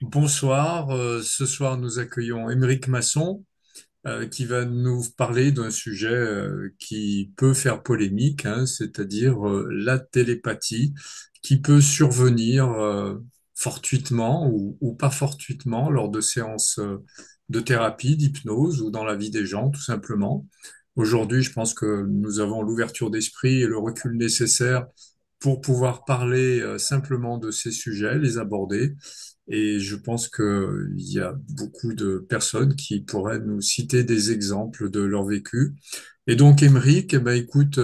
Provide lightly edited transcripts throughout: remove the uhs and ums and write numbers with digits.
Bonsoir, ce soir nous accueillons Émeric Masson qui va nous parler d'un sujet qui peut faire polémique, hein, c'est-à-dire la télépathie qui peut survenir fortuitement ou pas fortuitement lors de séances de thérapie, d'hypnose ou dans la vie des gens tout simplement. Aujourd'hui, je pense que nous avons l'ouverture d'esprit et le recul nécessaire pour pouvoir parler simplement de ces sujets, les aborder. Et je pense qu'il y a beaucoup de personnes qui pourraient nous citer des exemples de leur vécu. Et donc, Émeric, eh ben, écoute,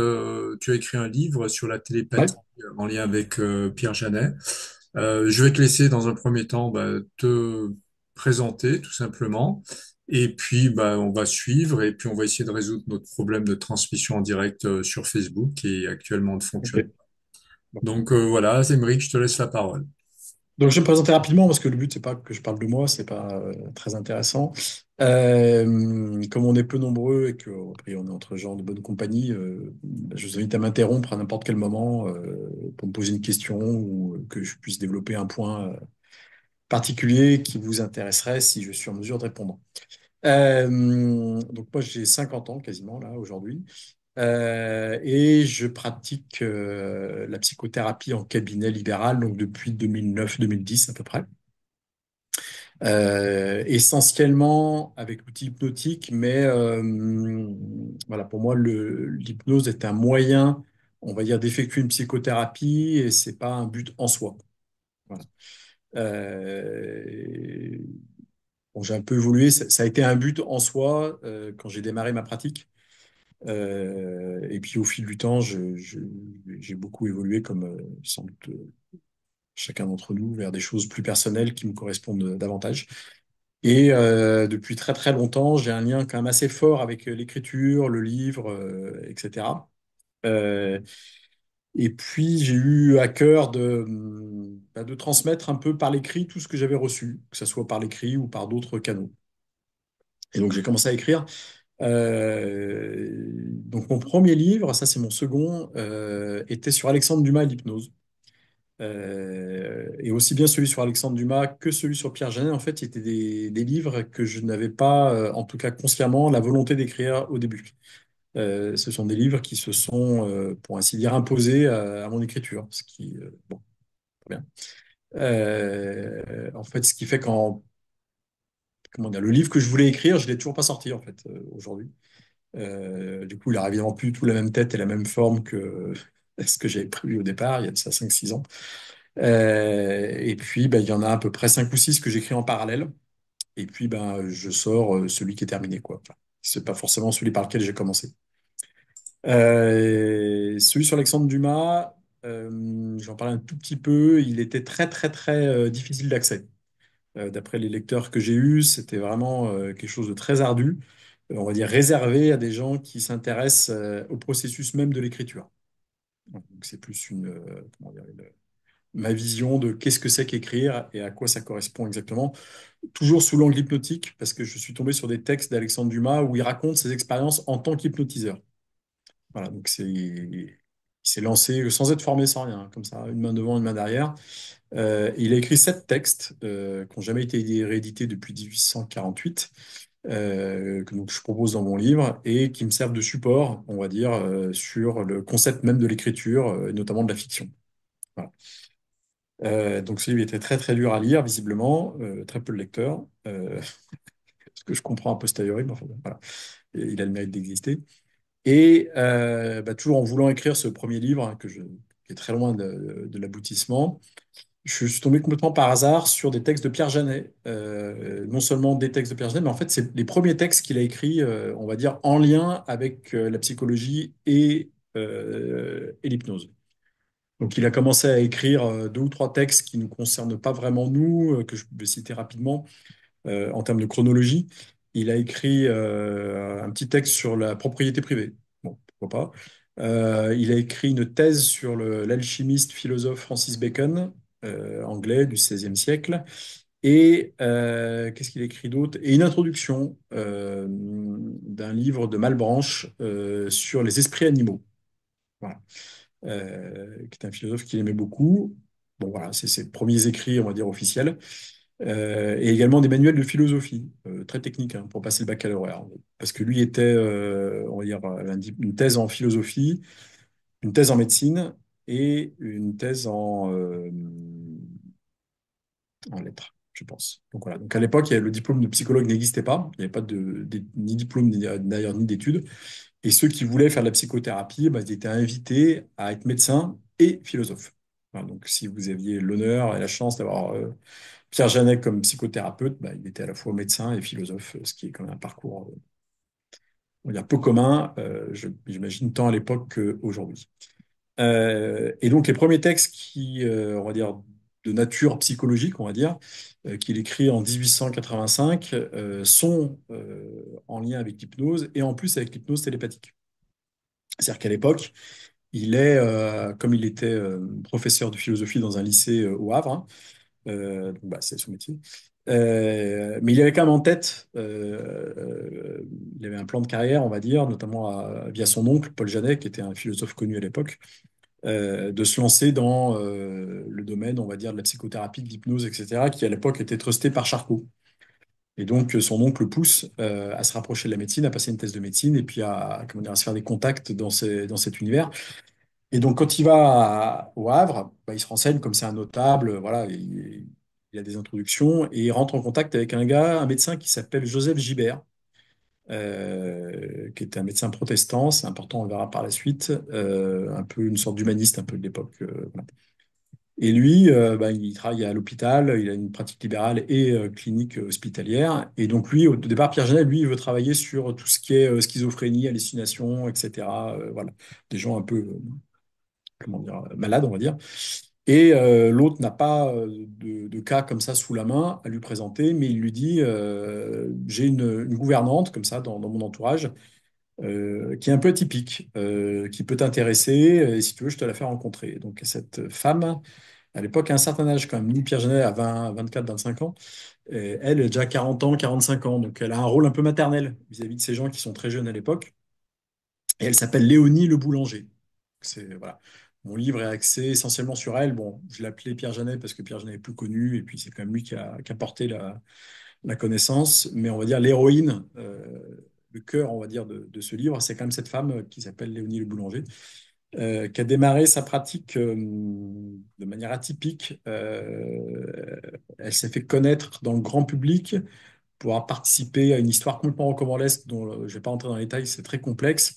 tu as écrit un livre sur la Ouais. télépathie en lien avec Pierre Janet. Je vais te laisser dans un premier temps te présenter tout simplement. Et puis, on va suivre et puis on va essayer de résoudre notre problème de transmission en direct sur Facebook qui actuellement ne fonctionne Ok. pas. Bon. Donc voilà, Émeric, je te laisse la parole. Donc, je vais me présenter rapidement parce que le but, c'est pas que je parle de moi, c'est pas très intéressant. Comme on est peu nombreux et qu'après on est entre gens de bonne compagnie, je vous invite à m'interrompre à n'importe quel moment pour me poser une question ou que je puisse développer un point particulier qui vous intéresserait si je suis en mesure de répondre. Donc moi, j'ai 50 ans quasiment là aujourd'hui. Et je pratique la psychothérapie en cabinet libéral donc depuis 2009-2010 à peu près. Essentiellement avec l'outil hypnotique, mais voilà, pour moi, l'hypnose est un moyen, on va dire, d'effectuer une psychothérapie et c'est pas un but en soi. Voilà. Euh, bon, j'ai un peu évolué, ça a été un but en soi quand j'ai démarré ma pratique. Et puis au fil du temps, j'ai beaucoup évolué comme sans doute chacun d'entre nous vers des choses plus personnelles qui me correspondent davantage. Et depuis très très longtemps, j'ai un lien quand même assez fort avec l'écriture, le livre, etc. Euh, et puis j'ai eu à cœur de transmettre un peu par l'écrit tout ce que j'avais reçu, que ce soit par l'écrit ou par d'autres canaux. Et donc j'ai commencé à écrire. Donc mon premier livre, ça c'est mon second, était sur Alexandre Dumas et l'hypnose. Et aussi bien celui sur Alexandre Dumas que celui sur Pierre Janet, en fait, étaient des livres que je n'avais pas, en tout cas consciemment, la volonté d'écrire au début. Ce sont des livres qui se sont, pour ainsi dire, imposés à mon écriture, ce qui, bon, très bien. En fait, ce qui fait qu'en, comment dire, le livre que je voulais écrire, je l'ai toujours pas sorti, en fait, aujourd'hui. Du coup, il a évidemment plus tout la même tête et la même forme que ce que j'avais prévu au départ, il y a de ça 5 6 ans. Et puis, il y en a à peu près 5 ou 6 que j'écris en parallèle. Et puis, je sors celui qui est terminé, quoi. Enfin, c'est pas forcément celui par lequel j'ai commencé. Celui sur Alexandre Dumas, j'en parlais un tout petit peu. Il était très, très, très difficile d'accès. D'après les lecteurs que j'ai eus, c'était vraiment quelque chose de très ardu, on va dire réservé à des gens qui s'intéressent au processus même de l'écriture. Donc, c'est plus comment dire, ma vision de qu'est-ce que c'est qu'écrire et à quoi ça correspond exactement. Toujours sous l'angle hypnotique, parce que je suis tombé sur des textes d'Alexandre Dumas où il raconte ses expériences en tant qu'hypnotiseur. Voilà, donc il s'est lancé sans être formé, sans rien, comme ça, une main devant, une main derrière. Il a écrit 7 textes qui n'ont jamais été réédités depuis 1848, que donc, je propose dans mon livre et qui me servent de support, on va dire, sur le concept même de l'écriture, et notamment de la fiction. Voilà. Donc ce livre était très très dur à lire, visiblement, très peu de lecteurs, ce que je comprends a posteriori, mais enfin, bon, voilà. Et il a le mérite d'exister. Et toujours en voulant écrire ce premier livre, hein, qui est très loin de l'aboutissement, je suis tombé complètement par hasard sur des textes de Pierre Janet. Non seulement des textes de Pierre Janet, mais en fait, c'est les premiers textes qu'il a écrits, on va dire, en lien avec la psychologie et l'hypnose. Donc, il a commencé à écrire 2 ou 3 textes qui ne nous concernent pas vraiment nous, que je vais citer rapidement en termes de chronologie. Il a écrit un petit texte sur la propriété privée. Bon, pourquoi pas. Il a écrit une thèse sur l'alchimiste philosophe Francis Bacon, anglais du XVIe siècle. Et qu'est-ce qu'il a écrit d'autre? Et une introduction d'un livre de Malebranche sur les esprits animaux. Voilà. Qui est un philosophe qu'il aimait beaucoup. Bon, voilà, c'est ses premiers écrits, on va dire, officiels. et également des manuels de philosophie, très techniques hein, pour passer le baccalauréat. Parce que lui était, on va dire, une thèse en philosophie, une thèse en médecine et une thèse en lettres, je pense. Donc voilà. Donc à l'époque, le diplôme de psychologue n'existait pas. Il n'y avait pas ni diplôme, ni, d'ailleurs, ni d'études. Et ceux qui voulaient faire de la psychothérapie, bah, ils étaient invités à être médecins et philosophes. Voilà, donc si vous aviez l'honneur et la chance d'avoir Pierre Janet comme psychothérapeute, bah, il était à la fois médecin et philosophe, ce qui est quand même un parcours on va dire, peu commun, j'imagine, tant à l'époque qu'aujourd'hui. Et donc les premiers textes qui, on va dire, de nature psychologique, on va dire, qu'il écrit en 1885, sont en lien avec l'hypnose et en plus avec l'hypnose télépathique. C'est-à-dire qu'à l'époque, comme il était professeur de philosophie dans un lycée au Havre, hein, donc, bah, c'est son métier. Mais il avait quand même en tête, il avait un plan de carrière, on va dire, notamment via son oncle, Paul Janet, qui était un philosophe connu à l'époque, de se lancer dans le domaine, on va dire, de la psychothérapie, de l'hypnose, etc., qui à l'époque était trusté par Charcot. Et donc, son oncle le pousse à se rapprocher de la médecine, à passer une thèse de médecine, et puis comment dire, à se faire des contacts dans cet univers. Et donc, quand il va au Havre, bah, il se renseigne comme c'est un notable, voilà, il a des introductions et il rentre en contact avec un gars, un médecin qui s'appelle Joseph Gibert, qui était un médecin protestant, c'est important, on le verra par la suite, un peu une sorte d'humaniste un peu de l'époque. Voilà. Et lui, bah, il travaille à l'hôpital, il a une pratique libérale et clinique hospitalière. Et donc lui, au départ, Pierre Janet, lui, il veut travailler sur tout ce qui est schizophrénie, hallucination, etc. Voilà, des gens un peu comment dire, malade, on va dire. Et l'autre n'a pas de cas comme ça sous la main à lui présenter, mais il lui dit, j'ai une gouvernante comme ça dans mon entourage, qui est un peu atypique, qui peut t'intéresser, et si tu veux, je te la fais rencontrer. Donc cette femme, à l'époque, a un certain âge quand même. Nous, Pierre Genet a 20, 24, 25 ans. Et elle a déjà 40 ans, 45 ans. Donc elle a un rôle un peu maternel vis-à-vis de ces gens qui sont très jeunes à l'époque. Et elle s'appelle Léonie Le Boulanger. Voilà. Mon livre est axé essentiellement sur elle. Bon, je l'appelais Pierre Janet parce que Pierre Janet est plus connu et puis c'est quand même lui qui a porté la connaissance. Mais on va dire l'héroïne, le cœur, on va dire, de ce livre, c'est quand même cette femme qui s'appelle Léonie Le Boulanger, qui a démarré sa pratique de manière atypique. Elle s'est fait connaître dans le grand public pour avoir participé à une histoire complètement rocambolesque dont je ne vais pas rentrer dans les détails, c'est très complexe.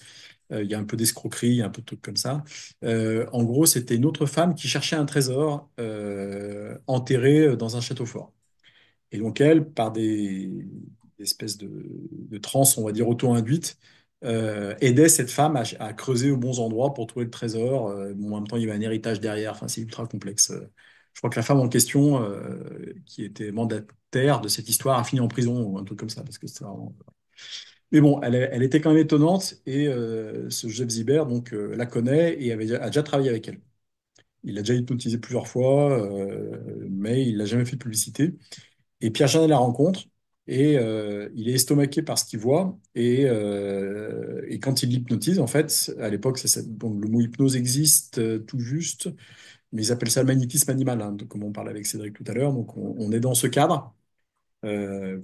Il y a un peu d'escroquerie, il y a un peu de trucs comme ça. En gros, c'était une autre femme qui cherchait un trésor enterré dans un château fort. Et donc elle, par des espèces de transes, on va dire, auto-induites, aidait cette femme à creuser aux bons endroits pour trouver le trésor. Bon, en même temps, il y avait un héritage derrière. Enfin, c'est ultra complexe. Je crois que la femme en question, qui était mandataire de cette histoire, a fini en prison ou un truc comme ça, parce que c'était vraiment... Mais bon, elle était quand même étonnante et ce Jeff Zibert donc la connaît et a déjà travaillé avec elle. Il l'a déjà hypnotisé plusieurs fois, mais il n'a jamais fait de publicité. Et Pierre Janet la rencontre et il est estomaqué par ce qu'il voit. Et quand il l'hypnotise, en fait, à l'époque, donc, le mot hypnose existe tout juste, mais ils appellent ça le magnétisme animal, hein, donc, comme on parlait avec Cédric tout à l'heure. Donc on est dans ce cadre. Euh,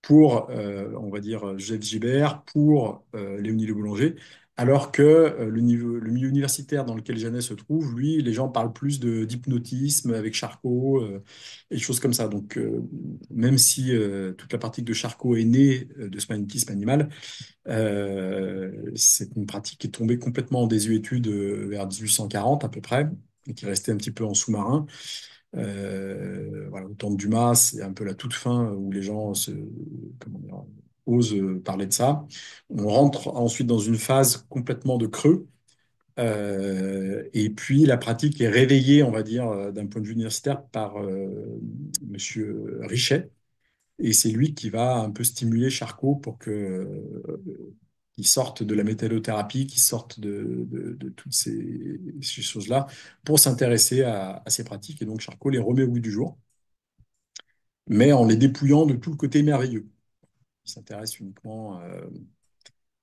pour, on va dire, Joseph Gibert, pour Léonie Le Boulanger, alors que le milieu universitaire dans lequel Jeannet se trouve, lui, les gens parlent plus d'hypnotisme avec Charcot et des choses comme ça. Donc, même si toute la pratique de Charcot est née de ce magnétisme animal, c'est une pratique qui est tombée complètement en désuétude vers 1840 à peu près, et qui restait un petit peu en sous-marin. Voilà, au temps de Dumas, c'est un peu la toute fin où les gens comment dire, osent parler de ça. On rentre ensuite dans une phase complètement de creux. Et puis la pratique est réveillée, on va dire, d'un point de vue universitaire par Monsieur Richet. Et c'est lui qui va un peu stimuler Charcot pour qu'il sorte de la métallothérapie, qu'il sorte de toutes ces choses-là pour s'intéresser à ces pratiques. Et donc Charcot les remet au goût du jour, mais en les dépouillant de tout le côté merveilleux. Il s'intéresse uniquement,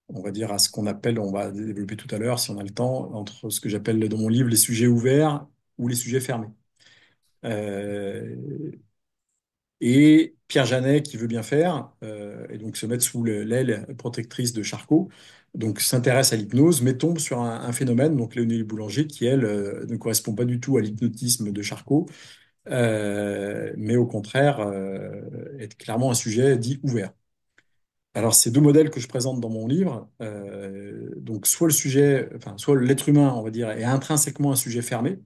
on va dire, à ce qu'on appelle, on va développer tout à l'heure si on a le temps, entre ce que j'appelle dans mon livre les sujets ouverts ou les sujets fermés. Euh, et Pierre Janet qui veut bien faire, et donc se mettre sous l'aile protectrice de Charcot, donc s'intéresse à l'hypnose, mais tombe sur un phénomène, donc Léonie Boulanger, qui elle ne correspond pas du tout à l'hypnotisme de Charcot, mais au contraire est clairement un sujet dit ouvert. Alors, ces deux modèles que je présente dans mon livre, donc soit le sujet, enfin, soit l'être humain, on va dire, est intrinsèquement un sujet fermé.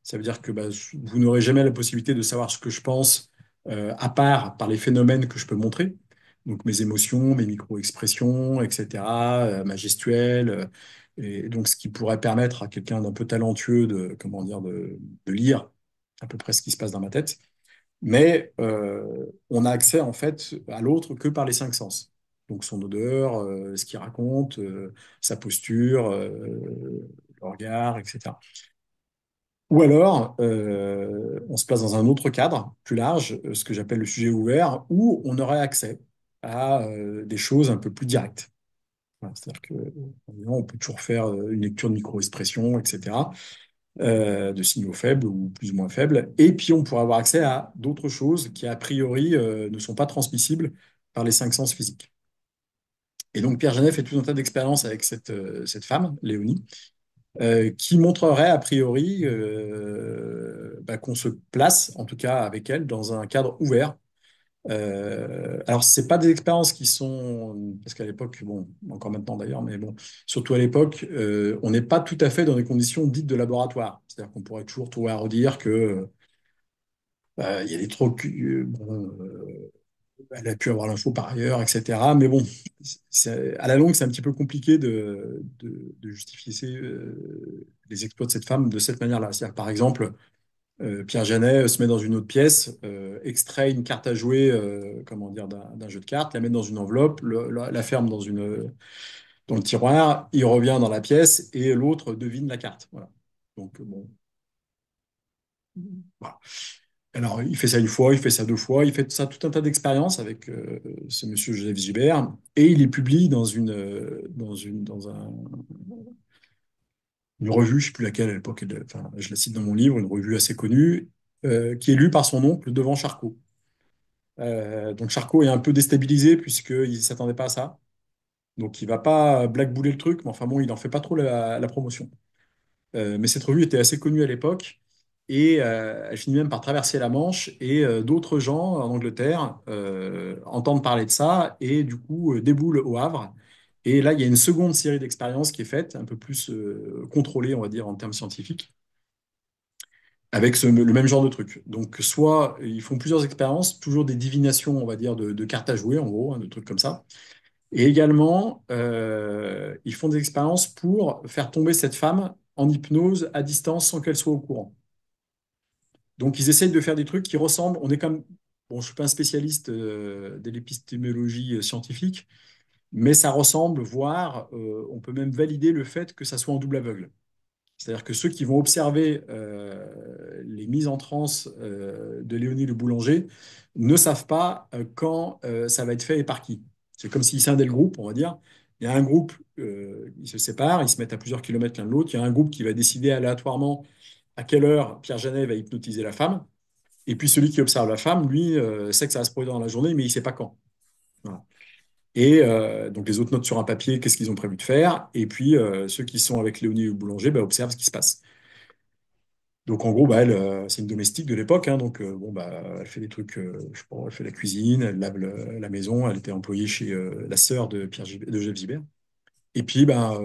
Ça veut dire que bah, vous n'aurez jamais la possibilité de savoir ce que je pense, à part par les phénomènes que je peux montrer. Donc, mes émotions, mes micro-expressions, etc., ma gestuelle. Et donc, ce qui pourrait permettre à quelqu'un d'un peu talentueux de, comment dire, de lire à peu près ce qui se passe dans ma tête. Mais on a accès en fait à l'autre que par les cinq sens. Donc son odeur, ce qu'il raconte, sa posture, le regard, etc. Ou alors, on se place dans un autre cadre plus large, ce que j'appelle le sujet ouvert, où on aurait accès à des choses un peu plus directes. Voilà, c'est-à-dire que on peut toujours faire une lecture de micro-expression, etc., de signaux faibles ou plus ou moins faibles. Et puis, on pourra avoir accès à d'autres choses qui, a priori, ne sont pas transmissibles par les cinq sens physiques. Et donc, Pierre Janet fait tout un tas d'expériences avec cette femme, Léonie, qui montrerait, a priori, bah, qu'on se place, en tout cas avec elle, dans un cadre ouvert. Alors, c'est pas des expériences qui sont, parce qu'à l'époque, bon, encore maintenant d'ailleurs, mais bon, surtout à l'époque, on n'est pas tout à fait dans des conditions dites de laboratoire. C'est-à-dire qu'on pourrait toujours trouver à redire que il y a des trucs, bon, elle a pu avoir l'info par ailleurs, etc. Mais bon, à la longue, c'est un petit peu compliqué de justifier les exploits de cette femme de cette manière-là. C'est-à-dire, par exemple, Pierre Janet se met dans une autre pièce, extrait une carte à jouer, comment dire, d'un jeu de cartes, la met dans une enveloppe, la ferme dans le tiroir, il revient dans la pièce et l'autre devine la carte. Voilà. Donc, bon, voilà. Alors, il fait ça une fois, il fait ça deux fois, il fait ça tout un tas d'expériences avec ce monsieur Joseph Gibert et il les publie une revue, je ne sais plus laquelle à l'époque, enfin, je la cite dans mon livre, une revue assez connue, qui est lue par son oncle devant Charcot. Donc Charcot est un peu déstabilisé puisqu'il ne s'attendait pas à ça. Donc il va pas blackbouler le truc, mais enfin bon, il n'en fait pas trop la promotion. Mais cette revue était assez connue à l'époque et elle finit même par traverser la Manche et d'autres gens en Angleterre entendent parler de ça et du coup déboulent au Havre. Et là, il y a une seconde série d'expériences qui est faite, un peu plus contrôlée, on va dire, en termes scientifiques, avec le même genre de truc. Donc, soit ils font plusieurs expériences, toujours des divinations, on va dire, de cartes à jouer, en gros, hein, de trucs comme ça. Et également, ils font des expériences pour faire tomber cette femme en hypnose à distance sans qu'elle soit au courant. Donc, ils essayent de faire des trucs qui ressemblent. On est comme, bon, je ne suis pas un spécialiste de l'épistémologie scientifique, mais ça ressemble, voire on peut même valider le fait que ça soit en double aveugle. C'est-à-dire que ceux qui vont observer les mises en transe de Léonie Le Boulanger ne savent pas quand ça va être fait et par qui. C'est comme s'ils scindaient le groupe, on va dire. Il y a un groupe, ils se séparent, ils se mettent à plusieurs kilomètres l'un de l'autre. Il y a un groupe qui va décider aléatoirement à quelle heure Pierre Janet va hypnotiser la femme. Et puis celui qui observe la femme, lui, sait que ça va se produire dans la journée, mais il ne sait pas quand. Voilà. Et donc les autres notent sur un papier qu'est-ce qu'ils ont prévu de faire. Et puis ceux qui sont avec Léonie Le Boulanger bah, observent ce qui se passe. Donc en gros, bah, elle, c'est une domestique de l'époque, hein, donc bon, bah, elle fait des trucs, je sais pas, elle fait la cuisine, elle lave la maison, elle était employée chez la sœur de de Jeff Gibert. Et puis, bah,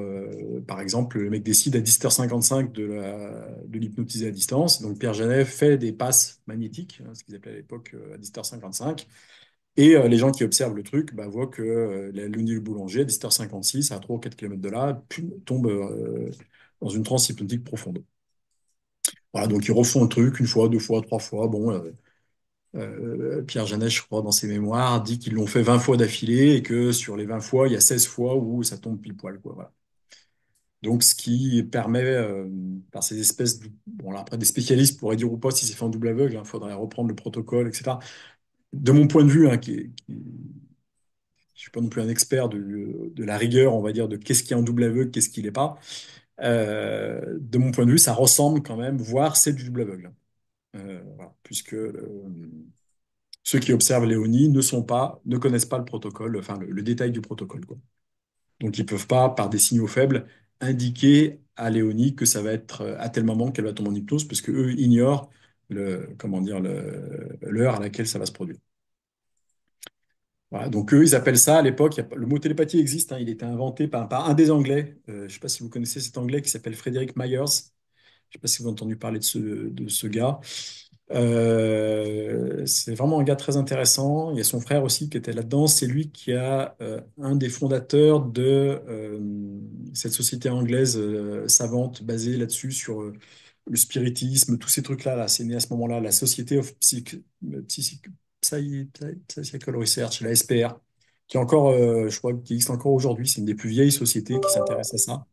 par exemple, le mec décide à 17h55 de l'hypnotiser à distance. Donc Pierre Janet fait des passes magnétiques, hein, ce qu'ils appelaient à l'époque à 17h55. Et les gens qui observent le truc bah, voient que la Lune du Boulanger, à 17h56, à 3 ou 4 km de là, tombe dans une transe hypnotique profonde. Voilà, donc ils refont le truc une fois, deux fois, trois fois. Bon, Pierre Janet, je crois, dans ses mémoires, dit qu'ils l'ont fait 20 fois d'affilée et que sur les 20 fois, il y a 16 fois où ça tombe pile poil, quoi, voilà. Donc, ce qui permet, par ces espèces bon, là, après, des spécialistes pourraient dire ou pas si c'est fait en double aveugle, il faudrait reprendre le protocole, etc. De mon point de vue, hein, je suis pas non plus un expert de la rigueur, on va dire, de qu'est-ce qui est en double aveugle, qu'est-ce qui l'est pas. De mon point de vue, ça ressemble quand même, voire c'est du double aveugle. Voilà, puisque ceux qui observent Léonie ne connaissent pas le protocole, enfin le détail du protocole, quoi. Donc, ils ne peuvent pas, par des signaux faibles, indiquer à Léonie que ça va être à tel moment qu'elle va tomber en hypnose, parce qu'eux ignorent comment dire, l'heure à laquelle ça va se produire. Voilà, donc eux, ils appellent ça à l'époque, le mot télépathie existe, hein, il a été inventé par un des Anglais. Je ne sais pas si vous connaissez cet Anglais qui s'appelle Frederick Myers. Je ne sais pas si vous avez entendu parler de ce gars. C'est vraiment un gars très intéressant. Il y a son frère aussi qui était là-dedans. C'est lui qui a un des fondateurs de cette société anglaise savante basée là-dessus sur le spiritisme, tous ces trucs-là. Là. C'est né à ce moment-là, la Société of Psychical Research, la SPR, qui est encore, je crois, qui existe encore aujourd'hui. C'est une des plus vieilles sociétés qui s'intéresse à ça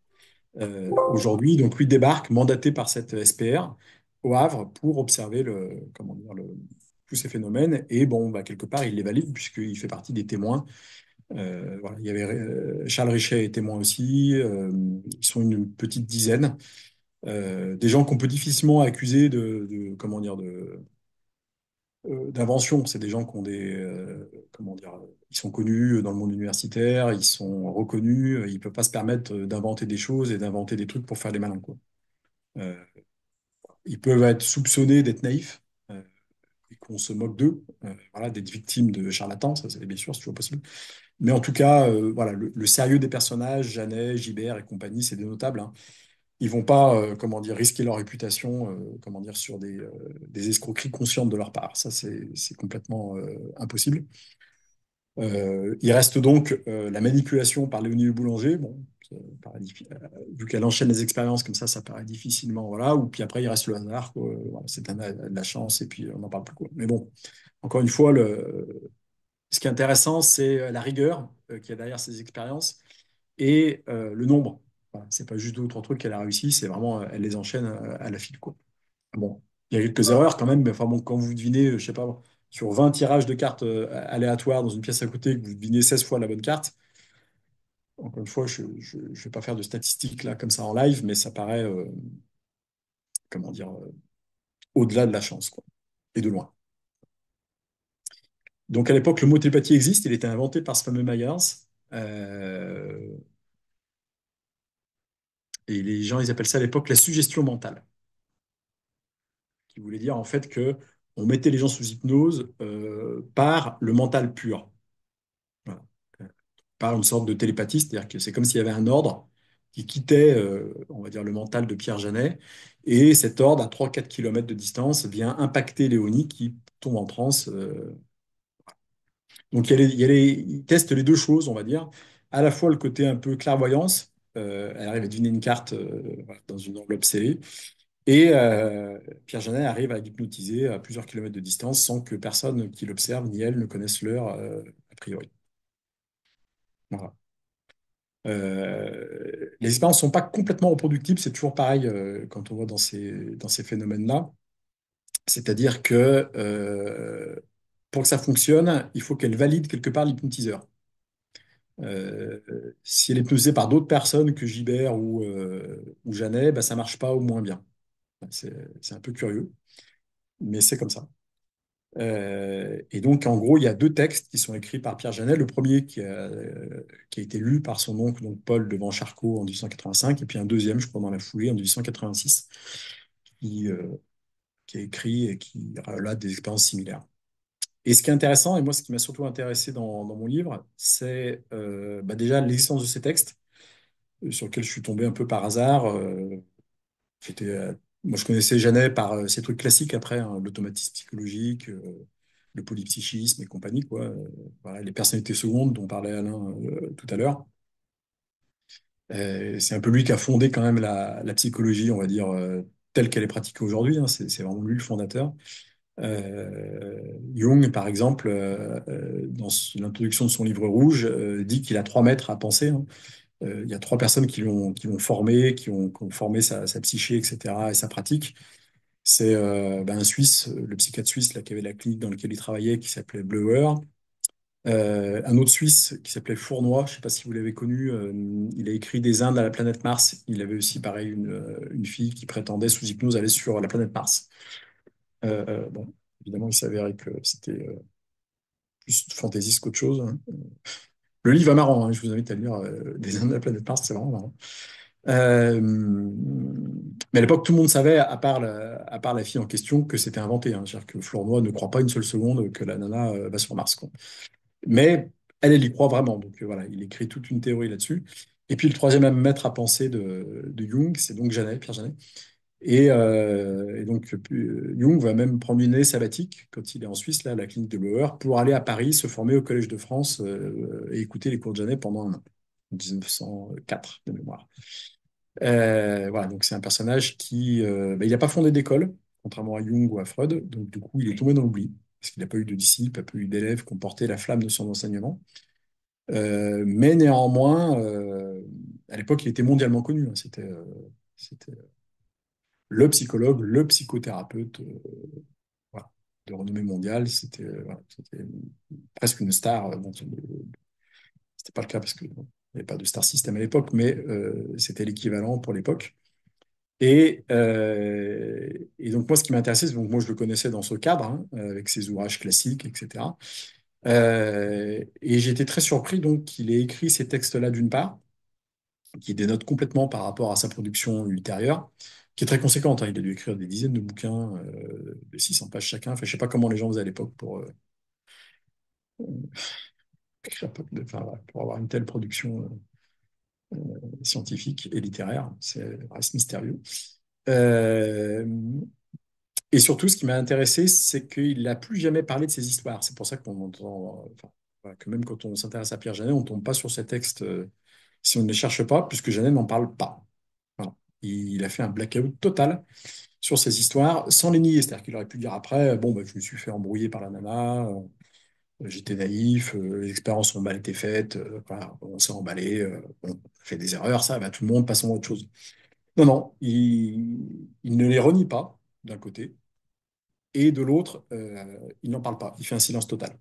aujourd'hui. Donc, lui débarque, mandaté par cette SPR, au Havre pour observer comment dire, tous ces phénomènes. Et bon, bah, quelque part, il les valide puisqu'il fait partie des témoins. Voilà. Il y avait Charles Richet est témoin aussi. Ils sont une petite dizaine. Des gens qu'on peut difficilement accuser comment dire, d'invention. C'est des gens qui ont comment dire, ils sont connus dans le monde universitaire, ils sont reconnus, ils ne peuvent pas se permettre d'inventer des choses et d'inventer des trucs pour faire les malins, quoi. Euh, Ils peuvent être soupçonnés d'être naïfs et qu'on se moque d'eux, voilà, d'être victimes de charlatans, ça c'est bien sûr, c'est toujours possible. Mais en tout cas, voilà, le sérieux des personnages, Janet, Gibert et compagnie, c'est des notables, hein. Ils vont pas, comment dire, risquer leur réputation, comment dire, sur des escroqueries conscientes de leur part. Ça, c'est complètement impossible. Il reste donc la manipulation par Léonie Boulanger. Bon, ça paraît vu qu'elle enchaîne les expériences comme ça paraît difficilement, voilà. Ou puis après, il reste le hasard, quoi. Voilà, c'est de la chance et puis on n'en parle plus, quoi. Mais bon, encore une fois, ce qui est intéressant, c'est la rigueur qu'il y a derrière ces expériences et le nombre. Voilà, c'est pas juste deux ou trois trucs qu'elle a réussi, c'est vraiment, elle les enchaîne à la file, quoi. Bon, il y a quelques erreurs quand même, mais enfin bon, quand vous devinez, je sais pas, sur 20 tirages de cartes aléatoires dans une pièce à côté, que vous devinez 16 fois la bonne carte, encore une fois, je ne vais pas faire de statistiques là comme ça en live, mais ça paraît, comment dire, au-delà de la chance, quoi, et de loin. Donc à l'époque, le mot télépathie existe, il était inventé par ce fameux Myers, euh, et les gens, ils appellent ça à l'époque la suggestion mentale, qui voulait dire en fait que on mettait les gens sous hypnose par le mental pur. Voilà. Par une sorte de télépathie, c'est-à-dire que c'est comme s'il y avait un ordre qui quittait, on va dire, le mental de Pierre Janet, et cet ordre, à 3-4 kilomètres de distance, vient impacter Léonie qui tombe en transe. Donc il teste les deux choses, on va dire, à la fois le côté un peu clairvoyance, elle arrive à deviner une carte voilà, dans une enveloppe scellée, et Pierre Janet arrive à l'hypnotiser à plusieurs kilomètres de distance sans que personne qui l'observe, ni elle, ne connaisse l'heure a priori. Voilà. Les expériences ne sont pas complètement reproductibles, c'est toujours pareil quand on voit dans ces phénomènes-là. C'est-à-dire que pour que ça fonctionne, il faut qu'elle valide quelque part l'hypnotiseur. Euh, Si elle est hypnotisée par d'autres personnes que Gibert ou Janet, bah, ça marche pas au moins bien. C'est un peu curieux, mais c'est comme ça. Et donc, en gros, il y a deux textes qui sont écrits par Pierre Janet. Le premier qui a été lu par son oncle, donc Paul devant Charcot en 1885, et puis un deuxième, je crois, dans la foulée, en 1886, qui, euh, qui est écrit et qui relate des expériences similaires. Et ce qui est intéressant, et moi, ce qui m'a surtout intéressé dans mon livre, c'est bah, déjà l'existence de ces textes, sur lesquels je suis tombé un peu par hasard. J'étais, moi, je connaissais Janet par ces trucs classiques après, hein, l'automatisme psychologique, le polypsychisme et compagnie, quoi. Voilà, les personnalités secondes dont parlait Alain tout à l'heure. C'est un peu lui qui a fondé quand même la psychologie, on va dire, telle qu'elle est pratiquée aujourd'hui, hein. C'est vraiment lui le fondateur. Jung, par exemple, dans l'introduction de son livre rouge, dit qu'il a 3 maîtres à penser, hein. Il y a 3 personnes qui l'ont formé, qui ont formé sa psyché, etc., et sa pratique. C'est ben, un Suisse, le psychiatre suisse là, qui avait la clinique dans laquelle il travaillait, qui s'appelait Bleuer. Un autre Suisse qui s'appelait Fournoy, je ne sais pas si vous l'avez connu, il a écrit Des Indes à la planète Mars. Il avait aussi, pareil, une fille qui prétendait sous hypnose aller sur la planète Mars. Bon, évidemment, il s'avérait que c'était plus fantaisiste qu'autre chose, hein. Le livre est marrant, hein, je vous invite à lire Des Hommes de la planète Mars, c'est vraiment marrant. Euh, mais à l'époque, tout le monde savait, à part la fille en question, que c'était inventé, hein. C'est-à-dire que Flournoy ne croit pas une seule seconde que la nana va sur Mars, quoi. Mais elle, elle y croit vraiment. Donc voilà, il écrit toute une théorie là-dessus. Et puis le troisième maître à penser de Jung, c'est donc Janet, Pierre Janet. Et donc Jung va même prendre une année sabbatique quand il est en Suisse, là, à la clinique de Bleuer, pour aller à Paris se former au Collège de France et écouter les cours de Janet pendant un an, 1904 de mémoire. Voilà, donc c'est un personnage qui, il n'a pas fondé d'école, contrairement à Jung ou à Freud, donc du coup il est tombé dans l'oubli, parce qu'il n'a pas eu de disciples, pas eu d'élèves qui ont porté la flamme de son enseignement. Mais néanmoins, à l'époque, il était mondialement connu, hein. C'était le psychologue, le psychothérapeute, voilà, de renommée mondiale. C'était presque une star. Bon, c'était pas le cas parce qu'il n'y avait pas de star system à l'époque, mais c'était l'équivalent pour l'époque. Et donc moi, ce qui m'intéressait, c'est donc moi je le connaissais dans ce cadre, hein, avec ses ouvrages classiques, etc. Et j'étais très surpris donc qu'il ait écrit ces textes-là d'une part, qui dénotent complètement par rapport à sa production ultérieure, qui est très conséquente, hein. Il a dû écrire des dizaines de bouquins de 600 pages chacun. Enfin, je sais pas comment les gens faisaient à l'époque pour, enfin, voilà, pour avoir une telle production scientifique et littéraire. C'est reste mystérieux. Euh, et surtout, ce qui m'a intéressé, c'est qu'il n'a plus jamais parlé de ses histoires. C'est pour ça qu'on entend, enfin, voilà, que même quand on s'intéresse à Pierre Janet, on ne tombe pas sur ces textes si on ne les cherche pas, puisque Janet n'en parle pas. Voilà. Il a fait un blackout total sur ces histoires sans les nier. C'est-à-dire qu'il aurait pu dire après, bon, bah, je me suis fait embrouiller par la nana, j'étais naïf, les expériences ont mal été faites, voilà, on s'est emballé, on fait des erreurs, ça, bah, tout le monde, passons à autre chose. Non, non, il ne les renie pas, d'un côté, et de l'autre, il n'en parle pas. Il fait un silence total.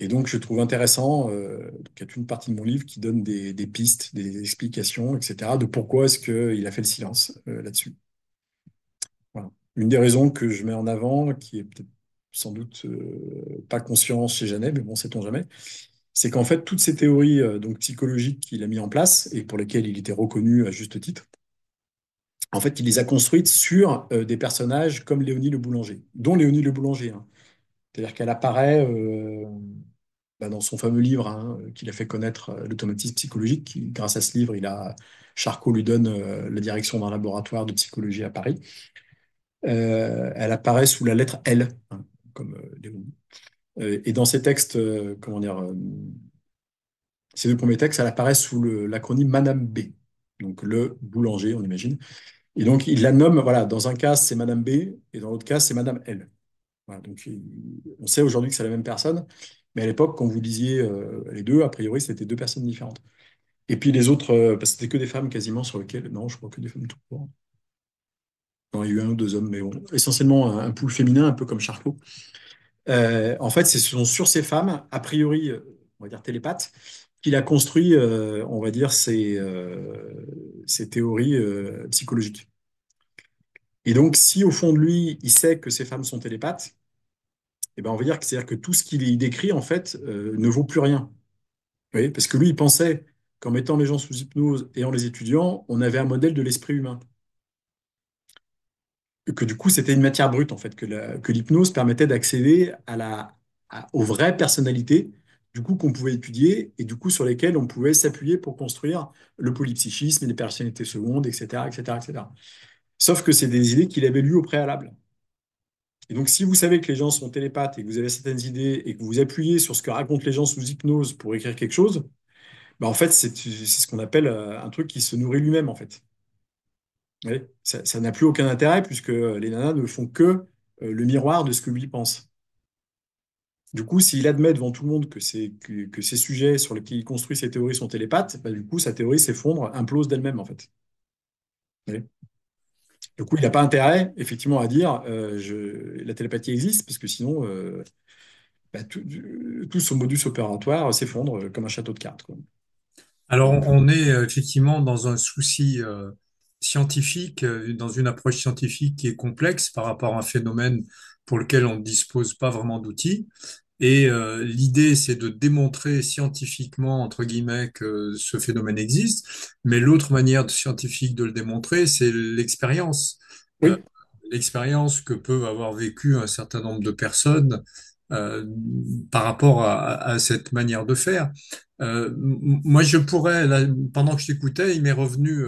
Et donc, je trouve intéressant, donc, il y a toute une partie de mon livre qui donne des pistes, des explications, etc., de pourquoi est-ce qu'il a fait le silence là-dessus. Voilà. Une des raisons que je mets en avant, qui est peut-être sans doute pas consciente chez Janet, mais bon, sait-on jamais, c'est qu'en fait, toutes ces théories donc psychologiques qu'il a mis en place et pour lesquelles il était reconnu à juste titre, en fait, il les a construites sur des personnages comme Léonie le Boulanger, dont Léonie le Boulanger, hein. C'est-à-dire qu'elle apparaît dans son fameux livre, hein, qu'il a fait connaître, l'automatisme psychologique. Grâce à ce livre, Charcot lui donne la direction d'un laboratoire de psychologie à Paris. Elle apparaît sous la lettre L, hein, comme Léonie. Et dans ces textes, comment dire, ces deux premiers textes, elle apparaît sous l'acronyme Madame B, donc le boulanger, on imagine. Et donc il la nomme, voilà, dans un cas c'est Madame B et dans l'autre cas c'est Madame L. Voilà, donc on sait aujourd'hui que c'est la même personne, mais à l'époque, quand vous lisiez les deux, a priori c'était deux personnes différentes. Et puis les autres, parce que c'était que des femmes quasiment sur lesquelles, non, je crois que des femmes tout court. Non, il y a eu un ou deux hommes, mais bon, essentiellement un pool féminin, un peu comme Charcot. En fait, ce sont sur ces femmes, a priori, on va dire télépathes, qu'il a construit, on va dire, ces théories psychologiques. Et donc, si au fond de lui, il sait que ces femmes sont télépathes, eh ben, on va dire que c'est-à-dire que tout ce qu'il décrit, en fait, ne vaut plus rien. Vous voyez, parce que lui, il pensait qu'en mettant les gens sous hypnose et en les étudiant, on avait un modèle de l'esprit humain. Que du coup, c'était une matière brute, en fait, que l'hypnose permettait d'accéder aux vraies personnalités, du coup, qu'on pouvait étudier et du coup, sur lesquelles on pouvait s'appuyer pour construire le polypsychisme, les personnalités secondes, etc., etc., etc. Sauf que c'est des idées qu'il avait lues au préalable. Et donc, si vous savez que les gens sont télépathes et que vous avez certaines idées et que vous vous appuyez sur ce que racontent les gens sous hypnose pour écrire quelque chose, bah en fait, c'est ce qu'on appelle un truc qui se nourrit lui-même, en fait. Oui, ça n'a plus aucun intérêt puisque les nanas ne font que le miroir de ce que lui pense. Du coup, s'il admet devant tout le monde que ces sujets sur lesquels il construit ses théories sont télépathes, bah, du coup, sa théorie s'effondre, implose d'elle-même, en fait. Oui. Du coup, il n'a pas intérêt, effectivement, à dire la télépathie existe, parce que sinon, bah, tout son modus opératoire s'effondre comme un château de cartes, quoi. Alors, on est effectivement dans un souci scientifique, dans une approche scientifique qui est complexe par rapport à un phénomène pour lequel on ne dispose pas vraiment d'outils. Et l'idée, c'est de démontrer scientifiquement, entre guillemets, que ce phénomène existe. Mais l'autre manière scientifique de le démontrer, c'est l'expérience. Euh, Oui, L'expérience que peuvent avoir vécu un certain nombre de personnes euh, par rapport à cette manière de faire. Moi, je pourrais, là, pendant que je t'écoutais, il m'est revenu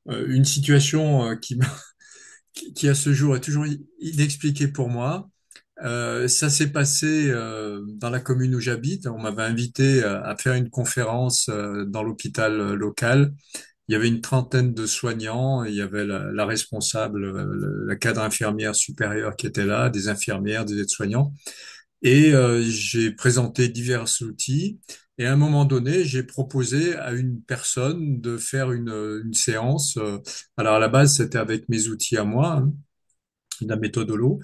une situation qui, à ce jour, est toujours inexpliquée pour moi. Ça s'est passé dans la commune où j'habite. On m'avait invité à faire une conférence dans l'hôpital local. Il y avait une trentaine de soignants. Il y avait la responsable, la cadre infirmière supérieure qui était là, des infirmières, des aides-soignants. Et j'ai présenté divers outils. Et à un moment donné, j'ai proposé à une personne de faire une séance. Alors à la base, c'était avec mes outils à moi, hein, de la méthode Holo,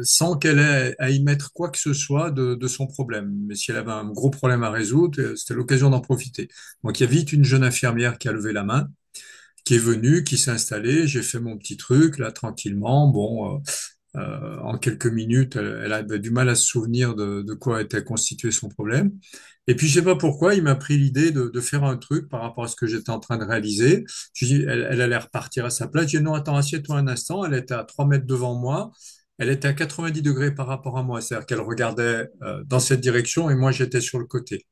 sans qu'elle ait à y mettre quoi que ce soit de son problème. Mais si elle avait un gros problème à résoudre, c'était l'occasion d'en profiter. Donc il y a vite une jeune infirmière qui a levé la main, qui est venue, qui s'est installée. J'ai fait mon petit truc là tranquillement. Bon, en quelques minutes, elle avait du mal à se souvenir de quoi était constitué son problème. Et puis, je sais pas pourquoi, il m'a pris l'idée de faire un truc par rapport à ce que j'étais en train de réaliser. Je dis, elle allait repartir à sa place. Je dis, non, attends, assieds-toi un instant. Elle était à 3 mètres devant moi. Elle était à 90 degrés par rapport à moi. C'est-à-dire qu'elle regardait dans cette direction et moi, j'étais sur le côté.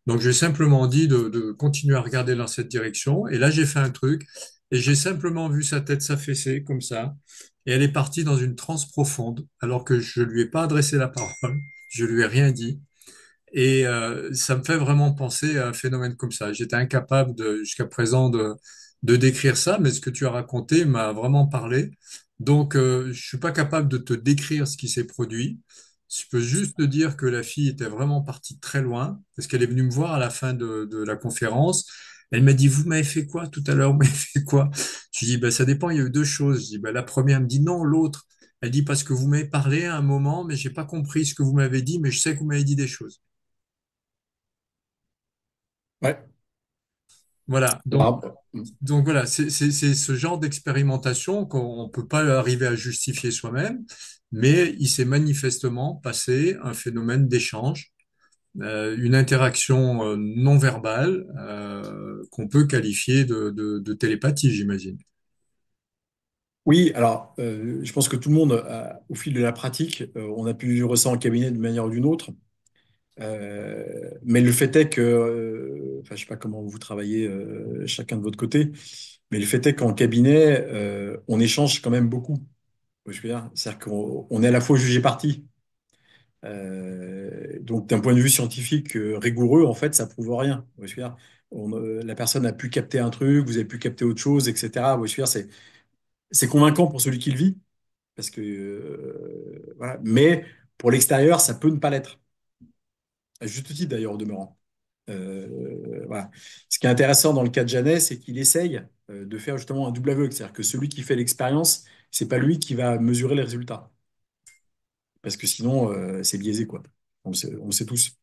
Donc, j'ai simplement dit de continuer à regarder dans cette direction. Et là, j'ai fait un truc et j'ai simplement vu sa tête s'affaisser comme ça. Et elle est partie dans une transe profonde, alors que je lui ai pas adressé la parole. Je lui ai rien dit. Et ça me fait vraiment penser à un phénomène comme ça. J'étais incapable jusqu'à présent de décrire ça, mais ce que tu as raconté m'a vraiment parlé. Donc, je suis pas capable de te décrire ce qui s'est produit. Je peux juste te dire que la fille était vraiment partie très loin, parce qu'elle est venue me voir à la fin de la conférence. Elle m'a dit, vous m'avez fait quoi tout à l'heure? Vous m'avez fait quoi? Je lui dis, ben, ça dépend, il y a eu deux choses. Je dis, ben, la première, elle me dit non, l'autre. Elle dit, parce que vous m'avez parlé à un moment, mais j'ai pas compris ce que vous m'avez dit, mais je sais que vous m'avez dit des choses. ouais. Voilà, donc, Alors, donc voilà, c'est ce genre d'expérimentation qu'on ne peut pas arriver à justifier soi-même, mais il s'est manifestement passé un phénomène d'échange, une interaction non verbale qu'on peut qualifier de télépathie, j'imagine. oui, alors, je pense que tout le monde, au fil de la pratique, on a pu vivre ça en cabinet d'une manière ou d'une autre. Mais le fait est que, enfin, je sais pas comment vous travaillez chacun de votre côté, mais le fait est qu'en cabinet, on échange quand même beaucoup. Je veux dire, c'est-à-dire qu'on est à la fois jugé parti. Donc, d'un point de vue scientifique rigoureux, en fait, ça prouve rien. Je veux dire, la personne a pu capter un truc, vous avez pu capter autre chose, etc. Je veux dire, c'est convaincant pour celui qui le vit, parce que voilà. Mais pour l'extérieur, ça peut ne pas l'être. À juste titre d'ailleurs, au demeurant. Voilà. Ce qui est intéressant dans le cas de Janet, c'est qu'il essaye de faire justement un double aveugle. C'est-à-dire que celui qui fait l'expérience, c'est pas lui qui va mesurer les résultats. Parce que sinon, c'est biaisé, quoi. On le sait tous.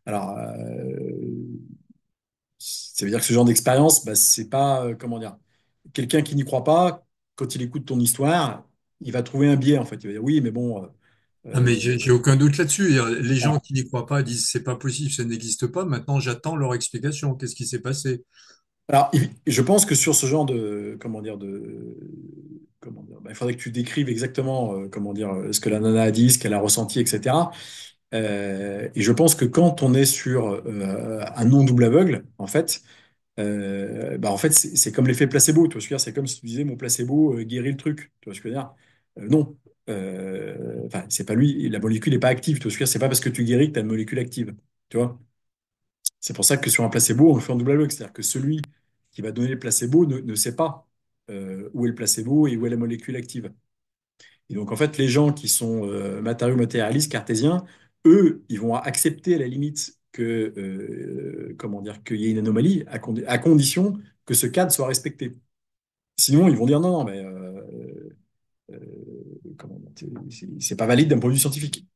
Alors, ça veut dire que ce genre d'expérience, bah, c'est pas, comment dire, quelqu'un qui n'y croit pas, quand il écoute ton histoire, il va trouver un biais, en fait. Il va dire oui, mais bon, Ah, mais j'ai euh, aucun doute là-dessus. Les gens voilà. qui n'y croient pas disent c'est pas possible, ça n'existe pas. Maintenant, j'attends leur explication. Qu'est-ce qui s'est passé? Alors, je pense que sur ce genre de, comment dire, bah, il faudrait que tu décrives exactement, comment dire, ce que la nana a dit, ce qu'elle a ressenti, etc. Et je pense que quand on est sur un non-double aveugle, en fait, bah, en fait, c'est comme l'effet placebo. Tu vois ce que je veux dire? C'est comme si tu disais mon placebo guérit le truc. Tu vois ce que je veux dire? Non. Enfin, c'est pas lui. La molécule n'est pas active. Tu vois ce que je veux dire? C'est pas parce que tu guéris que tu as une molécule active. Tu vois? C'est pour ça que sur un placebo, on le fait en double aveugle. C'est-à-dire que celui qui va donner le placebo ne sait pas où est le placebo et où est la molécule active. Et donc, en fait, les gens qui sont matériaux matérialistes, cartésiens, eux, ils vont accepter à la limite que, comment dire, qu'il y ait une anomalie à condition que ce cadre soit respecté. Sinon, ils vont dire non, non, mais comment dire, c'est pas valide d'un point de vue scientifique.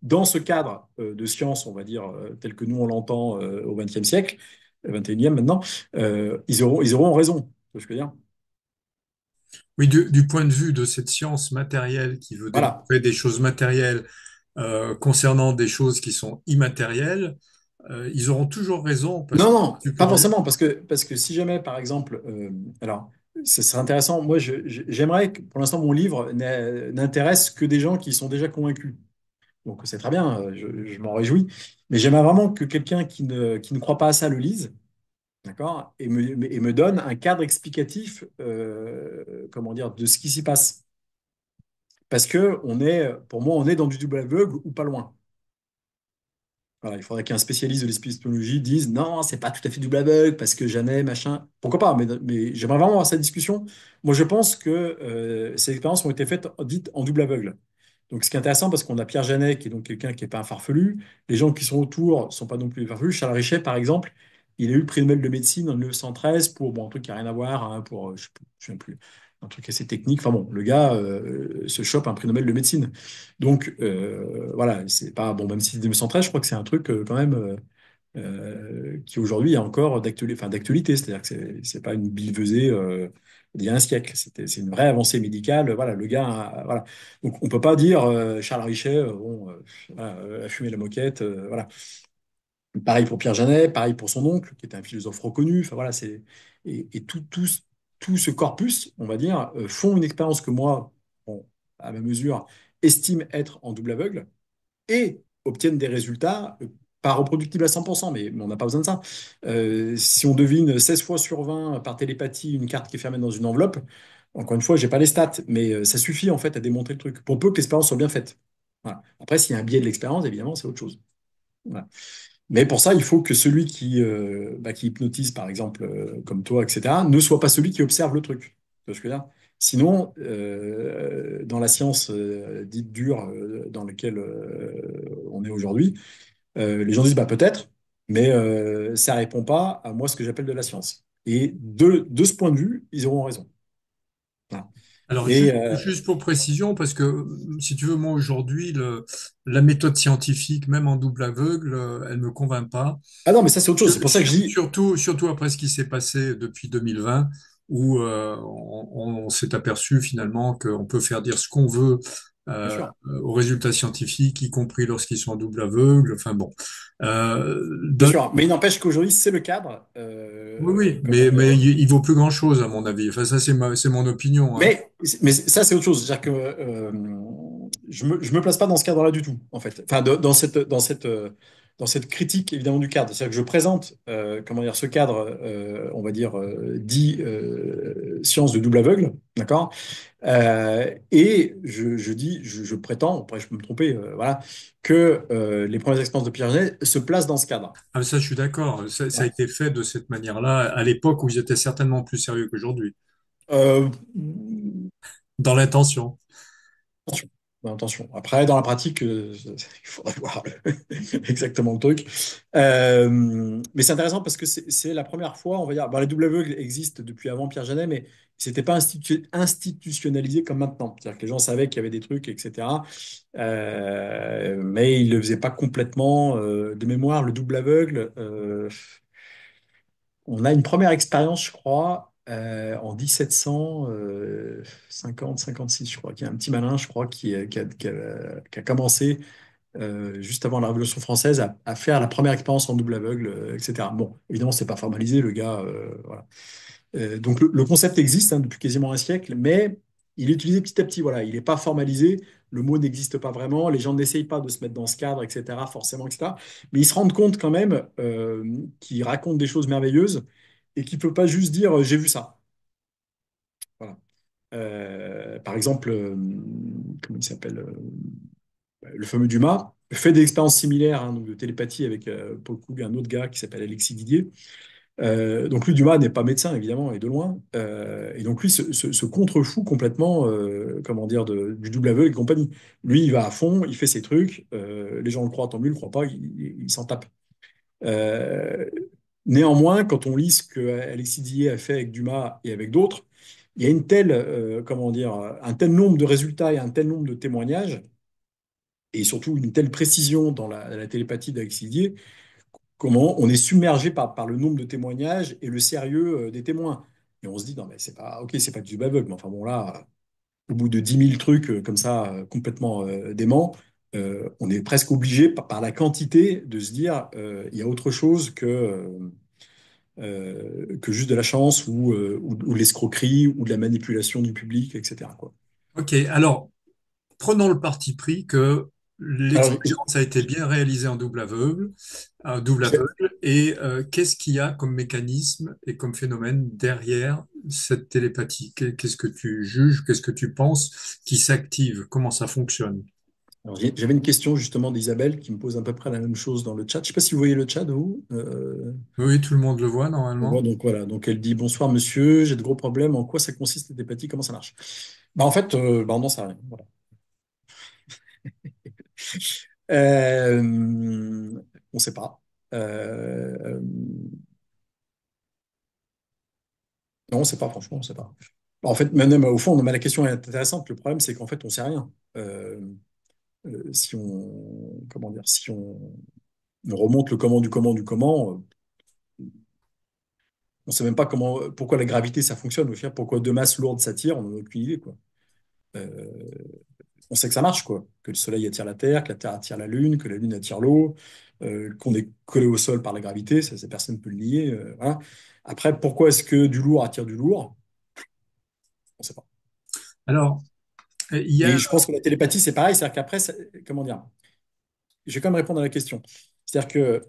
Dans ce cadre de science, on va dire, tel que nous on l'entend au XXe siècle, 21e maintenant, ils auront raison. Tu vois ce que je veux dire? Oui, du point de vue de cette science matérielle qui veut Voilà. démontrer des choses matérielles, concernant des choses qui sont immatérielles, ils auront toujours raison parce Non, que non, tu peux pas rien. forcément, parce que si jamais, par exemple, alors, ce serait intéressant, moi, j'aimerais que, pour l'instant, mon livre n'intéresse que des gens qui sont déjà convaincus. Donc, c'est très bien, je m'en réjouis, mais j'aimerais vraiment que quelqu'un qui ne croit pas à ça le lise, d'accord, et me donne un cadre explicatif, comment dire, de ce qui s'y passe. Parce que pour moi, on est dans du double aveugle ou pas loin. Voilà, il faudrait qu'un spécialiste de l'épistémologie dise non, c'est pas tout à fait double aveugle parce que jamais, machin. Pourquoi pas? Mais j'aimerais vraiment avoir cette discussion. Moi, je pense que ces expériences ont été faites dites en double aveugle. Donc, ce qui est intéressant, parce qu'on a Pierre Janet, qui est donc quelqu'un qui n'est pas un farfelu. Les gens qui sont autour ne sont pas non plus des farfelus. Charles Richet, par exemple, il a eu le prix Nobel de médecine en 1913 pour bon, un truc qui n'a rien à voir, hein, pour, je ne me souviens plus, un truc assez technique. Enfin bon, le gars se chope un prix Nobel de médecine. Donc, voilà, c'est pas, bon, même si c'est 1913, je crois que c'est un truc quand même qui aujourd'hui est encore d'actualité. C'est-à-dire que c'est pas une billevesée d'il y a un siècle. C'est une vraie avancée médicale. Voilà, le gars, voilà. Donc on peut pas dire Charles Richet, bon, voilà, a fumé la moquette. Voilà. Pareil pour Pierre Janet, pareil pour son oncle, qui était un philosophe reconnu. Enfin voilà, et tout ce corpus, on va dire, font une expérience que moi, bon, à ma mesure, estime être en double aveugle et obtiennent des résultats pas reproductibles à 100%, mais on n'a pas besoin de ça. Si on devine 16 fois sur 20 par télépathie une carte qui est fermée dans une enveloppe, encore une fois, j'ai pas les stats, mais ça suffit en fait à démontrer le truc, pour peu que l'expérience soit bien faite. Voilà. Après, s'il y a un biais de l'expérience, évidemment, c'est autre chose. Voilà. Mais pour ça, il faut que celui qui hypnotise, par exemple, comme toi, etc., ne soit pas celui qui observe le truc. Tu vois ce que je veux dire? Sinon, dans la science dite dure dans laquelle on est aujourd'hui, les gens disent bah, peut-être, mais ça répond pas à moi ce que j'appelle de la science. Et de ce point de vue, ils auront raison. Voilà. Alors, Et, juste pour précision, parce que si tu veux, moi aujourd'hui, la méthode scientifique, même en double aveugle, elle me convainc pas. ah non, mais ça c'est autre chose. C'est pour ça que je dis, Surtout après ce qui s'est passé depuis 2020, où on s'est aperçu finalement qu'on peut faire dire ce qu'on veut bien euh, sûr. aux résultats scientifiques, y compris lorsqu'ils sont en double aveugle. Enfin bon. Bien sûr, mais il n'empêche qu'aujourd'hui, c'est le cadre. Oui, oui, Comment dire, mais il vaut plus grand-chose à mon avis. Enfin, ça, c'est mon opinion, hein. mais ça, c'est autre chose. C'est-à-dire que je me place pas dans ce cadre-là du tout, en fait. Enfin, dans cette critique, évidemment, du cadre. C'est-à-dire que je présente, comment dire, ce cadre, on va dire, dit science de double aveugle, d'accord? Et je dis, je prétends, après je peux me tromper, voilà, que les premières expériences de Pierre Janet se placent dans ce cadre. Ah, ça, je suis d'accord. Ça a Voilà. été fait de cette manière-là à l'époque où ils étaient certainement plus sérieux qu'aujourd'hui, Euh, dans l'intention. Attention. Attention. Après, dans la pratique, il faudrait voir exactement le truc. Mais c'est intéressant parce que c'est la première fois, on va dire, bon, les doubles aveugles existent depuis avant Pierre Janet, mais c'était pas institutionnalisé comme maintenant. C'est-à-dire que les gens savaient qu'il y avait des trucs, etc. Mais ils le faisaient pas complètement de mémoire. Le double aveugle, on a une première expérience, je crois, en 1750-56, je crois, qu'il y a un petit malin, je crois, qui a commencé juste avant la Révolution française à faire la première expérience en double aveugle, etc. Bon, évidemment, c'est pas formalisé, le gars, voilà. Donc le concept existe hein, depuis quasiment un siècle, mais il est utilisé petit à petit. Voilà, il n'est pas formalisé. Le mot n'existe pas vraiment. Les gens n'essayent pas de se mettre dans ce cadre, etc. Forcément, etc. Mais ils se rendent compte quand même qu'il raconte des choses merveilleuses et qu'il ne peut pas juste dire j'ai vu ça. Voilà. Par exemple, comment il s'appelle le fameux Dumas fait des expériences similaires hein, donc de télépathie avec pour le coup un autre gars qui s'appelle Alexis Didier. Donc lui, Dumas n'est pas médecin, évidemment, et de loin. Et donc lui se contrefout complètement, comment dire, du double aveugle et compagnie. Lui, il va à fond, il fait ses trucs. Les gens le croient, tant mieux, le croient pas, il s'en tape. Euh, Néanmoins, quand on lit ce que Alexis Dillier a fait avec Dumas et avec d'autres, il y a une telle, comment dire, un tel nombre de résultats et un tel nombre de témoignages, et surtout une telle précision dans la télépathie d'Alexis Dillier, comment on est submergé par le nombre de témoignages et le sérieux des témoins. Et on se dit, non, mais c'est pas, ok, c'est pas du baveugle, mais enfin bon, là, au bout de 10 000 trucs comme ça, complètement dément, on est presque obligé par la quantité de se dire il y a autre chose que juste de la chance ou de l'escroquerie ou de la manipulation du public, etc., quoi. Ok, alors prenons le parti pris que Alors, l'expérience a été bien réalisée en double j'ai- aveugle, et qu'est-ce qu'il y a comme mécanisme et comme phénomène derrière cette télépathie? Qu'est-ce que tu juges? Qu'est-ce que tu penses qui s'active? Comment ça fonctionne? j'avais une question justement d'Isabelle qui me pose à peu près la même chose dans le chat. Je ne sais pas si vous voyez le chat, vous. Oui, tout le monde le voit On voit normalement. donc voilà. Donc elle dit bonsoir monsieur, j'ai de gros problèmes. En quoi ça consiste la télépathie? Comment ça marche? Bah en fait, bah, on n'en sait rien. Voilà. Euh, on ne sait pas. Euh, non, on ne sait pas, franchement, on ne sait pas. En fait, même au fond, mais la question est intéressante. Le problème, c'est qu'en fait, on ne sait rien. Si on, comment dire, si on remonte le comment du comment du comment, on ne sait même pas pourquoi la gravité ça fonctionne. Au final, pourquoi deux masses lourdes s'attirent, on n'a aucune idée, quoi. Euh, on sait que ça marche, quoi. Que le Soleil attire la Terre, que la Terre attire la Lune, que la Lune attire l'eau, qu'on est collé au sol par la gravité, ça personne ne peut le nier. Voilà. Après, pourquoi est-ce que du lourd attire du lourd? On ne sait pas. Alors, il y Et a, je pense que la télépathie, c'est pareil, c'est-à-dire qu'après, comment dire? Je vais quand même répondre à la question. C'est-à-dire que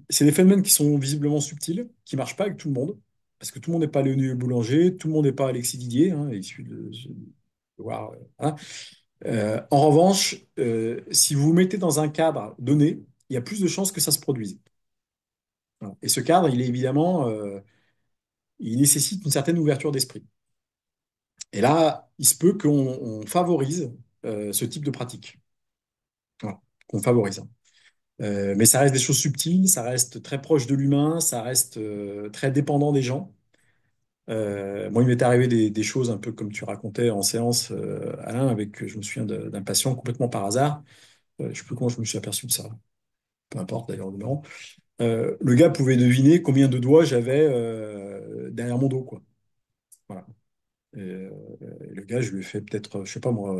c'est des phénomènes qui sont visiblement subtils, qui ne marchent pas avec tout le monde, parce que tout le monde n'est pas Léonie Boulanger, tout le monde n'est pas Alexis Didier, hein, issu de voir. Voilà. En revanche, si vous vous mettez dans un cadre donné, il y a plus de chances que ça se produise. Voilà. Et ce cadre, il est évidemment, il nécessite une certaine ouverture d'esprit. Et là, il se peut qu'on favorise ce type de pratique. Voilà. Qu'on favorise. Mais ça reste des choses subtiles, ça reste très proche de l'humain, ça reste très dépendant des gens. Moi, il m'est arrivé des choses un peu comme tu racontais en séance, Alain, avec, je me souviens d'un patient complètement par hasard. Je ne sais plus comment je me suis aperçu de ça. Peu importe d'ailleurs le numéro. Le gars pouvait deviner combien de doigts j'avais derrière mon dos, quoi. Voilà. Et le gars, je lui ai fait peut-être, je sais pas moi,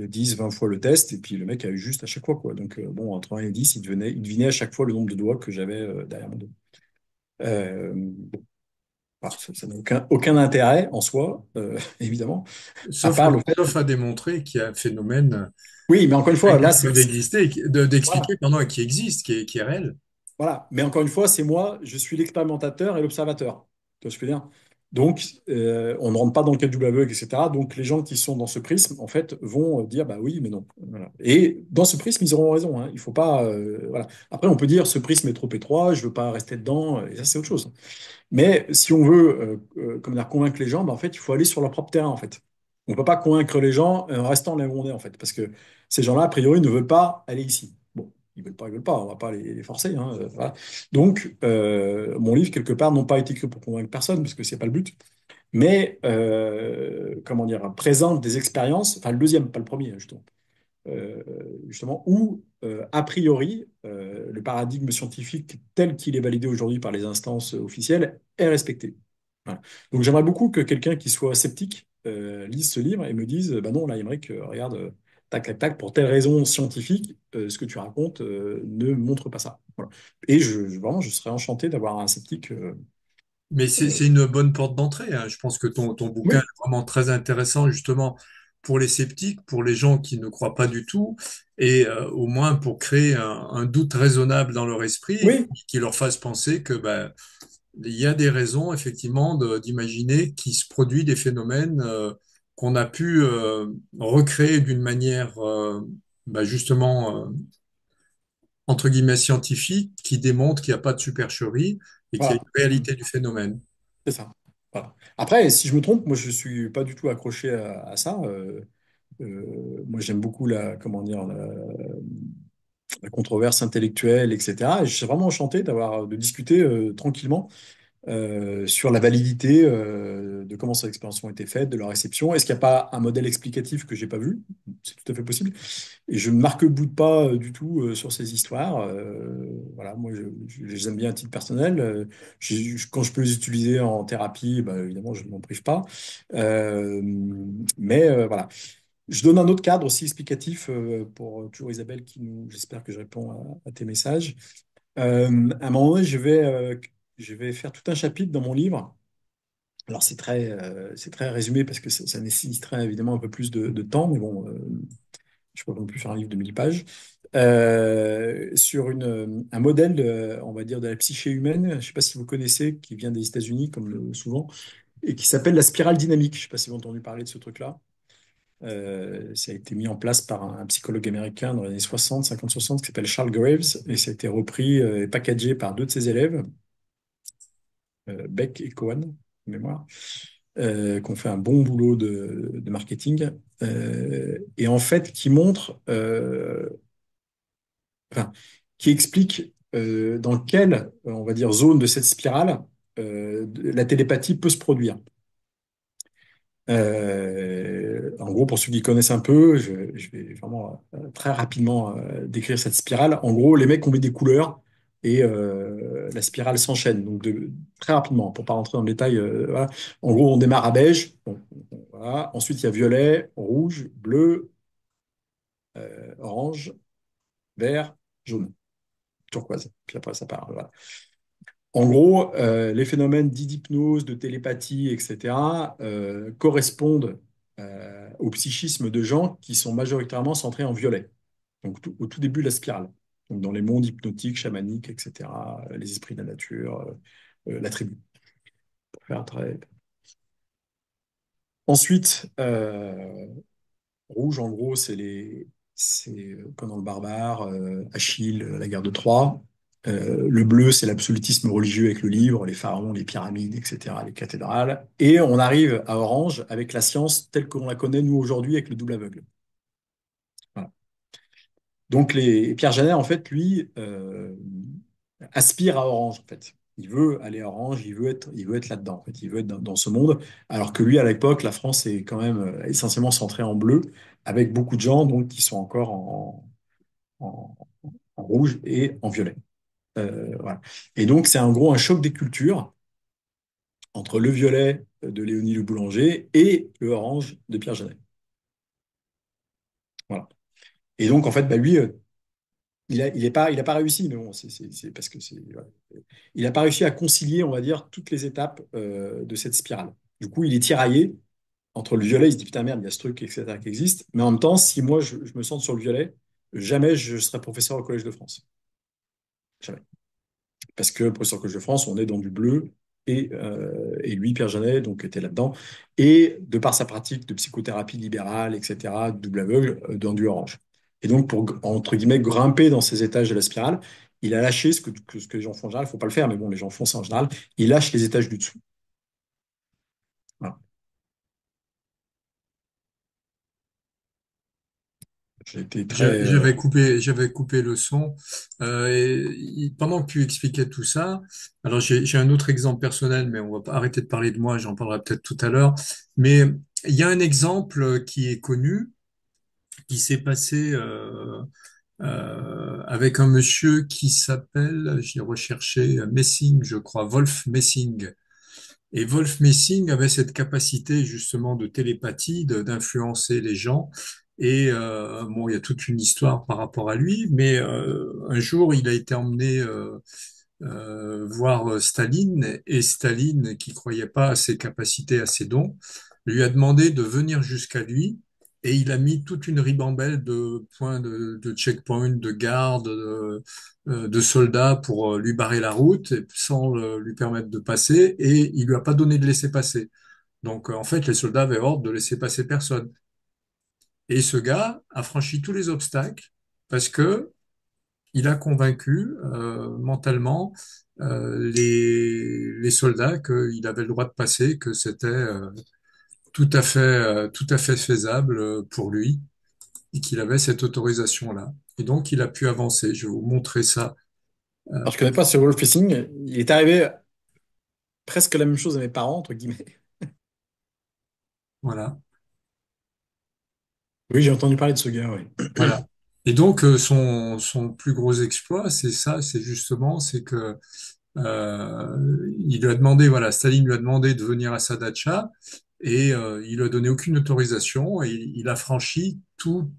10, 20 fois le test, et puis le mec a eu juste à chaque fois, quoi. Donc, bon, entre 1 et 10, il devinait à chaque fois le nombre de doigts que j'avais derrière mon dos. Bon, voilà, ça n'a aucun intérêt en soi, évidemment, à sauf, part le fait. sauf à démontrer qu'il y a un phénomène Oui, mais encore une fois, là, incapable d'exister, voilà, d'expliquer, pardon, qui existe, qui est réel. voilà. Mais encore une fois, c'est moi, je suis l'expérimentateur et l'observateur. Tu vois ce que je veux dire? Donc, on ne rentre pas dans le cas du aveugle, etc. Donc, les gens qui sont dans ce prisme, en fait, vont dire, bah oui, mais non. Voilà. Et dans ce prisme, ils auront raison, hein. Il faut pas, voilà. Après, on peut dire, ce prisme est trop étroit, je veux pas rester dedans, et ça, c'est autre chose. Mais si on veut comment dire, convaincre les gens, ben, en fait, il faut aller sur leur propre terrain, en fait. On ne peut pas convaincre les gens en restant là où on est, en fait, parce que ces gens-là, a priori, ne veulent pas aller ici. Bon, ils veulent pas, on ne va pas les forcer, hein, voilà. Donc, mon livre, quelque part, n'a pas été écrit pour convaincre personne, parce que c'est pas le but, mais, comment dire, présente des expériences, enfin, le deuxième, pas le premier, justement, euh, justement, où, a priori, le paradigme scientifique tel qu'il est validé aujourd'hui par les instances officielles est respecté. Voilà. Donc j'aimerais beaucoup que quelqu'un qui soit sceptique lise ce livre et me dise, bah non, là, Aymeric, regarde, tac, tac, tac, pour telle raison scientifique, ce que tu racontes ne montre pas ça. Voilà. Et vraiment, je serais enchanté d'avoir un sceptique. Mais Euh, c'est une bonne porte d'entrée, hein. Je pense que ton bouquin est oui, vraiment très intéressant justement pour les sceptiques, pour les gens qui ne croient pas du tout, et au moins pour créer un doute raisonnable dans leur esprit oui, qui leur fasse penser que ben, il y a des raisons effectivement d'imaginer qu'il se produit des phénomènes qu'on a pu recréer d'une manière ben, justement entre guillemets scientifique qui démontre qu'il n'y a pas de supercherie et qu'il y a voilà. une réalité du phénomène. C'est ça. Voilà. Après, si je me trompe, moi, je suis pas du tout accroché à ça. Moi, j'aime beaucoup comment dire, la controverse intellectuelle, etc. Et je suis vraiment enchanté de discuter tranquillement sur la validité de comment ces expériences ont été faites, de leur réception. Est-ce qu'il n'y a pas un modèle explicatif que j'ai pas vu? C'est tout à fait possible. Et je ne marque-boude pas du tout sur ces histoires. Voilà, moi, je les aime bien à titre personnel. Quand je peux les utiliser en thérapie, bah, évidemment, je ne m'en prive pas. Euh, mais voilà. Je donne un autre cadre aussi explicatif pour toujours Isabelle j'espère que je réponds à tes messages. À un moment donné, je vais faire tout un chapitre dans mon livre. Alors c'est très résumé parce que ça nécessiterait évidemment un peu plus de temps, mais bon, je ne peux pas non plus faire un livre de 1000 pages. Sur un modèle, on va dire, de la psyché humaine, je ne sais pas si vous connaissez, qui vient des États-Unis, comme souvent, et qui s'appelle la spirale dynamique. Je ne sais pas si vous avez entendu parler de ce truc-là. Ça a été mis en place par un psychologue américain dans les années 60, 50-60, qui s'appelle Charles Graves, et ça a été repris et packagé par deux de ses élèves, Beck et Cohen, de mémoire, qui ont fait un bon boulot de marketing, et en fait qui montre, enfin, qui explique dans quelle, on va dire, zone de cette spirale la télépathie peut se produire. En gros, pour ceux qui connaissent un peu, je vais vraiment très rapidement décrire cette spirale. En gros, les mecs ont mis des couleurs et la spirale s'enchaîne. Donc, très rapidement, pour pas rentrer dans le détail, voilà. En gros, on démarre à beige. Voilà. Ensuite, il y a violet, rouge, bleu, orange, vert, jaune, turquoise. Puis après, ça part. Voilà. En gros, les phénomènes dits d'hypnose, de télépathie, etc., correspondent au psychisme de gens qui sont majoritairement centrés en violet, donc au tout début de la spirale, donc dans les mondes hypnotiques, chamaniques, etc., les esprits de la nature, la tribu, pour faire très... Ensuite, rouge, en gros, c'est Conan le barbare, Achille, la guerre de Troie. Le bleu, c'est l'absolutisme religieux avec le livre, les pharaons, les pyramides, etc., les cathédrales. Et on arrive à orange avec la science telle qu'on la connaît, nous, aujourd'hui, avec le double aveugle. Voilà. Donc, Pierre Janet, en fait, lui, aspire à orange, en fait. Il veut aller à orange, il veut être là-dedans, en fait. Il veut être dans ce monde. Alors que lui, à l'époque, la France est quand même essentiellement centrée en bleu, avec beaucoup de gens donc, qui sont encore en, en rouge et en violet. Voilà. Et donc, c'est en gros un choc des cultures entre le violet de Léonie Le Boulanger et le orange de Pierre Janet. Voilà. Et donc, en fait, bah, lui, il a pas réussi, mais bon, c'est parce que c'est. Voilà. Il n'a pas réussi à concilier, on va dire, toutes les étapes de cette spirale. Du coup, il est tiraillé entre le violet, il se dit putain merde, il y a ce truc, etc., qui existe. Mais en même temps, si moi je me sens sur le violet, jamais je serai professeur au Collège de France. Jamais. Parce que professeur au Collège de France, on est dans du bleu. Et lui, Pierre Janet, donc, était là-dedans. Et de par sa pratique de psychothérapie libérale, etc., de double aveugle, dans du orange. Et donc, pour, entre guillemets, grimper dans ces étages de la spirale, il a lâché ce que les gens font en général. Il ne faut pas le faire, mais bon, les gens font ça en général. Il lâche les étages du dessous. Voilà. J'ai été très. J'avais coupé le son. Pendant que tu expliquais tout ça, alors j'ai un autre exemple personnel, mais on va pas arrêter de parler de moi, j'en parlerai peut-être tout à l'heure. Mais il y a un exemple qui est connu, qui s'est passé avec un monsieur qui s'appelle, j'ai recherché, Messing, je crois, Wolf Messing. Et Wolf Messing avait cette capacité justement de télépathie, d'influencer les gens. Et bon, il y a toute une histoire par rapport à lui, mais un jour, il a été emmené voir Staline, et Staline, qui croyait pas à ses capacités, à ses dons, lui a demandé de venir jusqu'à lui, et il a mis toute une ribambelle de points de checkpoint, de garde, de soldats pour lui barrer la route, sans lui permettre de passer, et il lui a pas donné de laisser-passer. Donc, en fait, les soldats avaient ordre de laisser passer personne. Et ce gars a franchi tous les obstacles parce que il a convaincu mentalement les soldats qu'il avait le droit de passer, que c'était tout à fait faisable pour lui et qu'il avait cette autorisation-là. Et donc, il a pu avancer. Je vais vous montrer ça. Alors, je ne connais pas ce Wolf Messing. Il est arrivé presque la même chose à mes parents, entre guillemets. Voilà. Oui, j'ai entendu parler de ce gars, oui. Voilà. Et donc, son plus gros exploit, c'est ça, c'est justement, c'est que il lui a demandé, voilà, Staline lui a demandé de venir à sa datcha, et il a donné aucune autorisation et il a franchi tous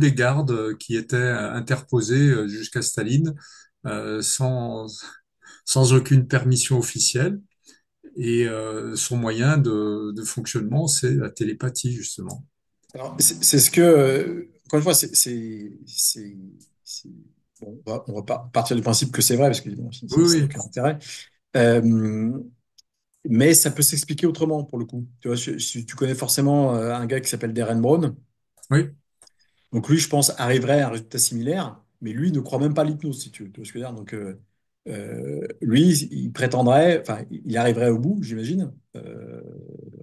les gardes qui étaient interposés jusqu'à Staline sans, sans aucune permission officielle. Et son moyen de fonctionnement, c'est la télépathie, justement. Alors, c'est ce que, encore une fois, c'est- bon, on va pas partir du principe que c'est vrai, parce que bon, Oui, ça n'a oui, aucun intérêt. Euh, mais ça peut s'expliquer autrement, pour le coup. Tu vois, tu connais forcément un gars qui s'appelle Darren Brown. oui, Donc lui, je pense, arriverait à un résultat similaire, mais lui ne croit même pas à l'hypnose, si tu veux. Tu vois ce que je veux dire? Donc lui, il prétendrait, enfin, il arriverait au bout, j'imagine,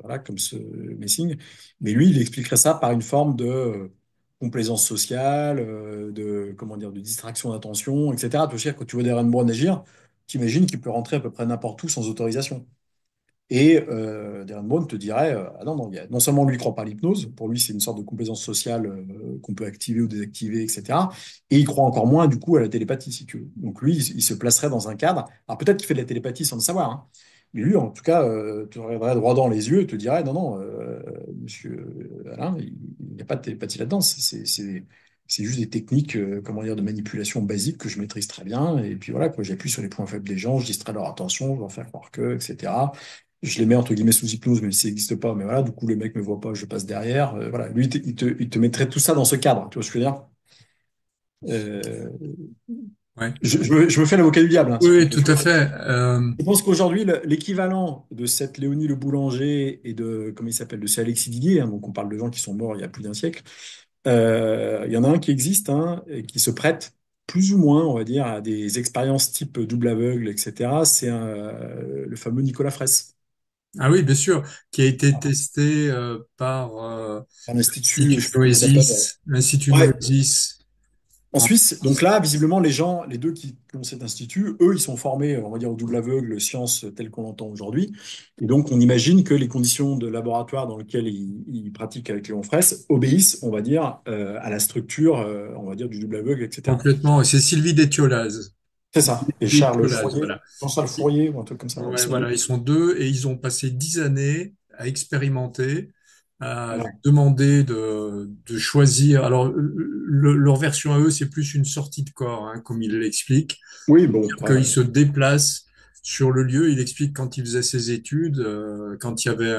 voilà, comme ce Messing, mais lui, il expliquerait ça par une forme de complaisance sociale, de, comment dire, de distraction d'attention, etc. Tu vois, quand tu vois Darren Brown agir, tu imagines qu'il peut rentrer à peu près n'importe où sans autorisation. Et Darren Brown te dirait, ah non, non, non seulement lui, il ne croit pas à l'hypnose, pour lui, c'est une sorte de complaisance sociale qu'on peut activer ou désactiver, etc. Et il croit encore moins, du coup, à la télépathie, si tu veux. Donc lui, il se placerait dans un cadre. Alors peut-être qu'il fait de la télépathie sans le savoir, hein. Mais lui, en tout cas, te regarderait droit dans les yeux et te dirait, non, non, monsieur Alain, il n'y a pas de télépathie là-dedans. C'est juste des techniques, comment dire, de manipulation basique que je maîtrise très bien. Et puis voilà, quoi, j'appuie sur les points faibles des gens, je distrais leur attention, je leur fais croire que, etc. Je les mets entre guillemets sous hypnose, même si ça n'existe pas. Mais voilà, du coup, le mec me voit pas, je passe derrière. Voilà, lui, il te mettrait tout ça dans ce cadre. Tu vois ce que je veux dire? Euh, ouais. je me fais l'avocat du diable, hein, Oui, si tu oui, veux. tout à fait. Je pense qu'aujourd'hui, l'équivalent de cette Léonie Le Boulanger et de, comment il s'appelle, de ce Alexis Didier, hein, donc on parle de gens qui sont morts il y a plus d'un siècle, il y en a un qui existe, hein, et qui se prête plus ou moins, on va dire, à des expériences type double aveugle, etc. C'est le fameux Nicolas Fraisse. Ah oui, bien sûr, qui a été testé par Un institut, je l'Institut sais plus comment ça s'appelle. Noesis, l'Institut Ouais, Noesis. en Suisse. Donc là, visiblement, les gens, les deux qui ont cet institut, eux, ils sont formés, on va dire, au double aveugle, sciences telles qu'on l'entend aujourd'hui. Et donc, on imagine que les conditions de laboratoire dans lesquelles ils pratiquent avec Léon Fraisse obéissent, on va dire, à la structure, on va dire, du double aveugle, etc. Complètement. C'est Sylvie Détiolaz. C'est ça. Et Sylvie Charles Détiolaz, Fourier, voilà. Jean-Charles Fourier, ou un truc comme ça, ils Ouais, sont deux. voilà, ils sont deux et ils ont passé 10 années à expérimenter, à Voilà. demander de choisir. Alors, leur version à eux, c'est plus une sortie de corps, hein, comme ils l'expliquent, Oui, bon, qu'ils après, se déplacent sur le lieu. Il explique quand il faisait ses études, quand il y avait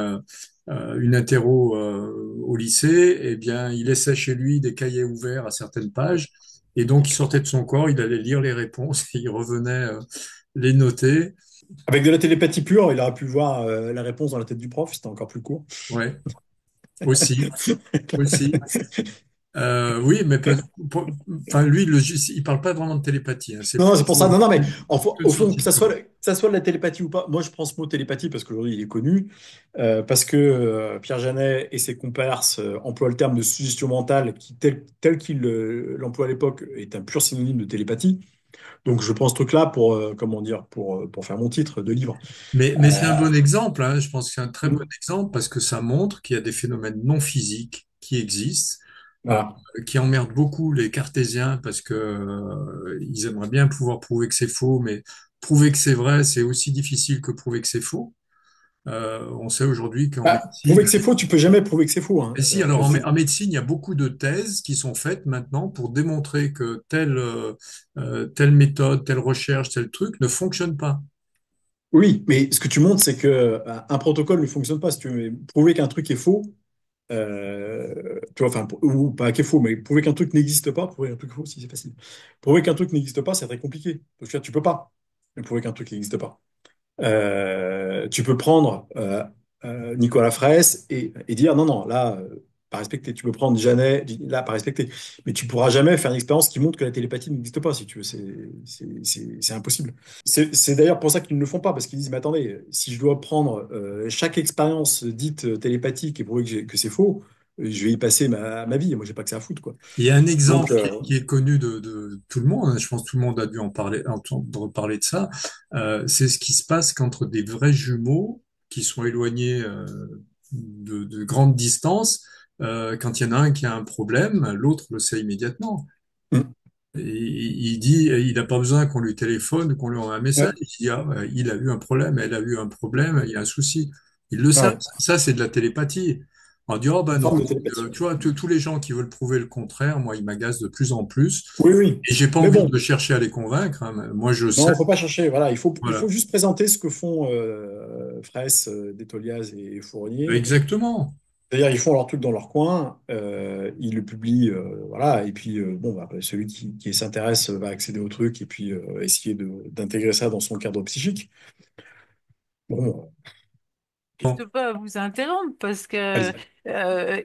une interro au lycée, eh bien, il laissait chez lui des cahiers ouverts à certaines pages. Et donc, il sortait de son corps, il allait lire les réponses et il revenait les noter. avec de la télépathie pure, il aurait pu voir la réponse dans la tête du prof, c'était encore plus court. Ouais, aussi, aussi. Oui, mais enfin, lui, il parle pas vraiment de télépathie, hein. C'est Non, c'est pour ça. Non, non, mais que de au fond, sortie de corps. que ça soit de la télépathie ou pas, moi je prends ce mot télépathie parce qu'aujourd'hui il est connu, parce que Pierre Janet et ses comparses emploient le terme de suggestion mentale qui, tel qu'il l'emploie à l'époque, est un pur synonyme de télépathie. Donc je prends ce truc-là pour, comment dire, pour faire mon titre de livre. Mais c'est un bon exemple, hein. Je pense que c'est un très bon Mm. exemple parce que ça montre qu'il y a des phénomènes non physiques qui existent, euh, Voilà. qui emmerdent beaucoup les cartésiens parce que ils aimeraient bien pouvoir prouver que c'est faux, mais prouver que c'est vrai, c'est aussi difficile que prouver que c'est faux. On sait aujourd'hui qu'en Bah, médecine, prouver que c'est faux, tu peux jamais prouver que c'est faux, hein. et si, alors en médecine, il y a beaucoup de thèses qui sont faites maintenant pour démontrer que telle méthode, telle recherche, tel truc ne fonctionne pas. Oui, mais ce que tu montres, c'est que un protocole ne fonctionne pas. Si tu veux prouver qu'un truc est faux, tu vois, enfin, ou pas qu'il est faux, mais prouver qu'un truc n'existe pas, prouver un truc faux, si c'est facile. Prouver qu'un truc n'existe pas, c'est très compliqué. Parce que là, tu peux pas prouver qu'un truc n'existe pas. Tu peux prendre Nicolas Fraisse et dire non, non, là, pas respecté. Tu peux prendre Janet, là, pas respecté. Mais tu pourras jamais faire une expérience qui montre que la télépathie n'existe pas, si tu veux. C'est impossible. C'est d'ailleurs pour ça qu'ils ne le font pas, parce qu'ils disent, mais attendez, si je dois prendre chaque expérience dite télépathique et prouver que c'est faux, je vais y passer ma vie. Moi, j'ai pas que ça à foutre, quoi. Il y a un Donc, exemple qui est connu de tout le monde, hein. Je pense que tout le monde a dû en parler, entendre parler de ça. C'est ce qui se passe qu'entre des vrais jumeaux qui sont éloignés de grandes distances, quand il y en a un qui a un problème, l'autre le sait immédiatement. mm, Et il dit, il n'a pas besoin qu'on lui téléphone, qu'on lui envoie un message. ouais. Il dit, ah, il a eu un problème, elle a eu un problème, il y a un souci. Ils le savent. Ouais, Ça, c'est de la télépathie. On dit, oh ben une non, forme de télépathie. tu vois, tous les gens qui veulent prouver le contraire, moi, ils m'agacent de plus en plus. Oui, oui. Et j'ai pas Mais envie bon, de chercher à les convaincre, hein. Moi, je sais. non, il ne faut pas chercher. Voilà, il faut Voilà. juste présenter ce que font Fraisse, Détoliaz et Fournier. Exactement. C'est-à-dire, ils font leur truc dans leur coin, ils le publient, voilà, et puis bon, bah, celui qui s'intéresse va accéder au truc et puis essayer d'intégrer ça dans son cadre psychique. Bon, Juste pas vous interrompre parce que allez-y. euh,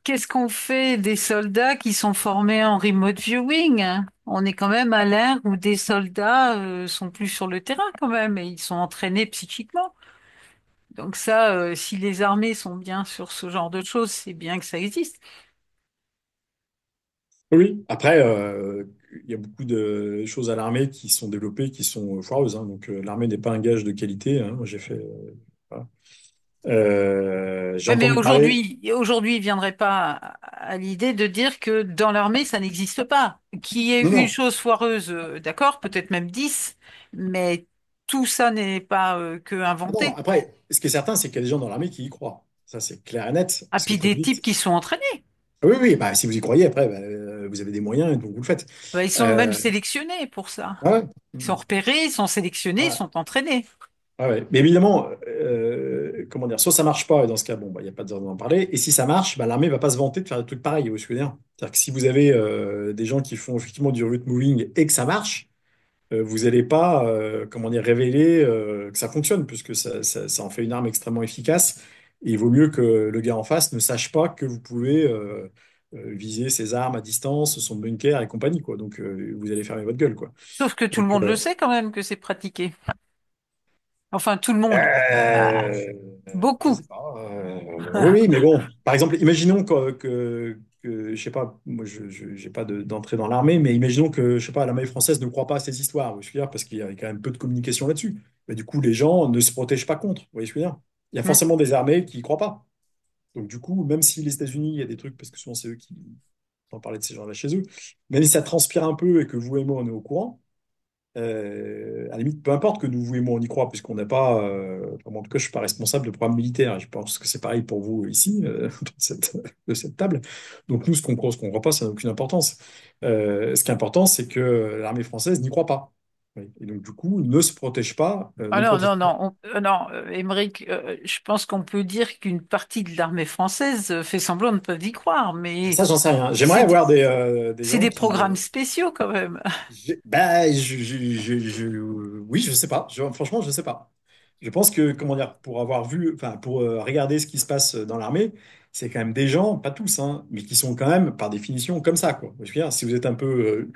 qu'est-ce qu'on fait des soldats qui sont formés en remote viewing, hein? On est quand même à l'ère où des soldats sont plus sur le terrain quand même et ils sont entraînés psychiquement. Donc ça, si les armées sont bien sur ce genre de choses, c'est bien que ça existe. Oui, après, il y a beaucoup de choses à l'armée qui sont développées, qui sont foireuses, hein. Donc, l'armée n'est pas un gage de qualité, hein. Moi, j'ai fait. Voilà. J'ai Ouais, mais entendu parler. aujourd'hui, il viendrait pas à l'idée de dire que dans l'armée, ça n'existe pas. Qui ait Non, vu une non. chose foireuse, d'accord, peut-être même 10, mais tout ça n'est pas que Non, inventé. après, ce qui est certain, c'est qu'il y a des gens dans l'armée qui y croient. Ça, c'est clair et net. Ah, Parce que, puis comme vous des types dites, qui sont entraînés. ah oui, oui, bah, si vous y croyez, après, bah, vous avez des moyens et donc vous le faites. Bah, ils sont même Euh, sélectionnés pour ça. ah ouais. Ils sont repérés, ils sont sélectionnés, ils Ouais. sont entraînés. Ah ouais. Mais évidemment, comment dire, soit ça marche pas, et dans ce cas, bon, bah, il n'y a pas besoin d'en parler. Et si ça marche, bah, l'armée va pas se vanter de faire des trucs pareils, vous voyez ce que je veux dire? C'est-à-dire que si vous avez des gens qui font effectivement du route moving et que ça marche, vous n'allez pas, comment dire, révéler que ça fonctionne, puisque ça en fait une arme extrêmement efficace. Et il vaut mieux que le gars en face ne sache pas que vous pouvez viser ses armes à distance, son bunker et compagnie, quoi. Donc vous allez fermer votre gueule, quoi. Sauf que tout le Donc, monde le sait quand même que c'est pratiqué. Enfin, tout le monde. Ah, euh, je beaucoup. sais pas. Oui, oui, mais bon, par exemple, imaginons je sais pas, moi, j'ai pas d'entrée dans l'armée, mais imaginons que, je sais pas, l'armée française ne croit pas à ces histoires, je veux dire, parce qu'il y a quand même peu de communication là-dessus. Mais du coup, les gens ne se protègent pas contre, vous voyez ce que je veux dire? Il y a Hmm. forcément des armées qui y croient pas. Donc, du coup, même si les États-Unis, il y a des trucs, parce que souvent c'est eux qui en parler de ces gens-là chez eux, même si ça transpire un peu et que vous et moi, on est au courant, à la limite, peu importe que nous, vous et moi, on y croit, puisqu'on n'a pas, enfin, en tout cas, je suis pas responsable de programme militaire. Je pense que c'est pareil pour vous ici, de cette table. Donc nous, ce qu'on croit, ce qu'on ne croit pas, ça n'a aucune importance. Ce qui est important, c'est que l'armée française n'y croit pas. Oui. Et donc, du coup, ne se protège pas, Ah ne non, protège non, pas. non, non, Émeric, je pense qu'on peut dire qu'une partie de l'armée française fait semblant de ne pas y croire, mais Ça, j'en sais rien. J'aimerais c'est avoir des c'est gens des qui, programmes spéciaux quand même. Bah, oui, je sais pas. Franchement, je sais pas. Je pense que, comment dire, pour avoir vu, enfin, pour regarder ce qui se passe dans l'armée, c'est quand même des gens, pas tous, hein, mais qui sont quand même, par définition, comme ça, quoi. Je veux dire, si vous êtes un peu,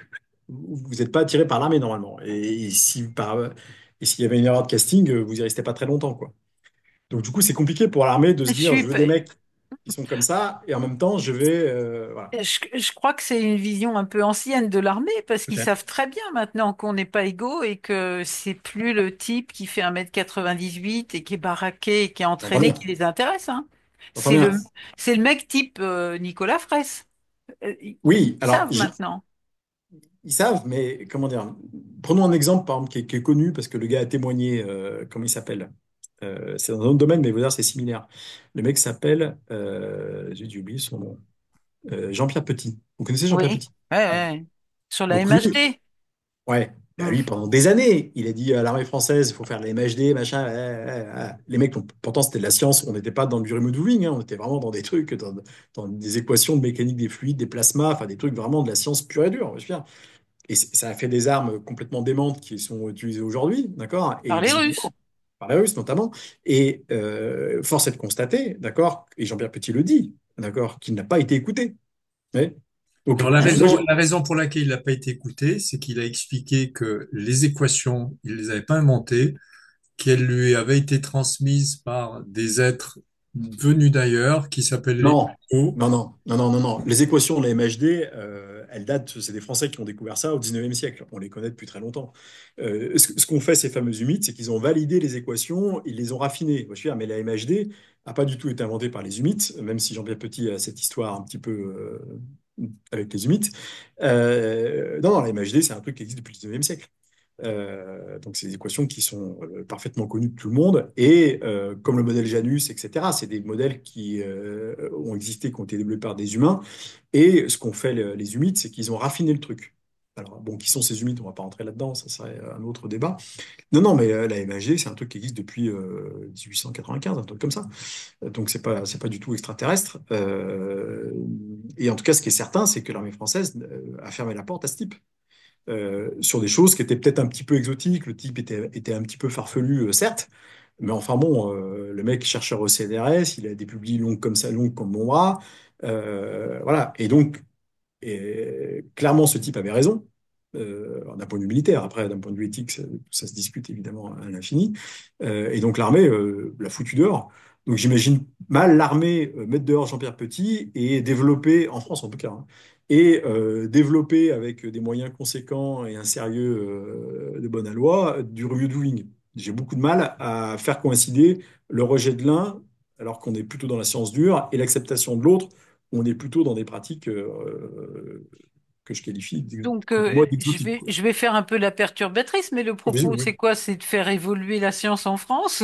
vous n'êtes pas attiré par l'armée normalement. Et s'il y avait une erreur de casting, vous y restez pas très longtemps, quoi. Donc, du coup, c'est compliqué pour l'armée de Je se dire, suis, je veux des mecs qui sont comme ça, et en même temps, voilà. je crois que c'est une vision un peu ancienne de l'armée parce qu'ils Peut-être. savent très bien maintenant qu'on n'est pas égaux et que c'est plus le type qui fait 1,98 m et qui est baraqué et qui est J'entends entraîné bien. qui les intéresse, hein. J'entends C'est bien. c'est le mec type Nicolas Fraisse. Ils Oui, alors, savent maintenant. ils savent, mais comment dire? Prenons un exemple, par exemple, qui est connu, parce que le gars a témoigné, comment il s'appelle? C'est dans un autre domaine, mais vous dire c'est similaire. Le mec s'appelle, j'ai oublié son nom, Jean-Pierre Petit. Vous connaissez Jean-Pierre Oui. Petit? Ouais, Voilà. ouais. Sur la Donc lui, MHD. ouais, bah Hmm. lui, pendant des années, il a dit à l'armée française, il faut faire la MHD, machin. Les mecs, pourtant, c'était de la science, on n'était pas dans du remote viewing, hein, on était vraiment dans des trucs, dans des équations de mécanique des fluides, des plasmas, enfin des trucs vraiment de la science pure et dure. Je veux dire. Et ça a fait des armes complètement démentes qui sont utilisées aujourd'hui, d'accord? Et Par les visiblement, Russes. par les Russes notamment. Et force est de constater, d'accord? Et Jean-Pierre Petit le dit, d'accord? Qu'il n'a pas été écouté. Ouais. Donc, Alors, moi, la raison pour laquelle il n'a pas été écouté, c'est qu'il a expliqué que les équations, il les avait pas inventées, qu'elles lui avaient été transmises par des êtres venus d'ailleurs, qui s'appellent les non, Numéros. non. Les équations de la MHD, elles datent, c'est des Français qui ont découvert ça au 19e siècle. On les connaît depuis très longtemps. Ce qu'ont fait ces fameux humides, c'est qu'ils ont validé les équations, ils les ont raffinées. Je veux dire, mais la MHD n'a pas du tout été inventée par les humides, même si Jean-Pierre Petit a cette histoire un petit peu avec les humides. Non, la MHD, c'est un truc qui existe depuis le 19e siècle. Donc, c'est des équations qui sont parfaitement connues de tout le monde. Et comme le modèle Janus, etc., c'est des modèles qui ont existé, qui ont été développés par des humains. Et ce qu'ont fait les humides, c'est qu'ils ont raffiné le truc. Alors, bon, qui sont ces humides? On va pas rentrer là-dedans, ça serait un autre débat. Non, non, mais la MHD, c'est un truc qui existe depuis 1895, un truc comme ça. Donc, c'est pas du tout extraterrestre. Et en tout cas, ce qui est certain, c'est que l'armée française a fermé la porte à ce type sur des choses qui étaient peut-être un petit peu exotiques. Le type était un petit peu farfelu, certes, mais enfin bon, le mec chercheur au CNRS, il a des publis longs comme ça, longs comme mon bras. Voilà. Et donc, clairement, ce type avait raison. D'un point de vue militaire, après, d'un point de vue éthique, ça se discute évidemment à l'infini. Et donc l'armée l'a foutu dehors. Donc j'imagine mal l'armée mettre dehors Jean-Pierre Petit et développer, en France en tout cas, hein, et développer avec des moyens conséquents et un sérieux de bonne loi du remote viewing. J'ai beaucoup de mal à faire coïncider le rejet de l'un, alors qu'on est plutôt dans la science dure, et l'acceptation de l'autre, où on est plutôt dans des pratiques que je qualifie, Donc, pour moi, d'exotiques, quoi. je vais faire un peu la perturbatrice, mais le Vas-y, propos, oui. c'est quoi? C'est de faire évoluer la science en France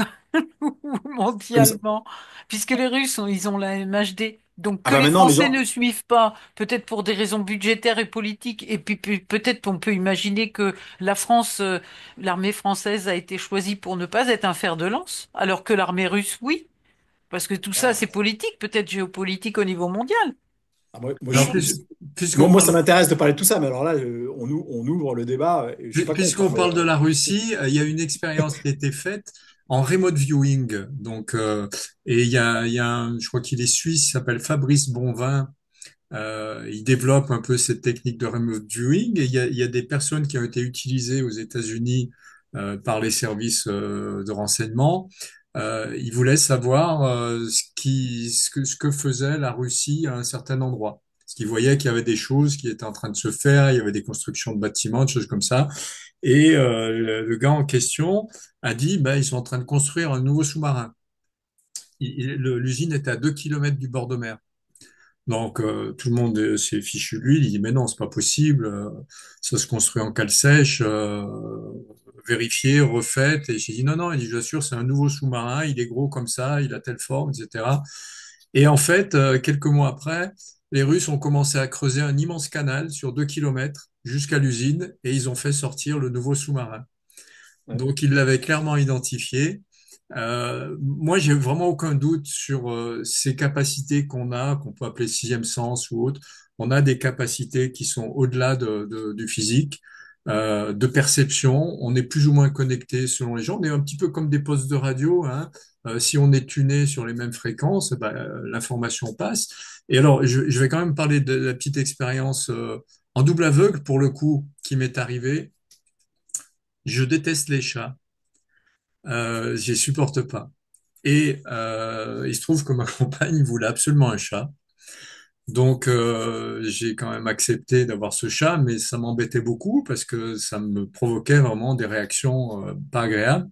ou Comme ça. mondialement? Puisque les Russes, ils ont la MHD. Donc, Ah que bah les maintenant, les Français gens. ne suivent pas, peut-être pour des raisons budgétaires et politiques, et puis peut-être qu'on peut imaginer que la France, l'armée française a été choisie pour ne pas être un fer de lance, alors que l'armée russe, oui. Parce que tout ça, c'est politique, peut-être géopolitique au niveau mondial. Ah, moi, Alors, puisqu'on ça parle, m'intéresse de parler de tout ça, mais alors là, on ouvre le débat, et je suis pas contre, hein, puisqu'on mais parle de la Russie, il y a une expérience qui a été faite en remote viewing. Donc, et il y a je crois qu'il est suisse, il s'appelle Fabrice Bonvin. Il développe un peu cette technique de remote viewing. Et il y a des personnes qui ont été utilisées aux États-Unis par les services de renseignement. Ils voulaient savoir ce que faisait la Russie à un certain endroit. Parce qu'ils voyaient qu'il y avait des choses qui étaient en train de se faire, il y avait des constructions de bâtiments, des choses comme ça. Et le gars en question a dit, bah, ils sont en train de construire un nouveau sous-marin. L'usine était à 2 kilomètres du bord de mer. Donc tout le monde s'est fichu de lui. Il dit mais non, c'est pas possible. Ça se construit en cale sèche, vérifié, refait. Et j'ai dit non non. Il dit je vous assure, c'est un nouveau sous-marin. Il est gros comme ça, il a telle forme, etc. Et en fait, quelques mois après, les Russes ont commencé à creuser un immense canal sur 2 kilomètres jusqu'à l'usine et ils ont fait sortir le nouveau sous-marin. ouais. Donc, il l'avait clairement identifié. Moi, j'ai vraiment aucun doute sur ces capacités qu'on a, qu'on peut appeler sixième sens ou autre. On a des capacités qui sont au-delà du physique, de perception. On est plus ou moins connecté selon les gens. On est un petit peu comme des postes de radio, hein. Si on est tuné sur les mêmes fréquences, ben, l'information passe. Et alors, je vais quand même parler de la petite expérience en double aveugle pour le coup qui m'est arrivée. Je déteste les chats. Je les supporte pas. Et il se trouve que ma compagne voulait absolument un chat. Donc j'ai quand même accepté d'avoir ce chat, mais ça m'embêtait beaucoup parce que ça me provoquait vraiment des réactions pas agréables.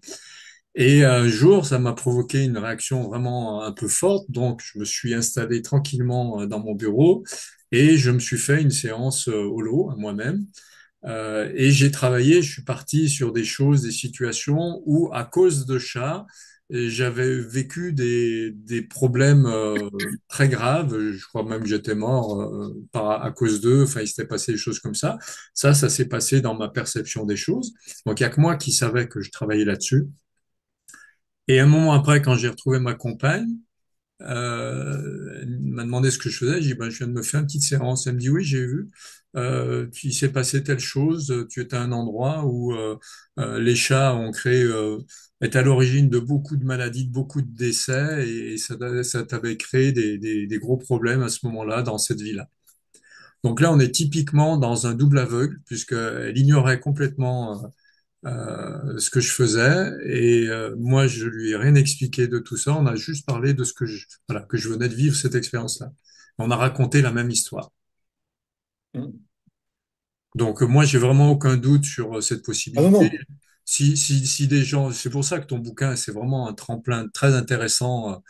Et un jour, ça m'a provoqué une réaction vraiment un peu forte. Donc je me suis installé tranquillement dans mon bureau et je me suis fait une séance holo à moi-même. Et j'ai travaillé, je suis parti sur des choses, des situations où, à cause de chats, j'avais vécu des problèmes très graves. Je crois même que j'étais mort à cause d'eux. Enfin, il s'était passé des choses comme ça. Ça s'est passé dans ma perception des choses. Donc, il y a que moi qui savais que je travaillais là-dessus. Et un moment après, quand j'ai retrouvé ma compagne, elle m'a demandé ce que je faisais. J'ai dit, ben, je viens de me faire une petite séance. Elle me dit, oui, j'ai vu. Il s'est passé telle chose. Tu étais à un endroit où les chats ont créé, est à l'origine de beaucoup de maladies, de beaucoup de décès, et ça t'avait créé des gros problèmes à ce moment-là dans cette ville-là. Donc là, on est typiquement dans un double aveugle, puisqu'elle ignorait complètement ce que je faisais. Et moi, je lui ai rien expliqué de tout ça. On a juste parlé de ce voilà, que je venais de vivre cette expérience-là. On a raconté la même histoire. Mm. Donc moi, j'ai vraiment aucun doute sur cette Ah non, possibilité. non. Si des gens, c'est pour ça que ton bouquin, c'est vraiment un tremplin très intéressant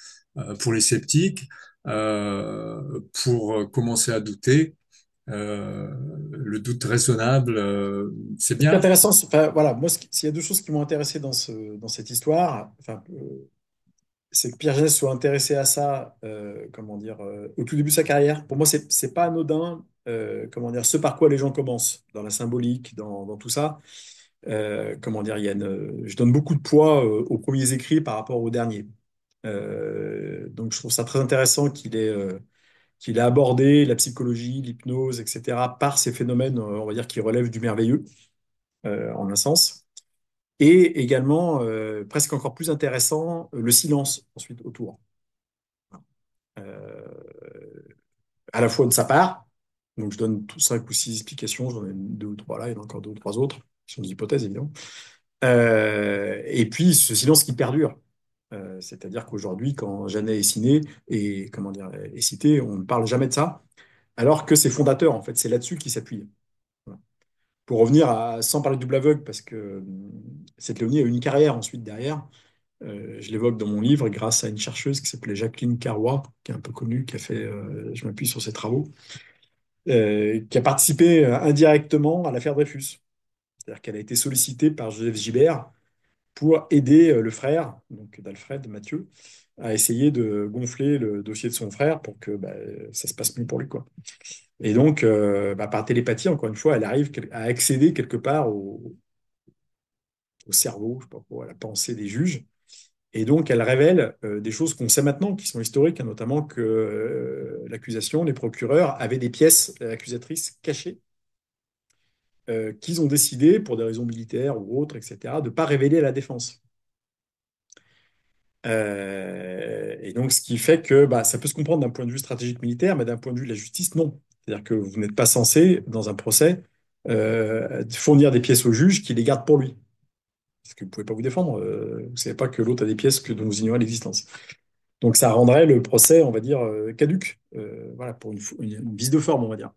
pour les sceptiques, pour commencer à douter. euh, le doute raisonnable, c'est Ce qui est bien. intéressant, enfin, voilà, moi, s'il y a deux choses qui m'ont intéressé dans cette histoire, enfin, c'est que Pierre Gès soit intéressé à ça, comment dire, au tout début de sa carrière. Pour moi, c'est pas anodin, comment dire, ce par quoi les gens commencent, dans la symbolique, dans tout ça. Comment dire, je donne beaucoup de poids aux premiers écrits par rapport aux derniers. Donc, je trouve ça très intéressant qu'il ait abordé la psychologie, l'hypnose, etc., par ces phénomènes, on va dire, qui relèvent du merveilleux, en un sens. Et également, presque encore plus intéressant, le silence ensuite autour. Euh, à la fois de sa part, donc je donne tout 5 ou 6 explications, j'en ai deux ou trois là, il y en a encore deux ou trois autres, qui sont des hypothèses évidemment. Et puis ce silence qui perdure. C'est-à-dire qu'aujourd'hui, quand Janet est ciné et comment dire est cité, on ne parle jamais de ça, alors que c'est fondateur en fait, c'est là-dessus qu'il s'appuie. Voilà. Pour revenir sans parler du double aveugle, parce que cette Léonie a eu une carrière ensuite derrière. Je l'évoque dans mon livre grâce à une chercheuse qui s'appelait Jacqueline Carrois, qui est un peu connue, qui a fait, je m'appuie sur ses travaux, qui a participé indirectement à l'affaire Dreyfus. C'est-à-dire qu'elle a été sollicitée par Joseph Gibert pour aider le frère, donc d'Alfred, Mathieu, à essayer de gonfler le dossier de son frère pour que ça se passe mieux pour lui, quoi. Et donc, par télépathie, encore une fois, elle arrive à accéder quelque part au cerveau, je sais pas quoi, à la pensée des juges. Et donc, elle révèle des choses qu'on sait maintenant, qui sont historiques, hein, notamment que l'accusation, les procureurs avaient des pièces accusatrices cachées qu'ils ont décidé, pour des raisons militaires ou autres, etc., de ne pas révéler à la défense. Et donc, ce qui fait que ça peut se comprendre d'un point de vue stratégique militaire, mais d'un point de vue de la justice, non. C'est-à-dire que vous n'êtes pas censé, dans un procès, fournir des pièces au juge qui les garde pour lui. Parce que vous ne pouvez pas vous défendre. Vous ne savez pas que l'autre a des pièces dont vous ignorez l'existence. Donc, ça rendrait le procès, on va dire, caduc. Voilà, pour une vice de forme, on va dire.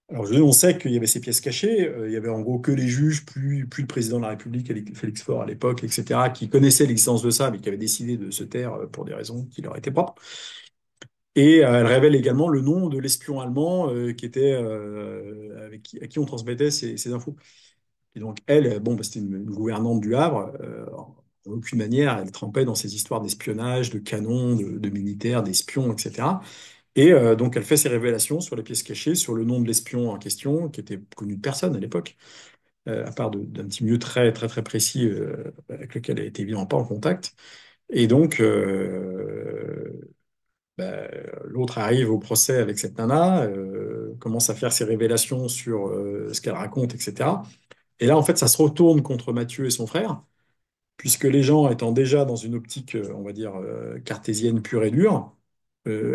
Alors, on sait qu'il y avait ces pièces cachées. Il y avait en gros que les juges, plus le président de la République, Félix Faure à l'époque, etc., qui connaissaient l'existence de ça, mais qui avaient décidé de se taire pour des raisons qui leur étaient propres. Et elle révèle également le nom de l'espion allemand qui était à qui on transmettait ces infos. Et donc, elle, bon, c'était une gouvernante du Havre. En aucune manière, elle trempait dans ces histoires d'espionnage, de canons, de militaires, d'espions, etc. Et donc, elle fait ses révélations sur les pièces cachées, sur le nom de l'espion en question, qui était connu de personne à l'époque, à part d'un petit milieu très, très, très précis avec lequel elle était évidemment pas en contact. Et donc, l'autre arrive au procès avec cette nana, commence à faire ses révélations sur ce qu'elle raconte, etc. Et là, en fait, ça se retourne contre Mathieu et son frère, puisque les gens étant déjà dans une optique, on va dire, cartésienne pure et dure,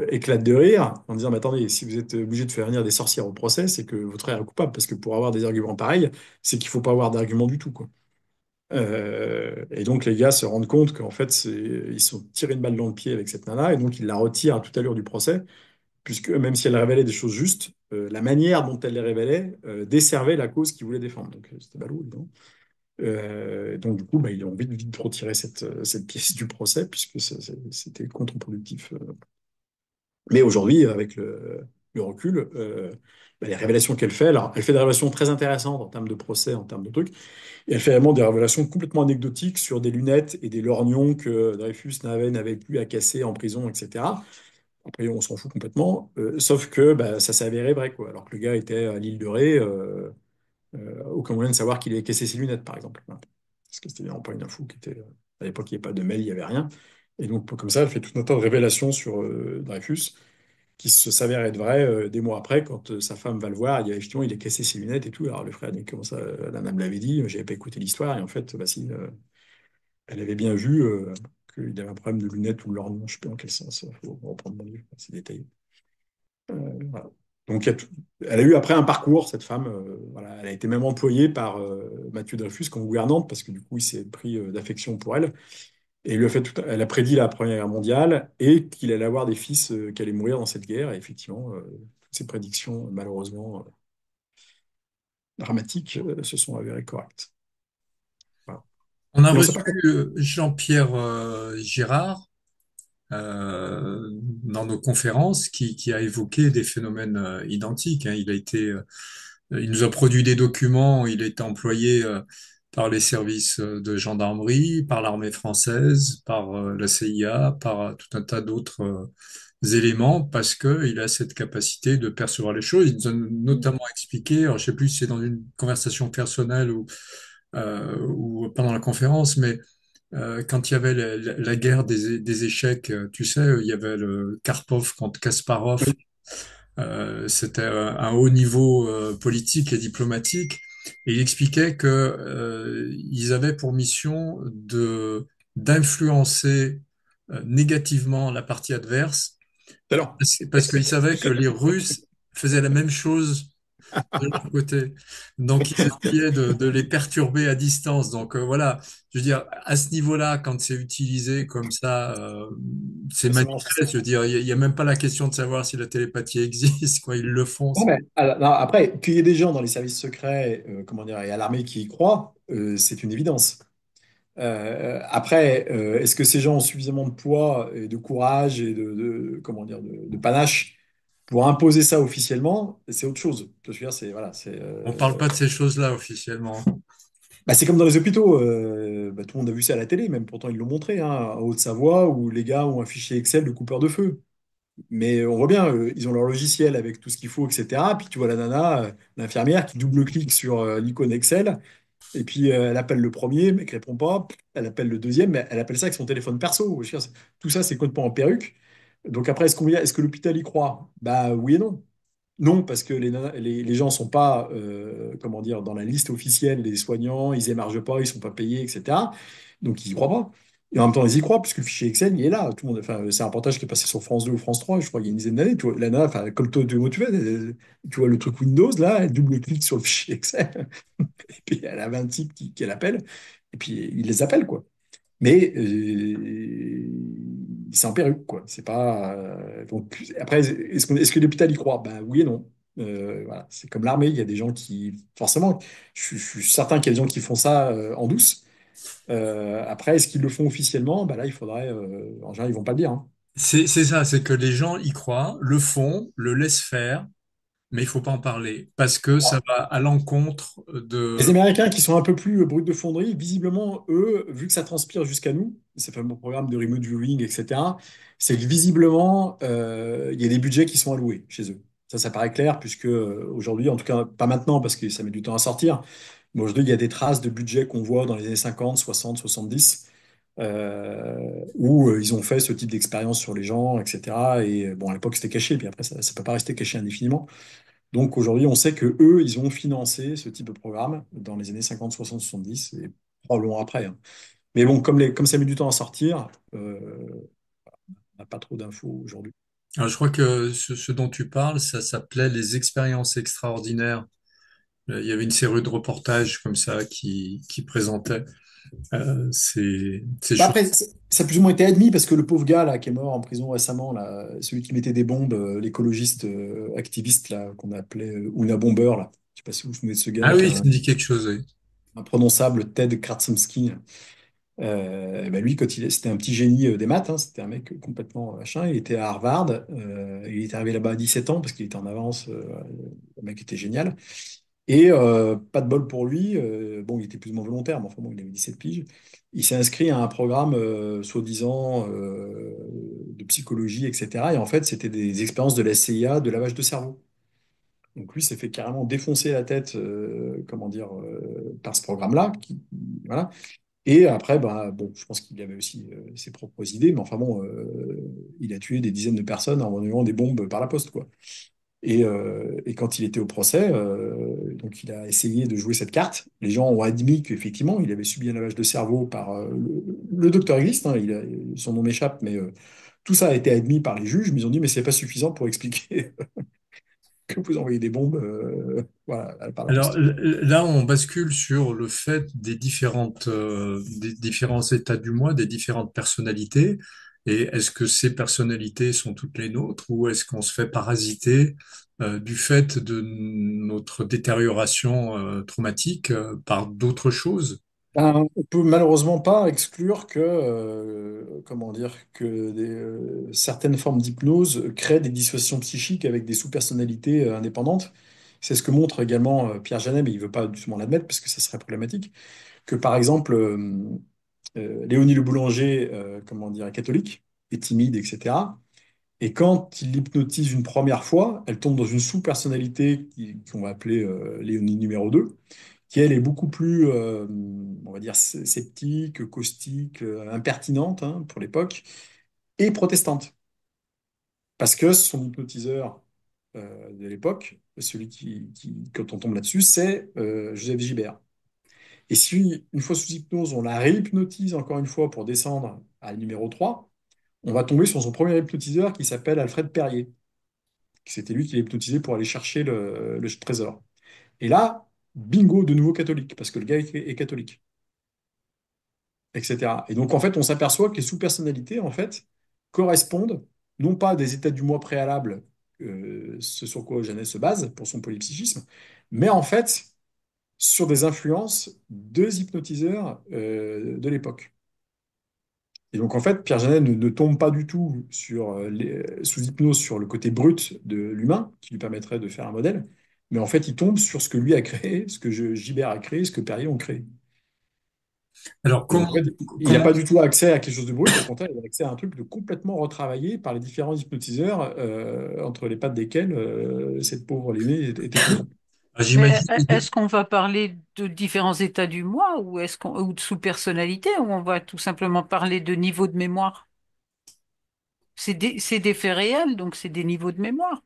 éclatent de rire en disant, mais attendez, si vous êtes obligé de faire venir des sorcières au procès, c'est que votre frère est coupable, parce que pour avoir des arguments pareils, c'est qu'il faut pas avoir d'arguments du tout, quoi. Et donc les gars se rendent compte qu'en fait, ils se sont tirés une balle dans le pied avec cette nana, et donc ils la retirent à toute allure du procès, puisque même si elle révélait des choses justes, la manière dont elle les révélait desservait la cause qu'ils voulaient défendre. Donc c'était ballot, évidemment. Donc du coup, ils ont vite retiré cette pièce du procès, puisque c'était contre-productif. Mais aujourd'hui, avec le recul, les révélations qu'elle fait, alors elle fait des révélations très intéressantes en termes de procès, en termes de trucs, et elle fait vraiment des révélations complètement anecdotiques sur des lunettes et des lorgnons que Dreyfus n'avait plus à casser en prison, etc. Après, on s'en fout complètement, sauf que ça s'est avéré vrai, quoi. Alors que le gars était à l'île de Ré, aucun moyen de savoir qu'il avait cassé ses lunettes, par exemple. Voilà. Parce que c'était vraiment pas une info qui était. À l'époque, il n'y avait pas de mail, il n'y avait rien. Et donc, comme ça, elle fait tout un tas de révélations sur Dreyfus qui se s'avère être vrai des mois après, quand sa femme va le voir, effectivement, il a cassé ses lunettes et tout. Alors le frère dit comment ça, la nana me l'avait dit, j'avais pas écouté l'histoire, et en fait, si, elle avait bien vu qu'il avait un problème de lunettes ou de lorgnon, je sais pas dans quel sens, il faut reprendre mon livre, c'est détaillé. Voilà. Donc elle a eu après un parcours, cette femme, voilà, elle a été même employée par Mathieu Dreyfus comme gouvernante, parce que du coup, il s'est pris d'affection pour elle. Et il lui a fait elle a prédit la Première Guerre mondiale et qu'il allait avoir des fils qui allaient mourir dans cette guerre. Et effectivement, toutes ces prédictions, malheureusement dramatiques, se sont avérées correctes. Voilà. On a Mais on sait reçu pas comment. Jean-Pierre Girard, dans nos conférences qui a évoqué des phénomènes identiques, hein. Il nous a produit des documents, il a été employé par les services de gendarmerie, par l'armée française, par la CIA, par tout un tas d'autres éléments, parce que il a cette capacité de percevoir les choses. Il nous a notamment expliqué, alors je sais plus si c'est dans une conversation personnelle ou pendant la conférence, mais quand il y avait la guerre des échecs, tu sais, il y avait le Karpov contre Kasparov. Oui. C'était un haut niveau politique et diplomatique. Et il expliquait que ils avaient pour mission de d'influencer négativement la partie adverse, Alors, parce qu'ils savaient que les Russes faisaient la même chose de leur côté. Donc, ils essayaient de les perturber à distance. Donc, voilà, je veux dire, à ce niveau-là, quand c'est utilisé comme ça, c'est ça marche. manifeste. Je veux dire, il y a même pas la question de savoir si la télépathie existe, quoi. Ils le font. Non, mais, non, après, qu'il y ait des gens dans les services secrets, comment dire, et à l'armée qui y croient, c'est une évidence. Après, est-ce que ces gens ont suffisamment de poids et de courage et comment dire, de panache pour imposer ça officiellement? C'est autre chose. Je veux dire, c'est voilà, On parle pas de ces choses-là officiellement. bah, c'est comme dans les hôpitaux. Bah, tout le monde a vu ça à la télé, même pourtant ils l'ont montré, hein, en Haute-Savoie, où les gars ont un fichier Excel de coupeur de feu. Mais on voit bien, ils ont leur logiciel avec tout ce qu'il faut, etc. Puis tu vois la nana, l'infirmière, qui double-clique sur l'icône Excel. Et puis elle appelle le premier, mais qui répond pas. Elle appelle le deuxième, mais elle appelle ça avec son téléphone perso. Je veux dire, tout ça, c'est complètement en perruque. Donc après, est-ce que l'hôpital y croit? Bah oui et non. Non, parce que les gens sont pas, comment dire, dans la liste officielle des soignants, ils émargent pas, ils sont pas payés, etc. Donc ils y croient pas. Et en même temps, ils y croient, puisque le fichier Excel, il est là. Tout le monde, enfin, c'est un reportage qui est passé sur France 2 ou France 3, je crois, il y a une dizaine d'années. Tu vois, la nana, enfin, comme toi, tu vois, tu vois le truc Windows, là, elle double-clique sur le fichier Excel. Et puis elle a 20 types qui l'appellent, et puis il les appelle, quoi. Mais c'est en perruque, quoi. C'est pas. Donc, après, est-ce que l'hôpital y croit? Ben oui et non. Voilà. C'est comme l'armée, il y a des gens qui. Forcément, je suis certain qu'il y a des gens qui font ça en douce. Après, est-ce qu'ils le font officiellement? Ben là, il faudrait. En général, ils vont pas le dire, hein. C'est ça, c'est que les gens y croient, le font, le laissent faire, mais il faut pas en parler parce que ça va à l'encontre Les de. Américains qui sont un peu plus bruts de fonderie, visiblement, eux, vu que ça transpire jusqu'à nous, ces fameux programmes de remote viewing, etc., c'est que visiblement, il y a des budgets qui sont alloués chez eux. Ça paraît clair, puisque aujourd'hui, en tout cas, pas maintenant, parce que ça met du temps à sortir, mais aujourd'hui, il y a des traces de budget qu'on voit dans les années 50, 60, 70, où ils ont fait ce type d'expérience sur les gens, etc. Et bon, à l'époque, c'était caché, puis après, ça ne peut pas rester caché indéfiniment. Donc aujourd'hui, on sait que eux, ils ont financé ce type de programme dans les années 50, 60, 70 et probablement après, hein. Mais bon, comme ça met du temps à sortir, on n'a pas trop d'infos aujourd'hui. Alors, je crois que ce dont tu parles, ça s'appelait les expériences extraordinaires. Il y avait une série de reportages comme ça qui présentait ces Bah choses. après, ça a plus ou moins été admis parce que le pauvre gars là, qui est mort en prison récemment, là, celui qui mettait des bombes, l'écologiste activiste là, qu'on appelait Una Bomber, là. Je sais pas si vous vous souvenez de ce gars Ah avec oui, ça me dit quelque chose, oui. un prononçable Ted Kaczynski. Eh ben lui, c'était un petit génie des maths, hein, c'était un mec complètement machin. Il était à Harvard, il est arrivé là-bas à 17 ans parce qu'il était en avance. Le mec était génial. Et pas de bol pour lui. Bon, il était plus ou moins volontaire, mais enfin bon, il avait 17 piges. Il s'est inscrit à un programme soi-disant de psychologie, etc. Et en fait, c'était des expériences de la CIA de lavage de cerveau. Donc lui s'est fait carrément défoncer la tête, comment dire, par ce programme-là. Voilà. Et après, bah, bon, je pense qu'il avait aussi ses propres idées, mais enfin bon, il a tué des dizaines de personnes en envoyant des bombes par la poste, quoi. Et quand il était au procès, donc il a essayé de jouer cette carte. Les gens ont admis qu'effectivement, il avait subi un lavage de cerveau par le docteur existe, hein, son nom m'échappe, mais tout ça a été admis par les juges, mais ils ont dit, mais c'est pas suffisant pour expliquer que vous envoyez des bombes voilà, par la Alors poste. là, on bascule sur le fait des différents états du moi, des différentes personnalités. Et est-ce que ces personnalités sont toutes les nôtres ou est-ce qu'on se fait parasiter du fait de notre détérioration traumatique par d'autres choses? Ben, on peut malheureusement pas exclure que, comment dire, que certaines formes d'hypnose créent des dissociations psychiques avec des sous-personnalités indépendantes. C'est ce que montre également Pierre Janet, mais il veut pas justement l'admettre parce que ça serait problématique. Que par exemple, Léonie Le Boulanger, comment dire, est catholique, est timide, etc. Et quand il l'hypnotise une première fois, elle tombe dans une sous-personnalité qu'on va appeler Léonie numéro 2, qui elle est beaucoup plus, on va dire, sceptique, caustique, impertinente pour l'époque, et protestante. Parce que son hypnotiseur de l'époque, celui quand on tombe là-dessus, c'est Joseph Gibert. Et si, une fois sous hypnose, on la réhypnotise encore une fois pour descendre à numéro 3, on va tomber sur son premier hypnotiseur qui s'appelle Alfred Perrier. C'était lui qui l'a hypnotisé pour aller chercher le trésor. Et là, bingo, de nouveau catholique, parce que le gars est catholique, etc. Et donc, en fait, on s'aperçoit que les sous-personnalités, en fait, correspondent non pas à des états du moi préalables, ce sur quoi Jeannette se base pour son polypsychisme, mais en fait, sur des influences de hypnotiseurs de l'époque. Et donc, en fait, Pierre Janet ne tombe pas du tout sous hypnose sur le côté brut de l'humain, qui lui permettrait de faire un modèle, mais en fait, il tombe sur ce que lui a créé, ce que Gibert a créé, ce que Perrier ont créé. Alors, Et donc, en fait, il n'a comment, pas du tout accès à quelque chose de brut, au contraire, il a accès à un truc de complètement retravaillé par les différents hypnotiseurs, entre les pattes desquels cette pauvre Léné était tombée. Mais j'imagine, est-ce qu'on va parler de différents états du moi ou ou de sous-personnalité ou on va tout simplement parler de niveau de mémoire? C'est des faits réels, donc c'est des niveaux de mémoire.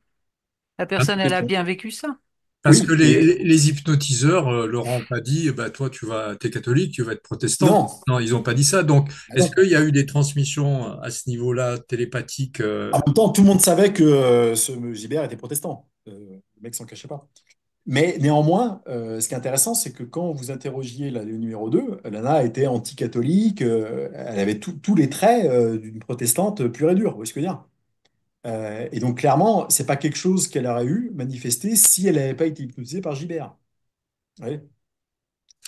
La Ah, bonne personne, elle a question. bien vécu ça. parce que Oui, et les hypnotiseurs leur ont pas dit, bah, toi, t'es catholique, tu vas être protestant. non, Non, ils ont pas dit ça. Donc, ah est-ce non. qu'il y a eu des transmissions à ce niveau-là, télépathiques, En même temps, tout le monde savait que ce Gibert était protestant. Le mec s'en cachait pas. Mais néanmoins, ce qui est intéressant, c'est que quand vous interrogiez le numéro 2, Lana était anti-catholique, elle avait tous les traits d'une protestante pure et dure, vous voyez ce que je veux dire? Et donc clairement, c'est pas quelque chose qu'elle aurait eu manifesté si elle n'avait pas été hypnotisée par Gibert. Vous voyez.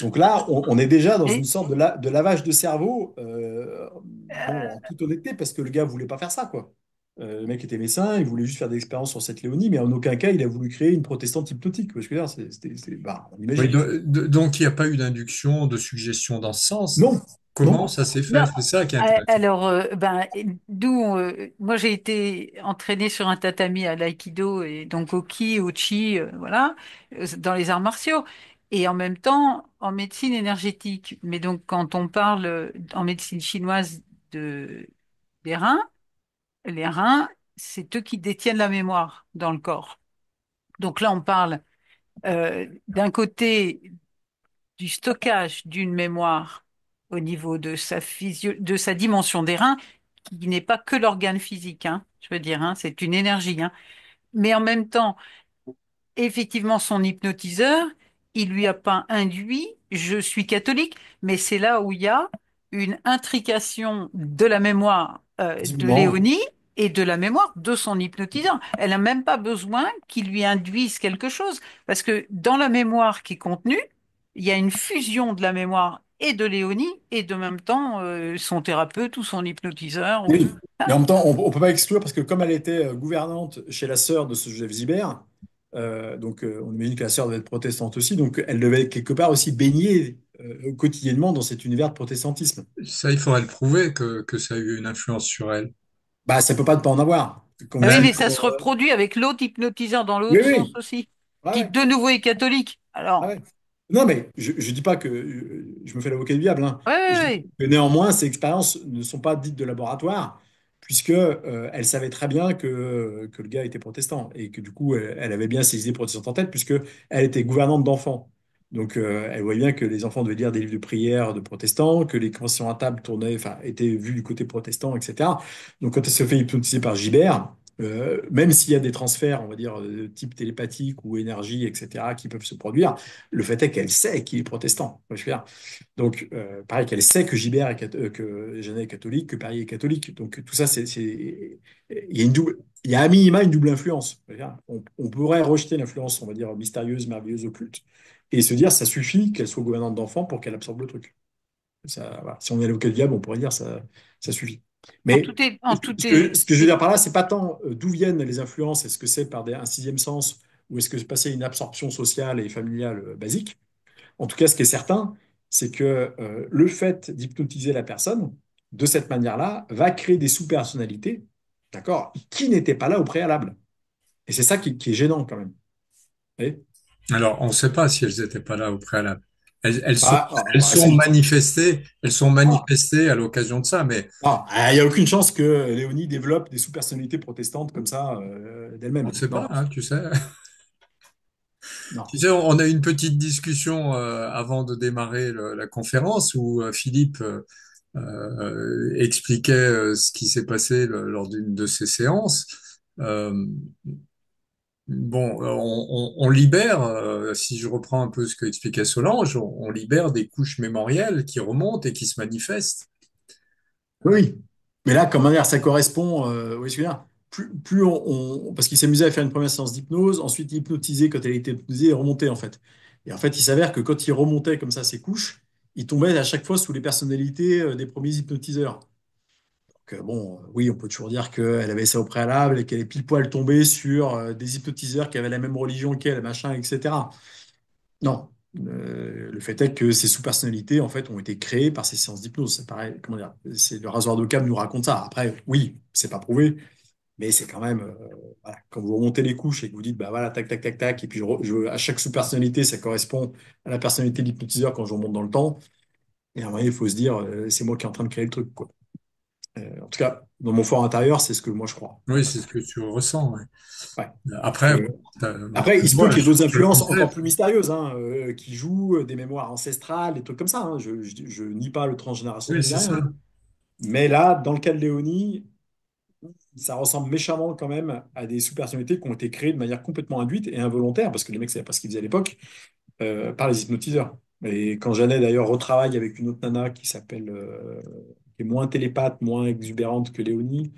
Donc là, on est déjà dans une Et sorte de lavage de cerveau, bon, en toute honnêteté, parce que le gars voulait pas faire ça, quoi. Le mec était médecin, il voulait juste faire des expériences sur cette Léonie, mais en aucun cas il a voulu créer une protestante hypnotique. Vous voyez ce que je veux dire? Bah, on oui, imagine. donc il n'y a pas eu d'induction, de suggestion dans ce sens. Non, Comment non. ça s'est fait? non, C'est ça qui est intéressant. alors, moi j'ai été entraînée sur un tatami à l'aïkido et donc au ki, au chi, voilà, dans les arts martiaux. Et en même temps, en médecine énergétique. Mais donc, quand on parle en médecine chinoise de, des reins, les reins, c'est eux qui détiennent la mémoire dans le corps. Donc là, on parle d'un côté du stockage d'une mémoire au niveau de de sa dimension des reins, qui n'est pas que l'organe physique, hein, je veux dire, hein, c'est une énergie, hein. Mais en même temps, effectivement, son hypnotiseur, il lui a pas induit, je suis catholique, mais c'est là où il y a une intrication de la mémoire de Visiblement. Léonie et de la mémoire de son hypnotiseur. Elle n'a même pas besoin qu'il lui induise quelque chose, parce que dans la mémoire qui est contenue, il y a une fusion de la mémoire et de Léonie et de même temps son thérapeute ou son hypnotiseur. Oui. Mais en même temps, on ne peut pas exclure parce que comme elle était gouvernante chez la sœur de ce Joseph Zibert, donc on imagine que la sœur devait être protestante aussi, donc elle devait quelque part aussi baigner quotidiennement dans cet univers de protestantisme. Ça, il faudrait le prouver que ça a eu une influence sur elle. Bah, ça peut pas ne pas en avoir. Comme Ah oui, si mais ça se reproduit avec l'autre hypnotiseur dans oui, l'autre sens oui. aussi, Ouais, qui ouais. de nouveau est catholique. Ah Alors, ouais. Non, mais je ne dis pas que je me fais l'avocat du diable, hein. ouais, Je ouais, dis ouais. que néanmoins, ces expériences ne sont pas dites de laboratoire, puisque elle savait très bien que le gars était protestant et que du coup, elle avait bien ses idées protestantes en tête, puisque elle était gouvernante d'enfants. Donc, elle voyait bien que les enfants devaient lire des livres de prière de protestants, que les conversations à table tournaient, enfin, étaient vues du côté protestant, etc. Donc, quand elle se fait hypnotiser par Gibert, même s'il y a des transferts, on va dire, de type télépathique ou énergie, etc., qui peuvent se produire, le fait est qu'elle sait qu'il est protestant. Je veux dire. Donc, pareil, qu'elle sait que Gibert que Jeannet est catholique, que Paris est catholique. Donc, tout ça, il y a il y a à minima une double influence. Je veux dire. On pourrait rejeter l'influence, on va dire, mystérieuse, merveilleuse, occulte, et se dire, ça suffit qu'elle soit gouvernante d'enfants pour qu'elle absorbe le truc. Ça, voilà. Si on est l'avocat du diable, on pourrait dire ça suffit. En Mais tout est, en tout ce que je veux dire par là, c'est pas tant d'où viennent les influences, est-ce que c'est par un sixième sens ou est-ce que c'est passé une absorption sociale et familiale basique. En tout cas, ce qui est certain, c'est que le fait d'hypnotiser la personne de cette manière-là va créer des sous-personnalités, d'accord, qui n'étaient pas là au préalable. Et c'est ça qui est gênant quand même. Vous voyez. Alors, on ne sait pas si elles n'étaient pas là au préalable. Ah, Elles ah, sont ah, manifestées à l'occasion de ça, mais il n'y a aucune chance que Léonie développe des sous-personnalités protestantes comme ça on ne d'elle-même. sait pas, Non, hein, tu sais. non. Tu sais, on a eu une petite discussion avant de démarrer la conférence où Philippe expliquait ce qui s'est passé lors d'une de ces séances. Euh, bon, on libère, si je reprends un peu ce que expliquait Solange, on libère des couches mémorielles qui remontent et qui se manifestent. Oui, oui. Mais là, comment dire, ça correspond, oui, ce que je veux dire. Plus parce qu'il s'amusait à faire une première séance d'hypnose, ensuite hypnotiser quand elle était hypnotisée et remonter en fait. Et en fait, il s'avère que quand il remontait comme ça ses couches, il tombait à chaque fois sous les personnalités des premiers hypnotiseurs. Donc, bon, oui, on peut toujours dire qu'elle avait ça au préalable et qu'elle est pile poil tombée sur des hypnotiseurs qui avaient la même religion qu'elle, machin, etc. Non. Le fait est que ces sous-personnalités, en fait, ont été créées par ces séances d'hypnose. Ça paraît, comment dire, c'est le rasoir d'Occam nous raconte ça. Après, oui, c'est pas prouvé, mais c'est quand même, voilà, quand vous remontez les couches et que vous dites, bah voilà, tac, tac, tac, tac, et puis à chaque sous-personnalité, ça correspond à la personnalité de l'hypnotiseur quand je remonte dans le temps. Et à un moment, il faut se dire, c'est moi qui est en train de créer le truc, quoi. En tout cas, dans mon fort intérieur, c'est ce que moi je crois. Oui, Voilà. c'est ce que tu ressens. Ouais. Ouais. Après, bon, Après, il se peut moi, qu'il y ait d'autres je le influences encore concède. plus mystérieuses, hein, qui jouent des mémoires ancestrales, des trucs comme ça, hein. Je nie pas le Oui, transgénérationnel ni c'est rien, ça. hein. Mais là, dans le cas de Léonie, ça ressemble méchamment quand même à des sous-personnalités qui ont été créées de manière complètement induite et involontaire, parce que les mecs ne savaient pas ce qu'ils faisaient à l'époque, par les hypnotiseurs. Et quand Jeannet, d'ailleurs, retravaille avec une autre nana qui est moins télépathe, moins exubérante que Léonie,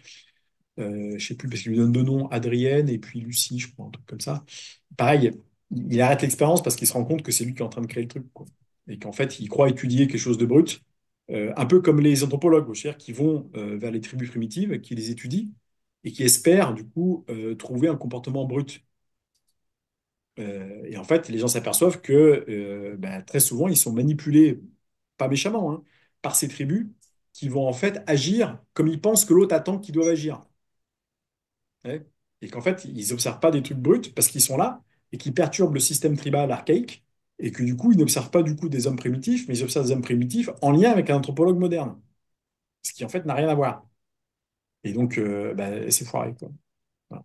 je ne sais plus, parce qu'il lui donne deux noms, Adrienne et puis Lucie, je crois, un truc comme ça. Pareil, il arrête l'expérience parce qu'il se rend compte que c'est lui qui est en train de créer le truc, quoi. Et qu'en fait, il croit étudier quelque chose de brut, un peu comme les anthropologues, c'est-à-dire qui vont vers les tribus primitives, qui les étudient et qui espèrent, du coup, trouver un comportement brut. Et en fait, les gens s'aperçoivent que bah, très souvent, ils sont manipulés, pas méchamment, hein, par ces tribus qui vont en fait agir comme ils pensent que l'autre attend qu'ils doivent agir. Ouais. Et qu'en fait, ils n'observent pas des trucs bruts parce qu'ils sont là et qui perturbent le système tribal archaïque et que du coup, ils n'observent pas du coup des hommes primitifs, mais ils observent des hommes primitifs en lien avec un anthropologue moderne, ce qui en fait n'a rien à voir. Et donc, bah, c'est foiré, quoi. Voilà.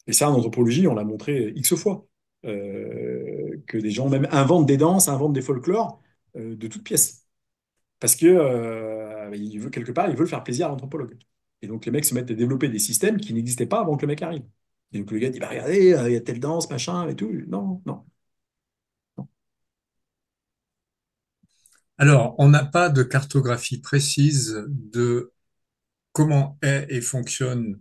Et ça, en anthropologie, on l'a montré X fois. Que des gens même inventent des danses, inventent des folklores de toutes pièces. Parce que quelque part, ils veulent faire plaisir à l'anthropologue. Et donc les mecs se mettent à développer des systèmes qui n'existaient pas avant que le mec arrive. Et donc le gars dit, bah regardez, il y a telle danse, machin, et tout. Non, non, non. Alors, on n'a pas de cartographie précise de comment est et fonctionne,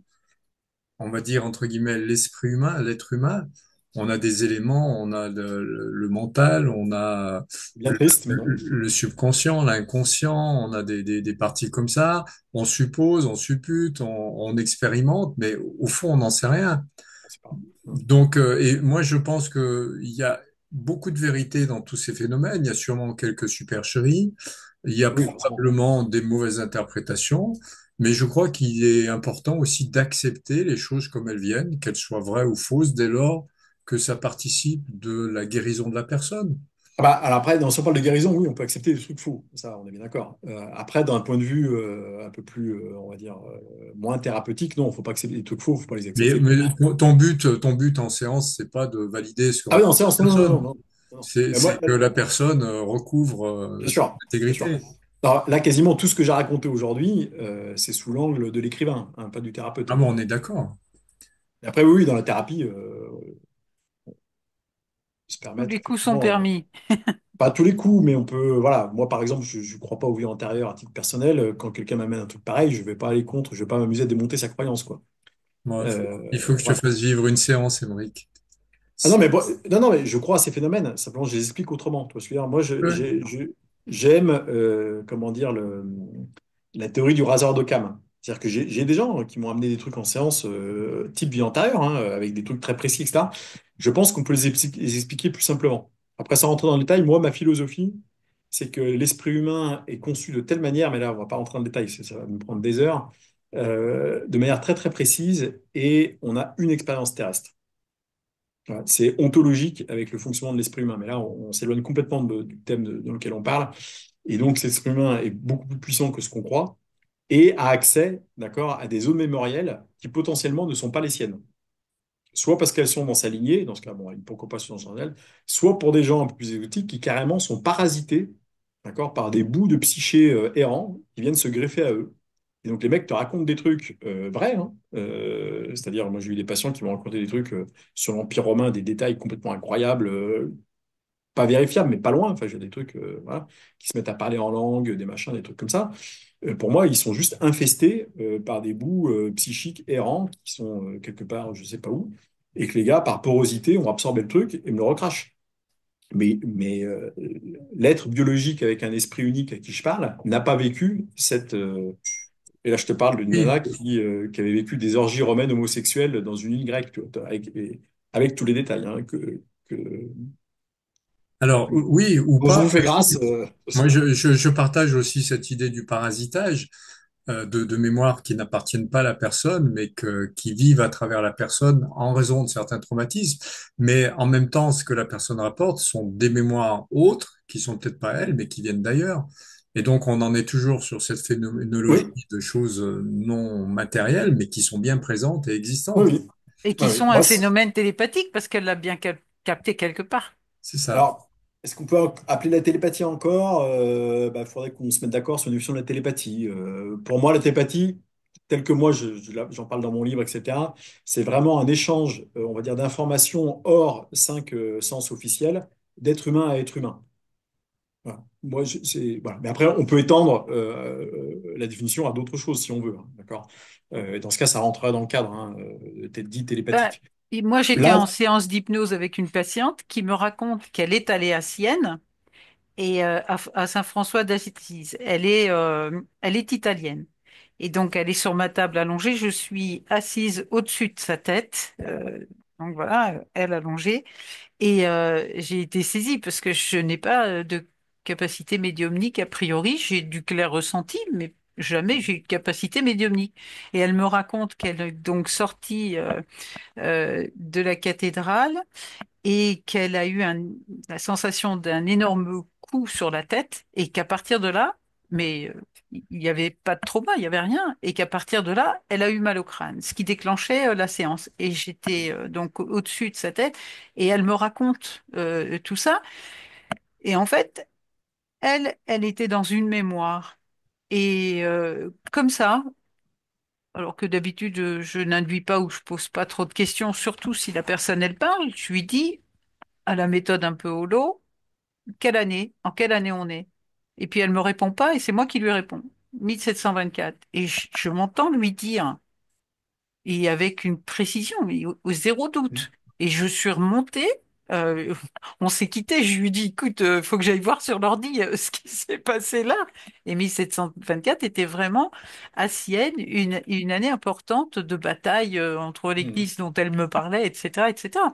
on va dire, entre guillemets, l'esprit humain, l'être humain. On a des éléments, on a le mental, on a C'est bien triste, mais non. le subconscient, l'inconscient, on a des parties comme ça. On suppose, on suppute, on expérimente, mais au fond, on n'en sait rien. C'est pas. Non. Donc, et moi, je pense qu'il y a beaucoup de vérité dans tous ces phénomènes. Il y a sûrement quelques supercheries. Il y a Oui, forcément. probablement des mauvaises interprétations. Mais je crois qu'il est important aussi d'accepter les choses comme elles viennent, qu'elles soient vraies ou fausses, dès lors que ça participe de la guérison de la personne. Ah bah, alors après, si on parle de guérison, oui, on peut accepter des trucs faux. Ça, on est bien d'accord. Après, d'un point de vue un peu plus, on va dire, moins thérapeutique, non, il ne faut pas accepter des trucs faux, il ne faut pas les accepter, quoi. Mais ton but en séance, c'est pas de valider ce que Ah oui, en raconte séance, la non, non, non, personne. non, non. Mais moi, C'est que la personne recouvre bien son sûr, bien sûr. intégrité. Alors, là, quasiment tout ce que j'ai raconté aujourd'hui, c'est sous l'angle de l'écrivain, hein, pas du thérapeute, Ah quoi. bon, on est d'accord. Et après, oui, oui, dans la thérapie, on peut se Tous permettre les coups sont effectivement, permis. pas tous les coups, mais on peut, voilà, moi par exemple, je ne crois pas au vie antérieur à titre personnel. Quand quelqu'un m'amène un truc pareil, je ne vais pas aller contre, je ne vais pas m'amuser à démonter sa croyance, quoi. Bon, il faut que je te Voilà. fasse vivre une séance, Émeric. Ah non, mais, non, non, mais je crois à ces phénomènes, simplement je les explique autrement. Tu vois ce que je veux dire. Moi, Ouais. j'aime, comment dire, la théorie du rasoir d'Occam. C'est-à-dire que j'ai des gens qui m'ont amené des trucs en séance type vie antérieure, hein, avec des trucs très précis, etc. Je pense qu'on peut les expliquer plus simplement. Après, sans rentrer dans le détail, moi, ma philosophie, c'est que l'esprit humain est conçu de telle manière, mais là, on va pas rentrer dans le détail, ça va me prendre des heures, de manière très, très précise, et on a une expérience terrestre. Voilà, c'est ontologique avec le fonctionnement de l'esprit humain. Mais là, on s'éloigne complètement du thème dans lequel on parle. Et donc, cet esprit humain est beaucoup plus puissant que ce qu'on croit et a accès, d'accord, à des zones mémorielles qui potentiellement ne sont pas les siennes. Soit parce qu'elles sont dans sa lignée, dans ce cas, bon, pourquoi pas sur son elle, soit pour des gens un peu plus exotiques qui carrément sont parasités, d'accord, par des bouts de psyché errants qui viennent se greffer à eux. Et donc les mecs te racontent des trucs vrais, hein. C'est-à-dire, moi j'ai eu des patients qui m'ont raconté des trucs sur l'Empire romain, des détails complètement incroyables, pas vérifiables, mais pas loin. Enfin, j'ai des trucs voilà, qui se mettent à parler en langue, des machins, des trucs comme ça. Pour moi, ils sont juste infestés par des bouts psychiques errants qui sont quelque part, je sais pas où, et que les gars, par porosité, ont absorbé le truc et me le recrachent. Mais l'être biologique avec un esprit unique à qui je parle n'a pas vécu cette. Et là, je te parle d'une Oui. nana qui avait vécu des orgies romaines homosexuelles dans une île grecque, tu vois, avec tous les détails hein, Alors, oui ou dont je pas. vous fais grâce. Moi, je partage aussi cette idée du parasitage, de mémoires qui n'appartiennent pas à la personne, mais qui vivent à travers la personne en raison de certains traumatismes. Mais en même temps, ce que la personne rapporte sont des mémoires autres, qui sont peut-être pas elles, mais qui viennent d'ailleurs. Et donc, on en est toujours sur cette phénoménologie Oui, de choses non matérielles, mais qui sont bien présentes et oui, existantes. oui. Et Oui, qui oui. sont un phénomène télépathique parce qu'elle l'a bien capté quelque part. C'est ça. Alors, est-ce qu'on peut appeler la télépathie encore? Il faudrait qu'on se mette d'accord sur une notion de la télépathie. Pour moi, la télépathie, telle que moi j'en parle dans mon livre, etc., c'est vraiment un échange, on va dire, d'informations hors cinq sens officiels, d'être humain à être humain. Voilà. Voilà. Mais après, on peut étendre la définition à d'autres choses si on veut, hein, d'accord? Et dans ce cas, ça rentrerait dans le cadre hein, dit Ben, télépathique. et moi, j'étais Là, en séance d'hypnose avec une patiente qui me raconte qu'elle est allée à Sienne et à Saint-François d'Assise. Elle est italienne. Et donc, elle est sur ma table allongée. Je suis assise au-dessus de sa tête. Donc voilà, elle allongée. Et j'ai été saisie parce que je n'ai pas de capacité médiumnique a priori. J'ai du clair ressenti, mais jamais j'ai eu de capacité médiumnique. Et elle me raconte qu'elle est donc sortie de la cathédrale et qu'elle a eu la sensation d'un énorme coup sur la tête et qu'à partir de là, mais il n'y avait pas de trauma, il n'y avait rien, et qu'à partir de là, elle a eu mal au crâne, ce qui déclenchait la séance. Et j'étais donc au-dessus de sa tête et elle me raconte tout ça. Et en fait, elle était dans une mémoire. Et comme ça, alors que d'habitude, je n'induis pas ou je pose pas trop de questions, surtout si la personne, elle parle, je lui dis, à la méthode un peu holo, en quelle année on est? Et puis elle me répond pas et c'est moi qui lui réponds. 1724. Et je m'entends lui dire, et avec une précision, mais au zéro doute. Et je suis remontée, euh, on s'est quitté, je lui dis, écoute, faut que j'aille voir sur l'ordi ce qui s'est passé là. Et 1724 était vraiment à Sienne une année importante de bataille entre hmm. l'Église dont elle me parlait, etc., etc.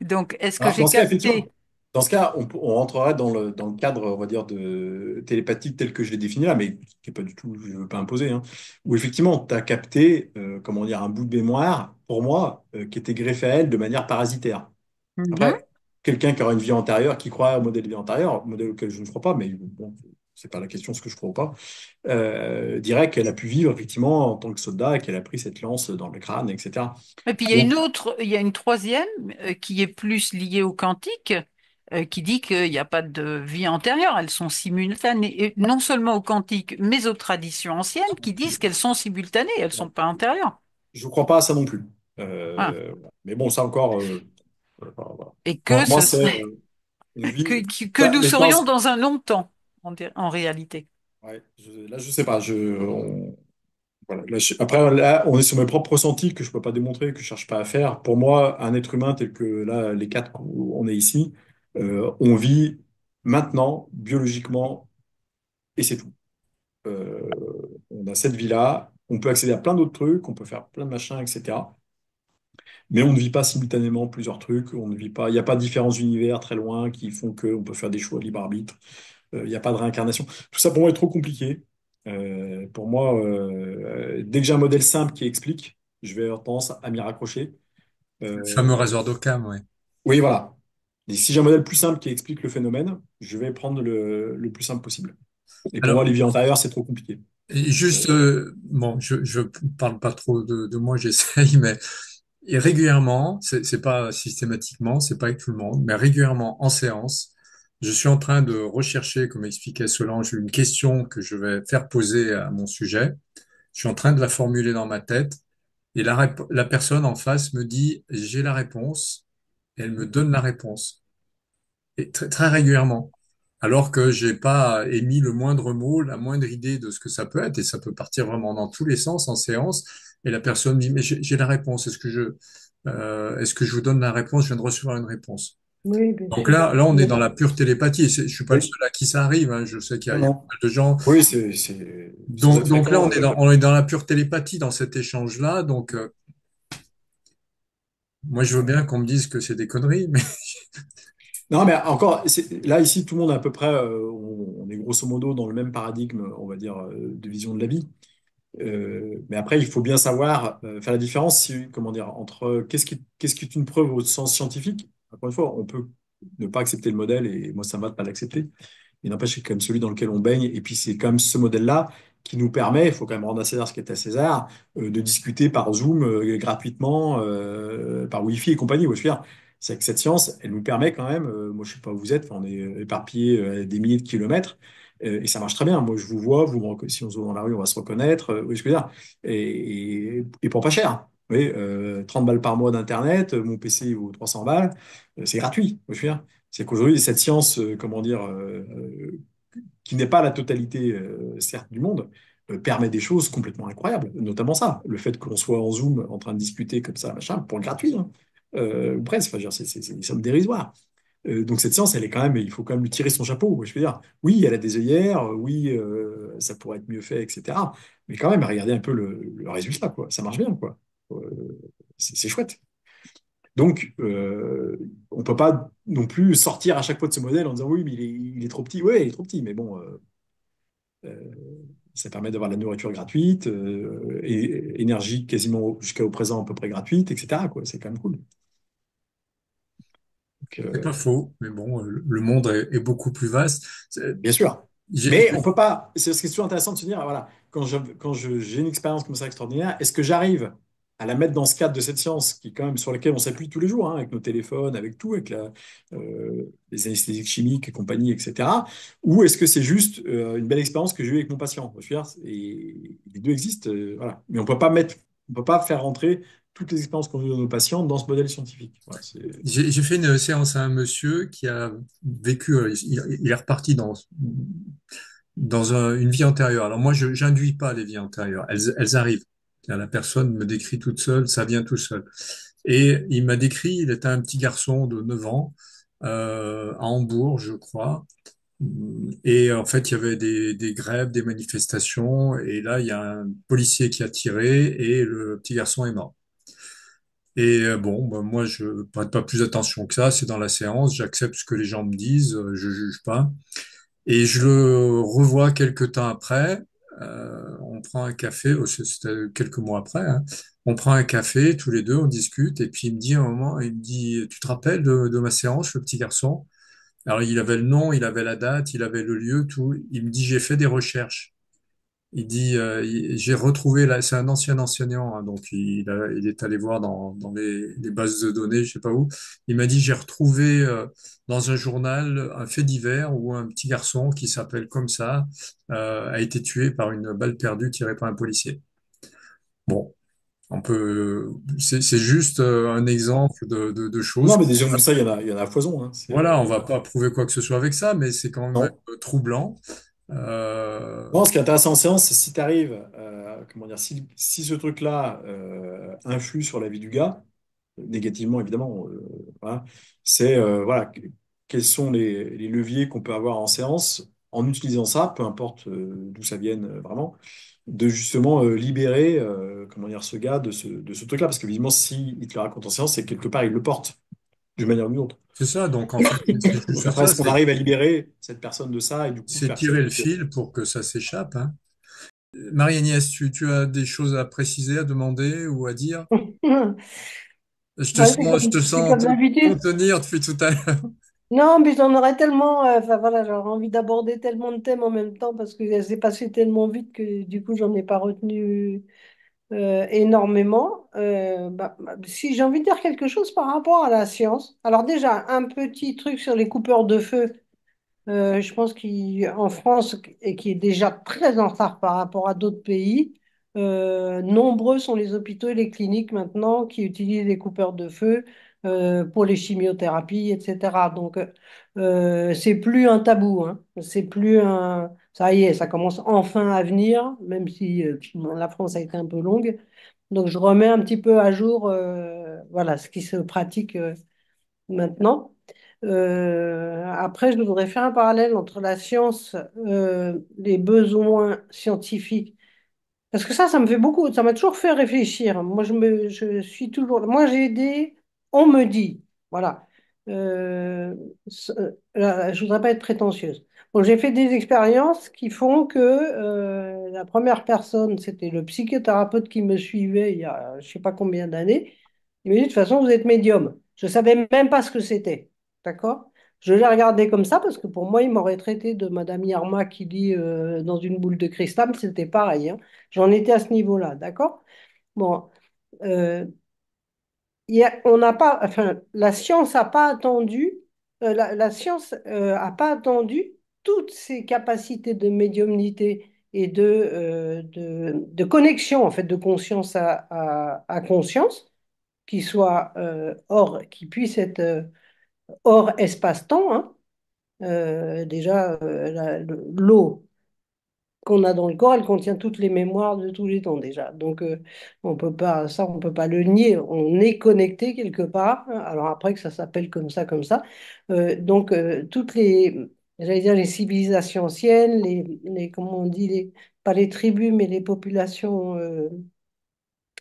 Donc, est-ce que Alors, j'ai dans ce cas, effectivement, capté? dans ce cas, on rentrerait dans le cadre, on va dire, de télépathique tel que je l'ai défini là, mais qui n'est pas du tout, je ne veux pas imposer, hein, où effectivement, tu as capté, comment dire, un bout de mémoire, pour moi, qui était greffé à elle de manière parasitaire. Mhm. Après, quelqu'un qui aura une vie antérieure, qui croit au modèle de vie antérieure, modèle auquel je ne crois pas, mais bon, c'est pas la question ce que je crois ou pas, dirait qu'elle a pu vivre effectivement en tant que soldat et qu'elle a pris cette lance dans le crâne, etc. Et puis il y a Donc, une autre, il y a une troisième qui est plus liée au quantique, qui dit qu'il n'y a pas de vie antérieure, elles sont simultanées, et non seulement au quantique, mais aux traditions anciennes qui disent qu'elles sont simultanées, elles ne sont pas antérieures. je ne crois pas à ça non plus. Voilà. Mais bon, ça encore, voilà. Et que Moi, ce c'est serait une vie. que nous serions L'expérience. dans un longtemps, en réalité. Ouais, là, je sais pas. Voilà, après, là, on est sur mes propres ressentis que je peux pas démontrer, que je cherche pas à faire. Pour moi, un être humain tel que là, les quatre qu'on est ici, on vit maintenant, biologiquement, et c'est tout. Euh, on a cette vie-là, on peut accéder à plein d'autres trucs, on peut faire plein de machins, etc. Mais on ne vit pas simultanément plusieurs trucs, on ne vit pas, il n'y a pas de différents univers très loin qui font qu'on peut faire des choix libre arbitre. Il n'y a pas de réincarnation. Tout ça pour moi est trop compliqué. Pour moi, dès que j'ai un modèle simple qui explique, je vais avoir tendance à m'y raccrocher. Le Euh, fameux rasoir d'Occam, ouais. oui, voilà. Et si j'ai un modèle plus simple qui explique le phénomène, je vais prendre le plus simple possible. Et pour moi, Alors, les vies antérieures, c'est trop compliqué. et Euh, juste, bon, je parle pas trop de moi, j'essaye, mais et régulièrement, c'est pas systématiquement, c'est pas avec tout le monde, mais régulièrement en séance, je suis en train de rechercher, comme expliquait Solange, une question que je vais faire poser à mon sujet. Je suis en train de la formuler dans ma tête et la personne en face me dit, j'ai la réponse, et elle me donne la réponse. Et très régulièrement. Alors que j'ai pas émis le moindre mot, la moindre idée de ce que ça peut être, et ça peut partir vraiment dans tous les sens en séance. Et la personne me dit, mais j'ai la réponse. Est-ce que je vous donne la réponse? Je viens de recevoir une réponse. Oui, bien Donc sûr. là, on est dans Oui, la pure télépathie. Je suis pas le oui, seul à qui ça arrive, hein. Je sais non, il y a non. pas mal de gens. Oui, ça doit être Donc là, fréquent. on est dans la pure télépathie dans cet échange-là. Donc, moi, je veux bien qu'on me dise que c'est des conneries, mais Non, mais encore, là, ici, tout le monde est à peu près, on est grosso modo dans le même paradigme, on va dire, de vision de la vie. Mais après, il faut bien savoir faire la différence, comment dire, entre qu'est-ce qui est une preuve au sens scientifique. Encore une fois, on peut ne pas accepter le modèle, et moi, ça me va de pas l'accepter. Il n'empêche que c'est quand même celui dans lequel on baigne. Et puis, c'est quand même ce modèle-là qui nous permet, il faut quand même rendre à César ce qui est à César, de discuter par Zoom gratuitement, par Wi-Fi et compagnie. Ouais, je veux dire, c'est que cette science, elle nous permet quand même, moi, je sais pas où vous êtes, enfin, on est éparpillés à des milliers de kilomètres, et ça marche très bien. Moi, je vous vois, si on se voit dans la rue, on va se reconnaître. Oui, je veux dire, et pour pas cher. Oui, 30 balles par mois d'Internet, mon PC vaut 300 balles, c'est gratuit. Je veux dire. C'est qu'aujourd'hui, cette science, comment dire, qui n'est pas la totalité, certes, du monde, permet des choses complètement incroyables, notamment ça, le fait que l'on soit en Zoom en train de discuter comme ça, machin, pour le gratuit, hein, ou presque, enfin, je veux dire, c'est des sommes dérisoires. Donc cette science, elle est quand même, il faut quand même lui tirer son chapeau. Je veux dire, oui, elle a des œillères, oui, ça pourrait être mieux fait, etc. Mais quand même, regardez un peu le résultat, quoi. Ça marche bien, quoi. C'est chouette. Donc, on peut pas non plus sortir à chaque fois de ce modèle en disant oui, mais il est trop petit. Oui, il est trop petit, mais bon, euh, ça permet d'avoir de la nourriture gratuite, et énergie quasiment jusqu'à au présent à peu près gratuite, etc., quoi. C'est quand même cool. Donc, c'est pas faux. Mais bon, le monde est beaucoup plus vaste. C'est- bien sûr. j'ai- Mais on peut pas. C'est toujours intéressant de se dire, voilà, j'ai une expérience comme ça extraordinaire, est-ce que j'arrive à la mettre dans ce cadre de cette science qui, quand même, sur laquelle on s'appuie tous les jours, hein, avec nos téléphones, avec tout, avec les anesthésiques chimiques et compagnie, etc. Ou est-ce que c'est juste une belle expérience que j'ai eue avec mon patient? Je veux dire, et les deux existent, voilà. Mais on peut pas faire rentrer toutes les expériences qu'on a eu dans nos patients dans ce modèle scientifique. Voilà, j'ai fait une séance à un monsieur qui a vécu, il est reparti dans une vie antérieure. Alors moi, je n'induis pas les vies antérieures, elles arrivent. La personne me décrit toute seule, ça vient tout seul. Et il m'a décrit, il était un petit garçon de 9 ans, à Hambourg, je crois. Et en fait, il y avait des grèves, des manifestations, et là, il y a un policier qui a tiré, et le petit garçon est mort. Et bon, bah, moi, je prête pas plus attention que ça. C'est dans la séance, j'accepte ce que les gens me disent, je juge pas. Et je le revois quelques temps après. On prend un café, c'était quelques mois après, hein. On prend un café tous les deux, on discute, et puis il me dit à un moment, il me dit, tu te rappelles de ma séance, le petit garçon? Alors il avait le nom, il avait la date, il avait le lieu, tout. Il me dit, j'ai fait des recherches. Il dit, j'ai retrouvé là, c'est un ancien enseignant, hein, donc il est allé voir dans les bases de données, je sais pas où. Il m'a dit, j'ai retrouvé dans un journal un fait divers où un petit garçon qui s'appelle comme ça a été tué par une balle perdue tirée par un policier. Bon, c'est juste un exemple de choses. non, mais des gens comme ça, il y en a à foison, hein. Voilà, on va pas prouver quoi que ce soit avec ça, mais c'est quand même Non. troublant. Euh, Non, ce qui est intéressant en séance, c'est si tu arrives, comment dire, si ce truc-là influe sur la vie du gars, négativement évidemment, voilà, c'est voilà, quels sont les leviers qu'on peut avoir en séance en utilisant ça, peu importe d'où ça vienne vraiment, de justement libérer comment dire, ce gars de ce truc-là. Parce que visiblement, si il te le raconte en séance, c'est que quelque part, il le porte d'une manière ou d'une autre. C'est ça. Donc en fait, c'est Donc juste après, ça. est-ce qu'on arrive à libérer cette personne de ça et du coup C'est faire que ça tirer le fonctionne? fil pour que ça s'échappe, hein. Marie-Agnès, tu as des choses à préciser, à demander ou à dire? Ouais, Je te c'est sens comme d'habitude. contenir depuis tout à l'heure. Non, mais j'en aurais tellement, enfin voilà, j'aurais envie d'aborder tellement de thèmes en même temps parce que c'est passé tellement vite que du coup, j'en ai pas retenu énormément. Si j'ai envie de dire quelque chose par rapport à la science, alors déjà, un petit truc sur les coupeurs de feu. Je pense qu'en France, et qui est déjà très en retard par rapport à d'autres pays, nombreux sont les hôpitaux et les cliniques maintenant qui utilisent les coupeurs de feu pour les chimiothérapies, etc. Donc, c'est plus un tabou, hein. C'est plus un... Ça y est, ça commence enfin à venir, même si bon, la France a été un peu longue. Donc, je remets un petit peu à jour voilà, ce qui se pratique maintenant. Après, je voudrais faire un parallèle entre la science, les besoins scientifiques, parce que ça me fait beaucoup, ça m'a toujours fait réfléchir. Moi, je suis toujours, moi, j'ai des, on me dit, voilà. Là, je voudrais pas être prétentieuse. Bon, j'ai fait des expériences qui font que la première personne, c'était le psychothérapeute qui me suivait il y a je sais pas combien d'années. Il m'a dit, de toute façon, vous êtes médium. Je savais même pas ce que c'était. D'accord? Je l'ai regardé comme ça parce que pour moi, il m'aurait traité de Madame Irma qui lit dans une boule de cristal. C'était pareil, hein. J'en étais à ce niveau-là. D'accord? Bon, euh, on n'a pas, enfin, la science n'a pas attendu, la science a pas attendu toutes ces capacités de médiumnité et de connexion, en fait, de conscience à conscience, qui puissent être hors espace-temps, hein. Déjà, l'eau qu'on a dans le corps, elle contient toutes les mémoires de tous les temps déjà. Donc, on peut pas, ça, on peut pas le nier. On est connecté quelque part, hein. Alors après que ça s'appelle comme ça. Donc, toutes les, j'allais dire les civilisations anciennes, comment on dit, pas les tribus, mais les populations,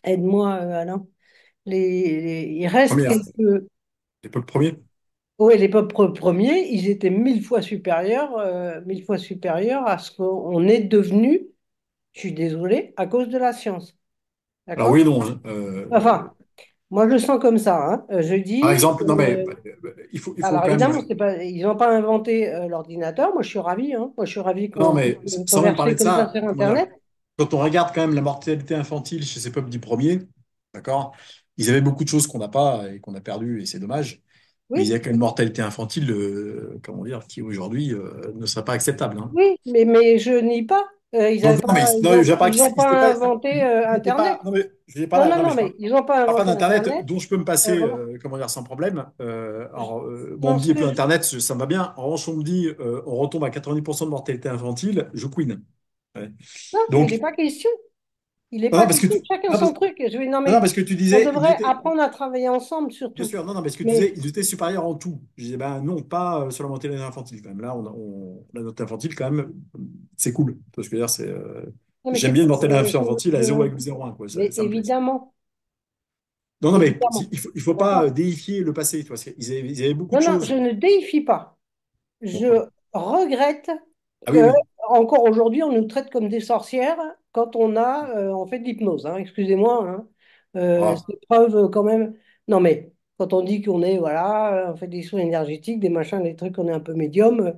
aide-moi, Alain. Il reste Première, quelques. c'est pas le premier. Oui, les peuples premiers, ils étaient mille fois supérieurs à ce qu'on est devenu, je suis désolée, à cause de la science. Alors oui et D'accord? non, hein. Enfin, moi je le sens comme ça, hein. Je Par dis, exemple, non mais il faut alors quand même. évidemment, c'est pas, ils n'ont pas inventé l'ordinateur. Moi je suis ravie, hein. Moi je suis ravie Non, qu'on puisse mais sans même parler converser de comme ça ça, sur comment dire, Internet. quand on regarde quand même la mortalité infantile chez ces peuples dits premiers, d'accord, ils avaient beaucoup de choses qu'on n'a pas et qu'on a perdues, et c'est dommage, mais il y Oui, a quand même une mortalité infantile, comment dire, qui aujourd'hui ne serait pas acceptable, hein. oui, mais je nie pas. Donc, non, mais non, je veux pas, Ils ont c'était pas pas, inventé c'était Internet. pas, non, mais je n'ai pas Non, là, non, non, mais non, mais ils n'ont pas je parle pas inventé d'Internet Internet. dont je peux me passer, Voilà. comment dire, sans problème. Alors, bon, on Non, me ce dit que plus je Internet, ça me va bien. En revanche, on me dit, on retombe à 90% de mortalité infantile, je queen. Ouais. Non, il Donc, n'est pas question. Il n'est non, pas non, parce que question tu, de chacun non, son truc. Non, non, mais parce que tu on disais, ils devrait étaient, apprendre à travailler ensemble bien surtout. sûr, non, non, parce que tu disais, Mais, ils étaient supérieurs en tout. Je disais, ben non, pas sur la mortalité infantile quand même. Là, la note infantile quand même, c'est cool. Parce que dire, non, mais j'aime bien une mortalité je- infantile à je- 0,01, quoi. mais Ça me plaît. évidemment, Non, non, mais évidemment. il faut pas D'accord? déifier le passé, tu vois. Ils avaient beaucoup Non, de non, je choses. ne déifie pas. Bon, Je ok. regrette Ah oui, que, oui. encore aujourd'hui, on nous traite comme des sorcières quand on fait de l'hypnose, hein. Excusez-moi, hein. Ah, C'est preuve quand même. Non, mais quand on dit qu'on est, voilà, on fait des soins énergétiques, des machins, des trucs, on est un peu médium,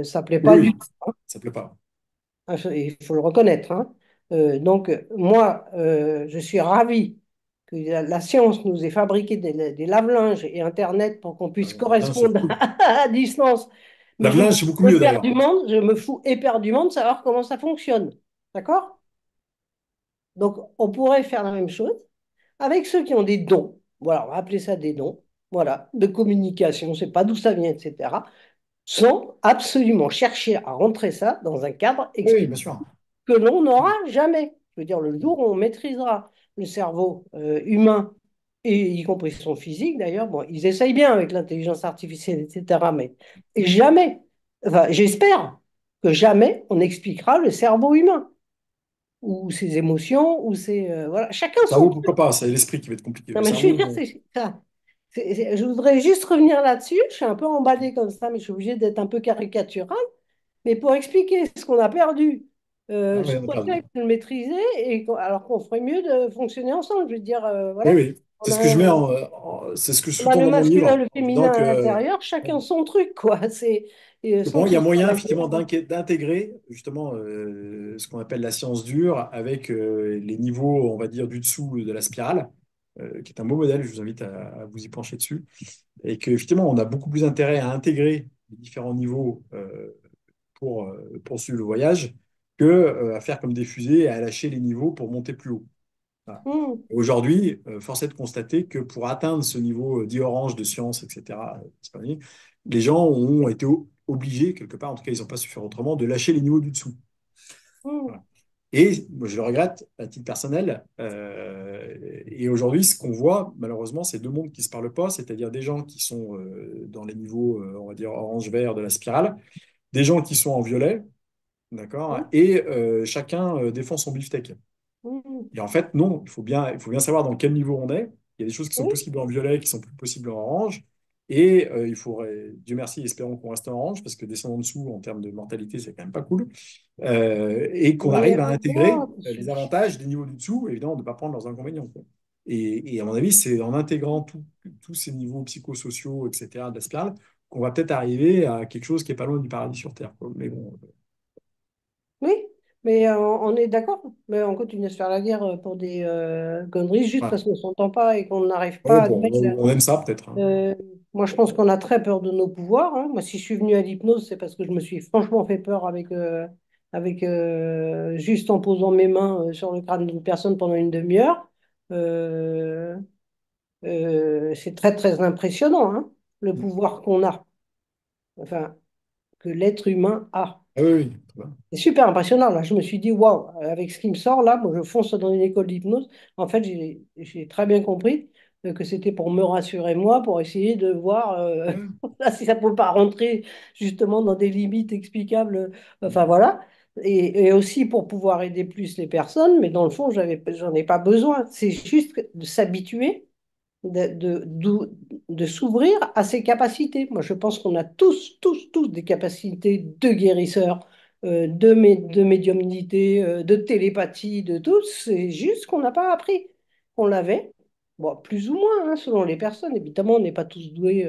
ça plaît oui, pas du oui, tout. ça plaît pas. Ah, il faut le reconnaître, hein. Donc, moi, je suis ravi que la science nous ait fabriqué des lave-linges et Internet pour qu'on puisse Là, c'est correspondre cool. à distance. Mais je me L'avenage, c'est beaucoup fous mieux d'ailleurs. éperdument, je me fous éperdument de savoir comment ça fonctionne. D'accord? Donc, on pourrait faire la même chose avec ceux qui ont des dons. Voilà, on va appeler ça des dons. Voilà, de communication, je ne sais pas d'où ça vient, etc. Sans absolument chercher à rentrer ça dans un cadre Oui, oui, bien sûr. que l'on n'aura jamais. Je veux dire, le jour où on maîtrisera le cerveau humain et y compris son physique d'ailleurs. Bon, ils essayent bien avec l'intelligence artificielle, etc. Mais et jamais, enfin, j'espère que jamais on expliquera le cerveau humain ou ses émotions ou ses voilà, chacun son Cerveau, truc. pourquoi pas? C'est l'esprit qui va être compliqué. Non, Le mais je suis cerveau, sûre, bon. c'est ça. Je voudrais juste revenir là-dessus. Je suis un peu emballée comme ça, mais je suis obligée d'être un peu caricaturale. Mais pour expliquer ce qu'on a perdu Ah oui, sous on a perdu. prétexte de le maîtriser, alors qu'on ferait mieux de fonctionner ensemble. Je veux dire, Oui, voilà. oui. On C'est a, ce que je mets un- c'est ce que je on a sous-tends le dans mon masculin, livre, le en disant féminin à que l'intérieur, chacun son truc, quoi. pour Sans moi, il y a qu'il soit moyen d'accord. effectivement d'intégrer justement ce qu'on appelle la science dure avec les niveaux, on va dire, du dessous de la spirale, qui est un beau modèle, je vous invite à vous y pencher dessus. Et qu'effectivement, on a beaucoup plus intérêt à intégrer les différents niveaux pour poursuivre le voyage que à faire comme des fusées et à lâcher les niveaux pour monter plus haut. Voilà. Hmm, Aujourd'hui, force est de constater que pour atteindre ce niveau dit orange de science, etc., les gens ont été obligés, quelque part, en tout cas, ils n'ont pas su faire autrement, de lâcher les niveaux du dessous. hmm, Voilà. Et moi, je le regrette à titre personnel. Et aujourd'hui, ce qu'on voit, malheureusement, c'est deux mondes qui ne se parlent pas, c'est-à-dire des gens qui sont dans les niveaux, on va dire, orange-vert de la spirale, des gens qui sont en violet, d'accord, hmm, et chacun défend son beefsteak. hmm. Et en fait, non, il faut bien savoir dans quel niveau on est. Il y a des choses qui sont Oui, possibles en violet, qui sont plus possibles en orange. Et il faudrait, Dieu merci, espérons qu'on reste en orange, parce que descendre en dessous en termes de mortalité, c'est quand même pas cool. Et qu'on arrive à mais intégrer moi, les avantages des niveaux du dessous, et évidemment, de ne pas prendre leurs inconvénients, quoi. Et à mon avis, c'est en intégrant tous ces niveaux psychosociaux, etc., de la spirale, qu'on va peut-être arriver à quelque chose qui est pas loin du paradis sur Terre, quoi. Mais bon, oui, mais on est d'accord. Mais on continue à se faire la guerre pour des conneries juste voilà. parce qu'on ne s'entend pas et qu'on n'arrive pas Ouais, à bon, admettre. on aime ça peut-être, hein. Euh, Moi, je pense qu'on a très peur de nos pouvoirs, hein. Moi, si je suis venue à l'hypnose, c'est parce que je me suis franchement fait peur avec juste en posant mes mains sur le crâne d'une personne pendant une demi-heure. Euh, c'est très, très impressionnant, hein, le pouvoir qu'on a, enfin, que l'être humain a. Ah oui, oui, très bien. C'est super impressionnant. Là, je me suis dit, waouh, avec ce qui me sort là, moi, je fonce dans une école d'hypnose. En fait, j'ai très bien compris que c'était pour me rassurer moi, pour essayer de voir Ouais. là, si ça ne peut pas rentrer justement dans des limites explicables. Enfin, voilà. Et aussi pour pouvoir aider plus les personnes. Mais dans le fond, j'en ai pas besoin. C'est juste de s'habituer de s'ouvrir à ses capacités. Moi, je pense qu'on a tous des capacités de guérisseurs, de médiumnité, de télépathie, de tout. C'est juste qu'on n'a pas appris qu'on l'avait. Bon, plus ou moins, hein, selon les personnes. Évidemment, on n'est pas tous doués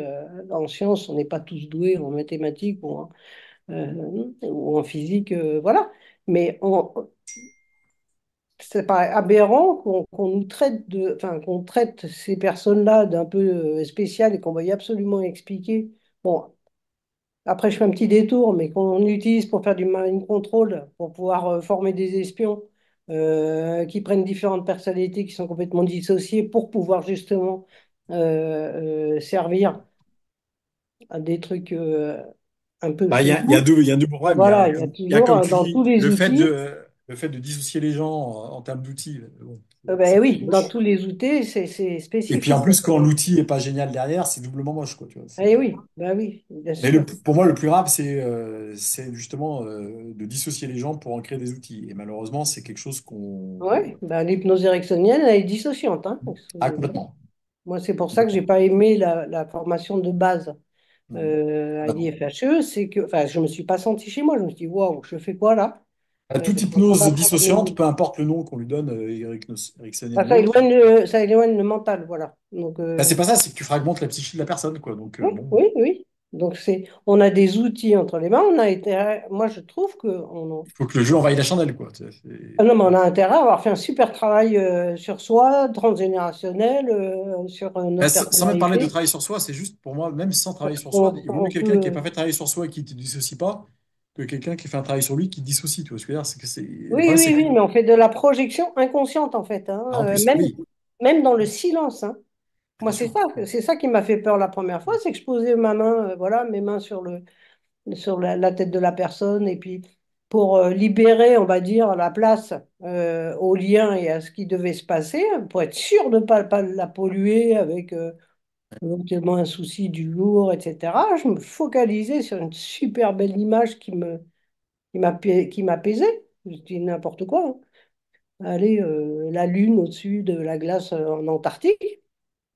en sciences, on n'est pas tous doués en mathématiques ou en physique, voilà. Mais c'est pas aberrant qu'on nous traite enfin, qu'on traite ces personnes-là d'un peu spéciales et qu'on veuille absolument expliquer. Bon, après, je fais un petit détour, mais qu'on utilise pour faire du mind control, pour pouvoir former des espions qui prennent différentes personnalités qui sont complètement dissociées pour pouvoir justement servir à des trucs un peu Bah, chelous. il y a deux problèmes. Voilà, il y a Il y a, toujours comme tu dans tous dis, les outils. le fait de dissocier les gens en termes d'outils. Bon, Ben c'est oui, dans moche. tous les outils, c'est Et puis en spécifique. plus, quand l'outil est pas génial derrière, c'est doublement moche, quoi, tu vois. Eh oui, ben oui, bien Mais sûr. pour moi, le plus grave, c'est justement de dissocier les gens pour en créer des outils. Et malheureusement, c'est quelque chose qu'on... Ouais, ben, l'hypnose ericksonienne, elle est dissociante, hein. Ah, complètement. Moi, c'est pour ça que j'ai Complètement. pas aimé la formation de base à Complètement. l'IFHE. C'est que, enfin, je me suis pas sentie chez moi. Je me suis dit, waouh, je fais quoi là? Toute Je suis en train hypnose d'apprendre dissociante, peu importe le nom qu'on lui donne, ericksonienne Enfin, ou autre, ça éloigne le mental, voilà. Donc, bah, c'est pas ça, c'est que tu fragmentes la psyché de la personne, quoi. Donc, oui, bon, oui, oui. Donc, on a des outils entre les mains. Moi, je trouve que il faut que le jeu envahisse la chandelle, quoi. ah non, mais on a intérêt à avoir fait un super travail sur soi, transgénérationnel, sur notre Sans même parler de personnalité, travailler sur soi, c'est juste pour moi, même sans travailler pour sur soi, qu'on il vaut mieux on quelqu'un qui n'a peut. pas fait travailler sur soi et qui ne te dissocie pas que quelqu'un qui fait un travail sur lui qui dissocie. Tu vois ce que je veux dire? C'est que le Oui, problème, oui, c'est que. oui, mais on fait de la projection inconsciente en fait, hein, Ah, en plus, oui. même dans le silence, hein. Ah, Moi, bien sûr. c'est ça qui m'a fait peur la première fois, c'est que je posais ma main, voilà, mes mains sur la tête de la personne, et puis pour libérer, on va dire, la place au lien et à ce qui devait se passer, pour être sûr de ne pas la polluer avec éventuellement un souci du jour, etc. Je me focalisais sur une super belle image qui m'apaisait. Je dis n'importe quoi, hein. Allez, la lune au-dessus de la glace en Antarctique.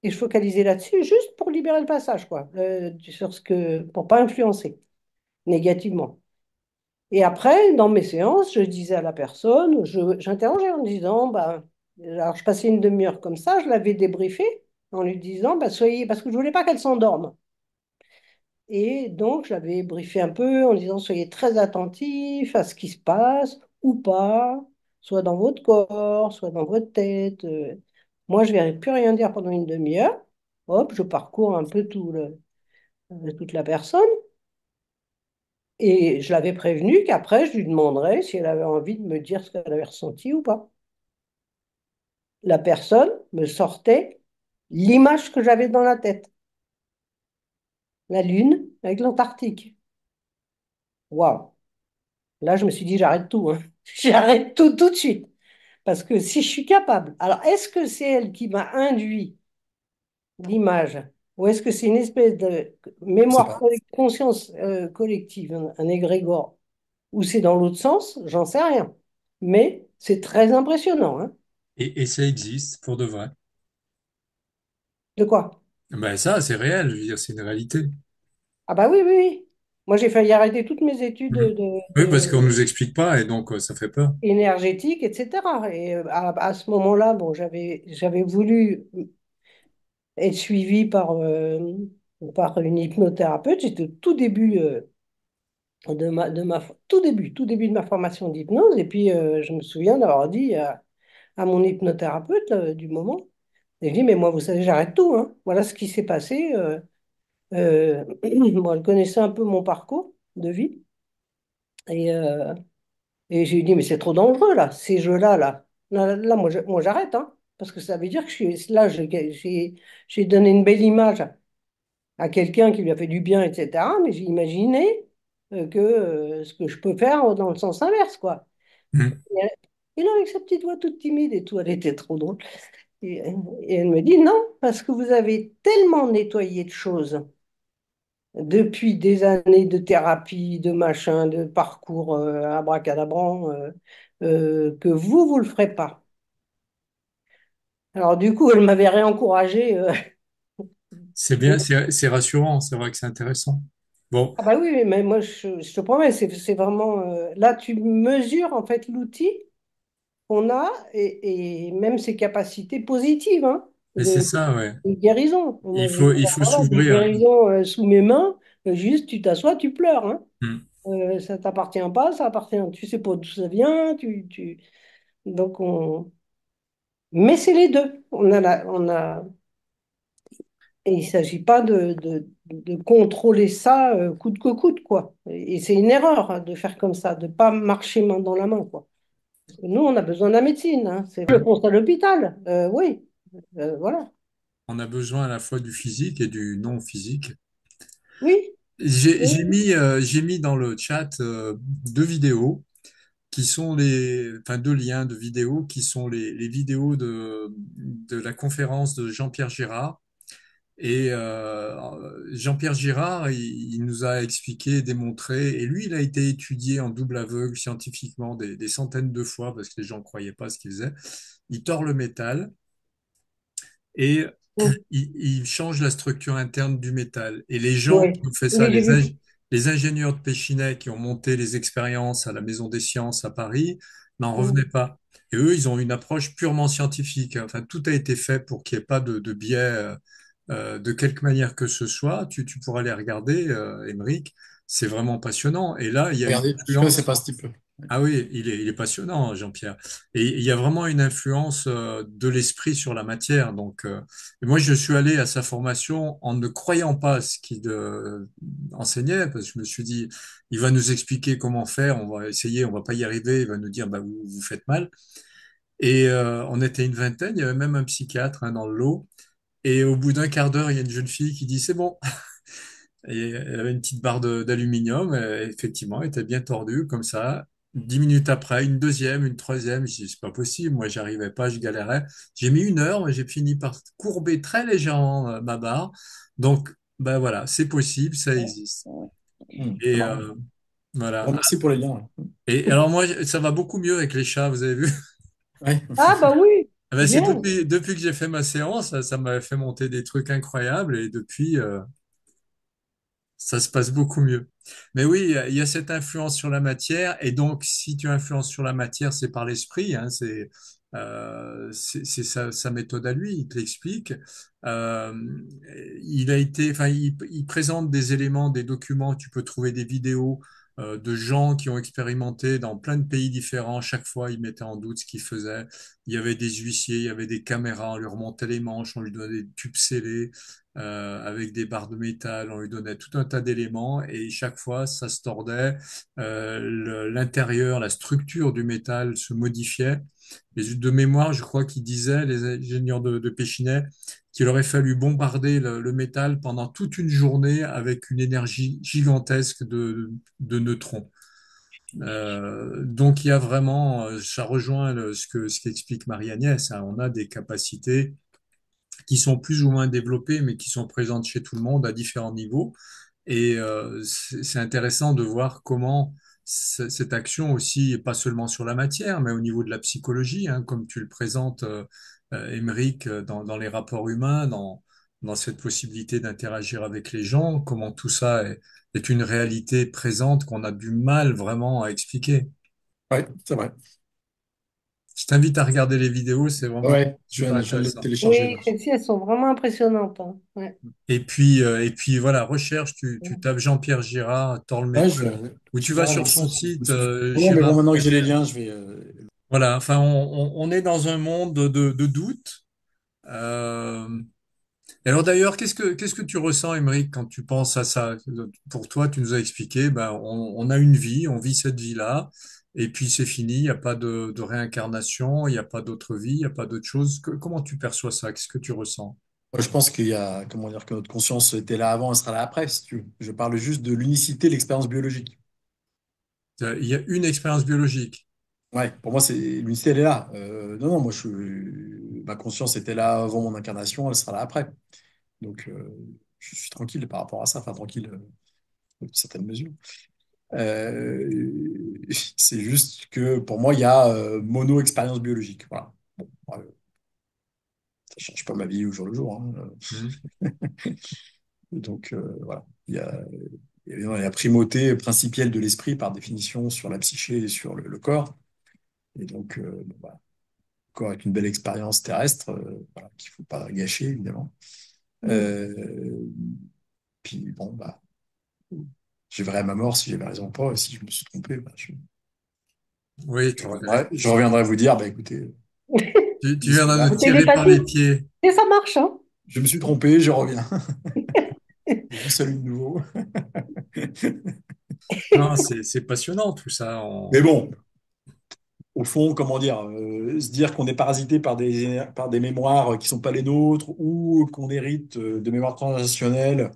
Et je focalisais là-dessus juste pour libérer le passage, quoi, pour pas influencer négativement. Et après, dans mes séances, je disais à la personne, j'interrogeais en disant, bah, alors je passais une demi-heure comme ça, je l'avais débriefé en lui disant, bah, soyez, parce que je voulais pas qu'elle s'endorme. Et donc, je l'avais briefé un peu en disant, soyez très attentifs à ce qui se passe ou pas, soit dans votre corps, soit dans votre tête. Moi, je ne verrai plus rien dire pendant une demi-heure. Hop, je parcours un peu toute la personne. Et je l'avais prévenue qu'après, je lui demanderais si elle avait envie de me dire ce qu'elle avait ressenti ou pas. La personne me sortait l'image que j'avais dans la tête, la Lune avec l'Antarctique. Waouh! Là, je me suis dit, j'arrête tout, hein. J'arrête tout tout de suite. Parce que si je suis capable, alors est-ce que c'est elle qui m'a induit l'image ou est-ce que c'est une espèce de C'est pas. conscience collective, un égrégore, ou c'est dans l'autre sens, j'en sais rien. Mais c'est très impressionnant, hein. Et ça existe pour de vrai. De quoi? Ben ça, c'est réel, je veux dire, c'est une réalité. Ah bah oui, oui, oui. Moi, j'ai failli arrêter toutes mes études Mhm. Oui, parce qu'on nous explique pas et donc ça fait peur. énergétiques, etc. Et à ce moment-là, bon, j'avais voulu être suivie par une hypnothérapeute. J'étais au tout début tout début de ma formation d'hypnose. Et puis, je me souviens d'avoir dit à mon hypnothérapeute du moment, et je dis, mais moi, vous savez, j'arrête tout, hein. Voilà ce qui s'est passé. Bon, elle connaissait un peu mon parcours de vie. Et, euh, et j'ai dit, mais c'est trop dangereux, là, ces jeux-là, là. Là, moi, j'arrête, hein. Parce que ça veut dire que là, j'ai donné une belle image à quelqu'un qui lui a fait du bien, etc. Mais j'ai imaginé ce que je peux faire dans le sens inverse, quoi. Mhm. Et, et là, avec sa petite voix toute timide et tout, elle était trop drôle. Et, et elle me dit, non, parce que vous avez tellement nettoyé de choses depuis des années de thérapie, de machin, de parcours abracadabrant, que vous le ferez pas. Alors du coup, elle m'avait réencouragé. C'est bien, c'est rassurant, c'est vrai que c'est intéressant. Bon, Ah bah oui, oui, mais moi, je te promets, c'est vraiment... là, tu mesures en fait l'outil qu'on a et même ses capacités positives, hein, et c'est ça, ouais. de guérison. Moi, j'ai Il faut voilà, des s'ouvrir. guérisons sous mes mains, juste tu t'assois, tu pleures, hein. Mhm. Ça t'appartient pas, ça appartient, tu sais pas d'où ça vient, donc mais c'est les deux. Et il s'agit pas de contrôler ça coûte que coûte, quoi. Et c'est une erreur hein, de faire comme ça, de pas marcher main dans la main, quoi. Parce que nous, on a besoin de la médecine, hein. C'est le Ouais. constat à l'hôpital. Oui, voilà. On a besoin à la fois du physique et du non physique. Oui, oui, J'ai mis dans le chat deux vidéos qui sont enfin deux liens de vidéos qui sont les vidéos de la conférence de Jean-Pierre Girard. Et Jean-Pierre Girard, il nous a expliqué, démontré, et lui, il a été étudié en double aveugle scientifiquement des centaines de fois parce que les gens ne croyaient pas ce qu'il faisait. Il tord le métal et oui, il change la structure interne du métal. Et les gens oui, qui ont fait ça, oui, j'ai vu. les ingénieurs de Péchinet qui ont monté les expériences à la Maison des Sciences à Paris, n'en revenaient Mm. pas. Et eux, ils ont une approche purement scientifique. Enfin, tout a été fait pour qu'il n'y ait pas de biais de quelque manière que ce soit. Tu pourras les regarder, Émeric. C'est vraiment passionnant. Et là, il y a une Regardez, je connaissais influence. pas ce type. Ah oui, il est passionnant, Jean-Pierre. Et il y a vraiment une influence de l'esprit sur la matière. Donc, et moi, je suis allé à sa formation en ne croyant pas ce qu'il enseignait, parce que je me suis dit, il va nous expliquer comment faire, on va essayer, on va pas y arriver, il va nous dire, bah, vous faites mal. Et on était une vingtaine, il y avait même un psychiatre hein, dans le lot. Et au bout d'un quart d'heure, il y a une jeune fille qui dit, c'est bon. Et elle avait une petite barre d'aluminium, effectivement, elle était bien tordue comme ça. 10 minutes après, une deuxième, une troisième. Je dis, c'est pas possible. Moi, j'arrivais pas, je galérais. J'ai mis 1 heure, mais j'ai fini par courber très légèrement ma barre. Donc, ben voilà, c'est possible, ça existe. C'est Et marrant. Bon, voilà. merci pour les liens. Et alors moi, ça va beaucoup mieux avec les chats, vous avez vu? Ouais. Ah bah oui, Ah ben, c'est c'est bien. depuis que j'ai fait ma séance, ça m'avait fait monter des trucs incroyables et depuis, ça se passe beaucoup mieux. Mais oui, il y a cette influence sur la matière, et donc si tu influences sur la matière, c'est par l'esprit, hein, c'est sa méthode à lui, il te l'explique. Euh, enfin, il présente des éléments, des documents, tu peux trouver des vidéos de gens qui ont expérimenté dans plein de pays différents. Chaque fois, il mettait en doute ce qu'il faisait. Il y avait des huissiers, il y avait des caméras, on lui remontait les manches, on lui donnait des tubes scellés avec des barres de métal, on lui donnait tout un tas d'éléments et chaque fois ça se tordait, l'intérieur, la structure du métal se modifiait. Et de mémoire, je crois qu'ils disaient, les ingénieurs de Péchinet, qu'il aurait fallu bombarder le métal pendant toute une journée avec une énergie gigantesque de neutrons. Donc il y a vraiment, ça rejoint ce qu'explique Marie-Agnès, hein, on a des capacités qui sont plus ou moins développées, mais qui sont présentes chez tout le monde à différents niveaux. Et c'est intéressant de voir comment cette action aussi, et pas seulement sur la matière, mais au niveau de la psychologie, hein, comme tu le présentes, Émeric, dans les rapports humains, dans cette possibilité d'interagir avec les gens, comment tout ça est une réalité présente qu'on a du mal vraiment à expliquer. Ouais, c'est vrai. Je t'invite à regarder les vidéos, c'est vraiment Ouais, super je viens de les intéressant. télécharger Oui, là. celles-ci, elles sont vraiment impressionnantes, hein. Ouais. Et puis voilà, recherche, tu tapes Jean-Pierre Girard, tord le Ouais, métal, ou tu vas Girard sur son Alexis, je me site souviens. Bon, mais bon, Girard. maintenant que j'ai les liens, je vais. Voilà, enfin, on est dans un monde de doute. Euh, et alors d'ailleurs, qu'est-ce que tu ressens, Émeric, quand tu penses à ça? Pour toi, tu nous as expliqué, ben, on a une vie, on vit cette vie-là, et puis c'est fini, il n'y a pas de réincarnation, il n'y a pas d'autre vie, il n'y a pas d'autre chose. Comment tu perçois ça? Qu'est-ce que tu ressens? Je pense qu'il y a, comment dire, que notre conscience était là avant, elle sera là après, si tu veux. Je parle juste de l'unicité de l'expérience biologique. Il y a une expérience biologique. Ouais, pour moi, c'est l'unicité, elle est là. Non, non, ma conscience était là avant mon incarnation, elle sera là après. Donc, je suis tranquille par rapport à ça, enfin tranquille, dans une certaine mesure. Euh, c'est juste que pour moi, il y a mono-expérience biologique. Voilà. Bon, ça change pas ma vie au jour le jour, hein. Hmm. Donc, voilà. Il y a la primauté principielle de l'esprit, par définition, sur la psyché et sur le corps. Et donc, bon, voilà. Corps avec une belle expérience terrestre, voilà, qu'il ne faut pas gâcher, évidemment. Mm. Euh, Puis, bon, bah, je verrai à ma mort si j'avais raison ou pas. Et si je me suis trompé, bah, Oui, je reviendrai vous dire, bah, écoutez, tu viendras nous bismillah, En tirer par les télépathie. pieds. Et ça marche, hein? je me suis trompé, je reviens. Je vous salue de nouveau. Non, c'est passionnant tout ça. Mais bon, au fond, comment dire, se dire qu'on est parasité par des mémoires qui sont pas les nôtres, ou qu'on hérite de mémoires transgénérationnelles,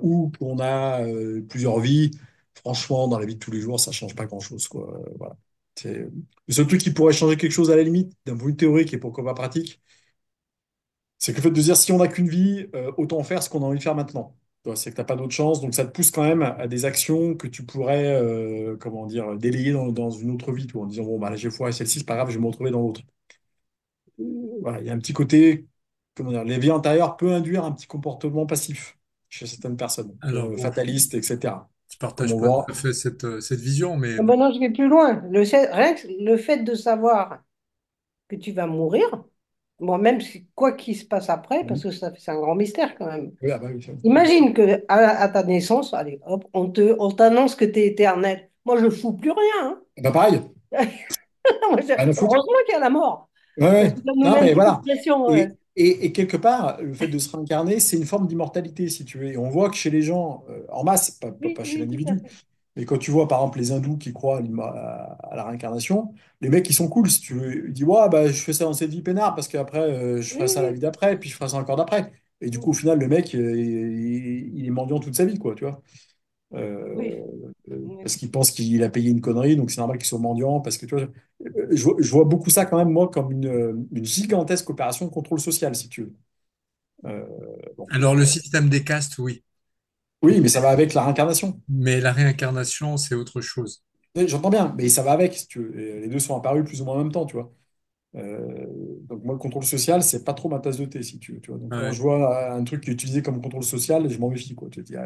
ou qu'on a plusieurs vies, franchement, dans la vie de tous les jours, ça change pas grand-chose, quoi. Voilà. Le seul truc qui pourrait changer quelque chose à la limite, d'un point de vue théorique et pourquoi pas pratique, c'est que le fait de dire si on n'a qu'une vie, autant faire ce qu'on a envie de faire maintenant. Tu vois, c'est que tu n'as pas d'autre chance, donc ça te pousse quand même à des actions que tu pourrais, comment dire, délayer dans une autre vie, tu vois, en disant, bon, bah, là, j'ai foiré celle-ci, c'est pas grave, je vais me retrouver dans l'autre. Voilà, il y a un petit côté, comment dire, les vies antérieures peut induire un petit comportement passif chez certaines personnes, tu Alors vois, bon, fatalistes, etc. je Comme partage on pas tout voit. à fait cette vision, mais Ah ben non, je vais plus loin. Rien que le fait de savoir que tu vas mourir, bon, même si, quoi qu'il se passe après, parce Mhm. que ça, c'est un grand mystère quand même. Oui, ah bah oui, Imagine que à ta naissance, allez, hop, on t'annonce que tu es éternel. Moi, je fous plus rien, bah pareil, hein. Moi, rien à foutre. heureusement qu'il y a la mort, Ouais, parce ouais. que ça nous Non, met un mais petit coup de voilà. pression. Ouais. Et quelque part, le fait de se réincarner, c'est une forme d'immortalité, si tu veux. Et on voit que chez les gens, en masse, Oui, pas chez oui, tout à l'individu, fait. mais quand tu vois, par exemple, les hindous qui croient à la réincarnation, les mecs, ils sont cool, si tu veux. Ils disent, ouais, bah, je fais ça dans cette vie peinard, parce qu'après, je ferai Oui, ça la vie oui. d'après, puis je ferai ça encore d'après. Et du coup, au final, le mec, il est mendiant toute sa vie, quoi, tu vois. euh, Oui. Oui. parce qu'il pense qu'il a payé une connerie, donc c'est normal qu'il soit mendiant, parce que tu vois, je vois beaucoup ça quand même, moi, comme une gigantesque opération de contrôle social, si tu veux. Euh, bon, Alors, le système des castes, oui. oui, mais ça va avec la réincarnation. Mais la réincarnation, c'est autre chose. Oui, j'entends bien, mais ça va avec, si tu veux. Et les deux sont apparus plus ou moins en même temps, tu vois. Donc moi, le contrôle social, c'est pas trop ma tasse de thé, si tu veux. Tu vois. Donc quand Ouais. je vois un truc qui est utilisé comme contrôle social, je m'en méfie, quoi. Tu te dis,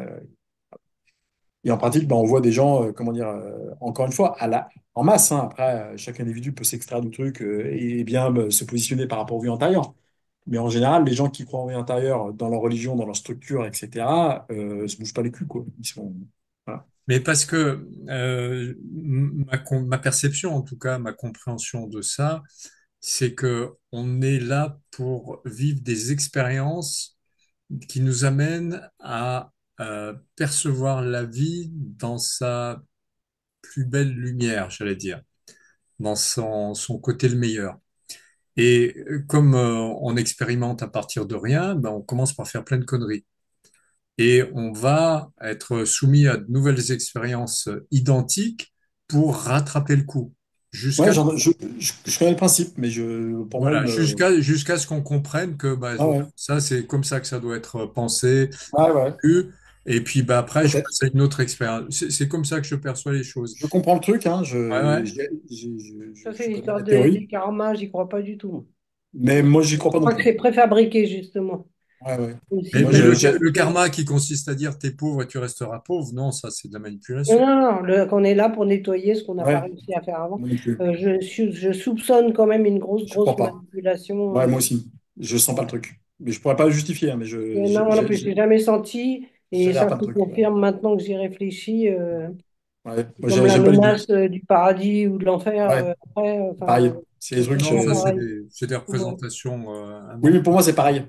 et en pratique, ben, on voit des gens, comment dire, encore une fois, en masse. Hein. Après, chaque individu peut s'extraire du truc et bien se positionner par rapport au vie antérieure. Mais en général, les gens qui croient en vie antérieure dans leur religion, dans leur structure, etc., se bougent pas les culs, quoi. Ils sont, voilà. Mais parce que ma perception, en tout cas, ma compréhension de ça, c'est que on est là pour vivre des expériences qui nous amènent à percevoir la vie dans sa plus belle lumière, j'allais dire, dans son côté le meilleur. Et comme on expérimente à partir de rien, ben, on commence par faire plein de conneries. Et on va être soumis à de nouvelles expériences identiques pour rattraper le coup. Ouais, Jusqu'à je connais le principe, mais pour moi, voilà, jusqu'à ce qu'on comprenne que bah, ah voilà, ouais, ça, c'est comme ça que ça doit être pensé, ouais, ouais, vu. Et puis bah, après, je peut-être. passe à une autre expérience. C'est comme ça que je perçois les choses. Je comprends le truc, hein, Ouais, ouais. Ça, c'est je connais l'histoire la théorie, des karmas, j'y crois pas du tout. mais moi, j'y crois Je pas non crois que plus. c'est préfabriqué, justement. Ouais, ouais. Aussi, Mais, Moi, mais le c'est- karma qui consiste à dire t'es pauvre et tu resteras pauvre, non, ça, c'est de la non, manipulation. non, non, qu'on est là pour nettoyer ce qu'on n'a pas Ouais, réussi à faire avant. moi non plus. Je soupçonne quand même une grosse, Je crois grosse pas. manipulation. Ouais, moi aussi. Je sens pas le truc. Mais je pourrais pas le justifier, hein, mais Non, moi non plus, je l'ai jamais senti. Et j'adhère ça pas le se truc. Ouais. confirme maintenant que j'y réfléchis. Ouais. Moi, Comme la j'aime pas l'idée. menace du paradis ou de l'enfer Ouais, après, pareil. enfin, C'est les c'est trucs. Non, exactement ça, pareil. c'est des Ouais. représentations à Oui, moi. mais pour moi, c'est pareil.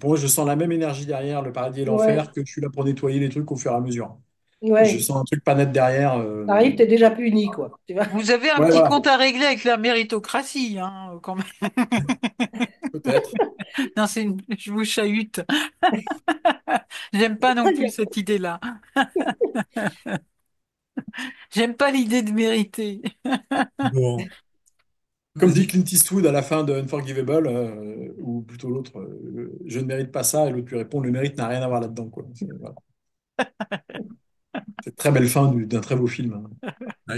Pour moi, je sens la même énergie derrière le paradis et l'enfer Ouais, que je suis là pour nettoyer les trucs au fur et à mesure. Je ouais. sens un truc pas net derrière. T'arrives, t'es déjà puni, quoi. Tu vois. Vous avez un Ouais, petit voilà. compte à régler avec la méritocratie, hein, quand même. Peut-être. Non, je vous chahute. J'aime pas non Très plus bien. cette idée-là. J'aime pas l'idée de mériter. Bon, Comme dit vas-y. Clint Eastwood à la fin de Unforgivable, ou plutôt l'autre, je ne mérite pas ça, et l'autre lui répond, le mérite n'a rien à voir là-dedans, quoi. Voilà. C'est une très belle fin d'un très beau film. Hein. Ah,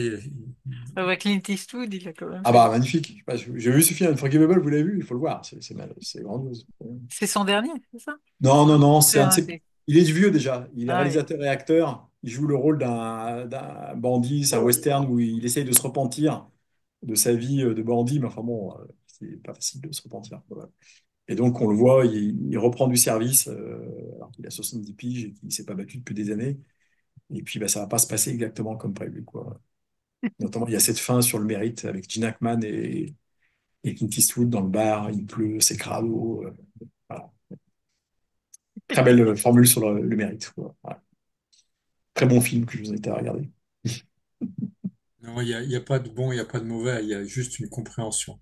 Avec Clint Eastwood, il a quand même Ah fait. bah magnifique. Je sais pas, j'ai vu ce film Unforgivable, vous l'avez vu, il faut le voir, c'est grandiose. C'est son dernier, c'est ça? Non, non, non, c'est un de ses... C'est- Il est vieux déjà, il est Ah oui. réalisateur et acteur, il joue le rôle d'un bandit, c'est un western où il essaye de se repentir de sa vie de bandit, mais enfin bon, c'est pas facile de se repentir. Quoi. Et donc on le voit, il reprend du service alors qu'il a 70 piges et qu'il ne s'est pas battu depuis des années. Et puis bah, ça va pas se passer exactement comme prévu, quoi. Notamment, il y a cette fin sur le mérite avec Gene Hackman et Clint Eastwood dans le bar, il pleut, c'est crado. Voilà. Très belle formule sur le mérite. Quoi. Voilà. Très bon film que je vous invite à regarder. non, il y a pas de bon, il y a pas de mauvais, il y a juste une compréhension.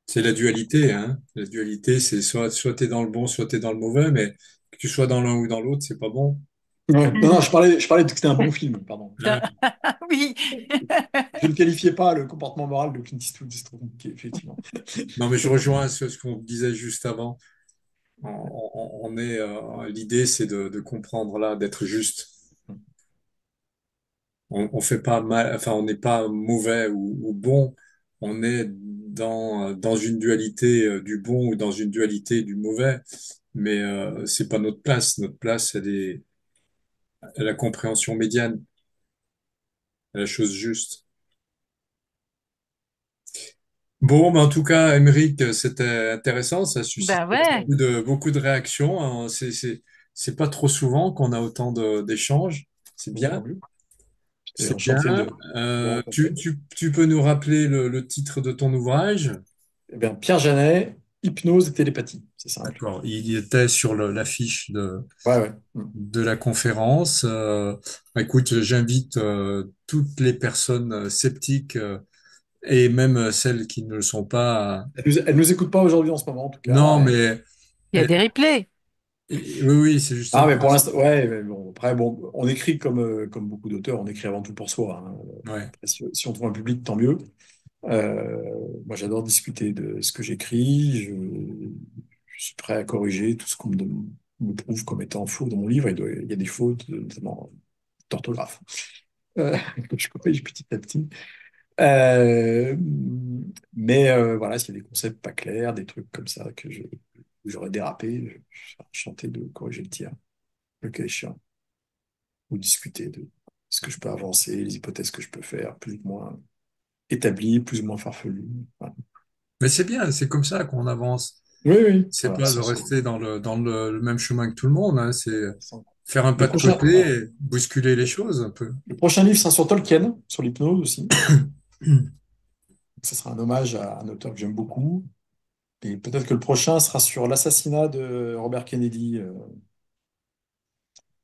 C'est la dualité, hein. La dualité, c'est soit t'es dans le bon, soit t'es dans le mauvais, mais que tu sois dans l'un ou dans l'autre, c'est pas bon. Ouais. Non, non, Mhm. je parlais de que c'était un bon film, pardon. Hein. Oui. Je ne qualifiais pas le comportement moral de Clint Eastwood, c'est trop compliqué, effectivement. Non, mais je rejoins ce qu'on disait juste avant. L'idée, c'est de comprendre là, d'être juste. On fait pas mal, enfin, on n'est pas mauvais ou bon. On est dans une dualité du bon ou dans une dualité du mauvais. Mais c'est pas notre place. Notre place, elle est à la compréhension médiane, à la chose juste. Bon, mais en tout cas, Émeric, c'était intéressant. Ça suscite Ben ouais. beaucoup de réactions. Hein. C'est pas trop souvent qu'on a autant d'échanges. C'est Bon, tant bien. mieux. J'étais C'est bien. enchanté de vous rencontrer. Tu peux nous rappeler le titre de ton ouvrage? Eh bien, Pierre Janet, hypnose et télépathie, c'est simple. D'accord. Il était sur l'affiche Ouais, ouais. de la conférence. Écoute, j'invite toutes les personnes sceptiques et même celles qui ne le sont pas. Elle nous écoute pas aujourd'hui en ce moment, en tout cas. Non, mais Il y a des replays. Oui, oui, c'est Ah, justement mais pour ça. l'instant, ouais, mais bon, après, bon, on écrit comme beaucoup d'auteurs, on écrit avant tout pour soi, hein. Ouais. Après, si on trouve un public, tant mieux. Euh, Moi, j'adore discuter de ce que j'écris. Je suis prêt à corriger tout ce qu'on me prouve comme étant faux dans mon livre. Il y a des fautes, notamment d'orthographe, que je corrige petit à petit. Euh, mais voilà, s'il y a des concepts pas clairs, des trucs comme ça où j'aurais dérapé, je serais enchanté de corriger le tir, le cas échéant, ou discuter de ce que je peux avancer, les hypothèses que je peux faire, plus ou moins établies, plus ou moins farfelues. Voilà. Mais c'est bien, c'est comme ça qu'on avance. Oui, oui, C'est voilà, pas de rester le même chemin que tout le monde, hein, c'est sans- faire un Le pas de prochain, côté voilà. et bousculer les choses un peu. Le prochain livre sera sur Tolkien, sur l'hypnose aussi. Ce sera un hommage à un auteur que j'aime beaucoup. Et peut-être que le prochain sera sur l'assassinat de Robert Kennedy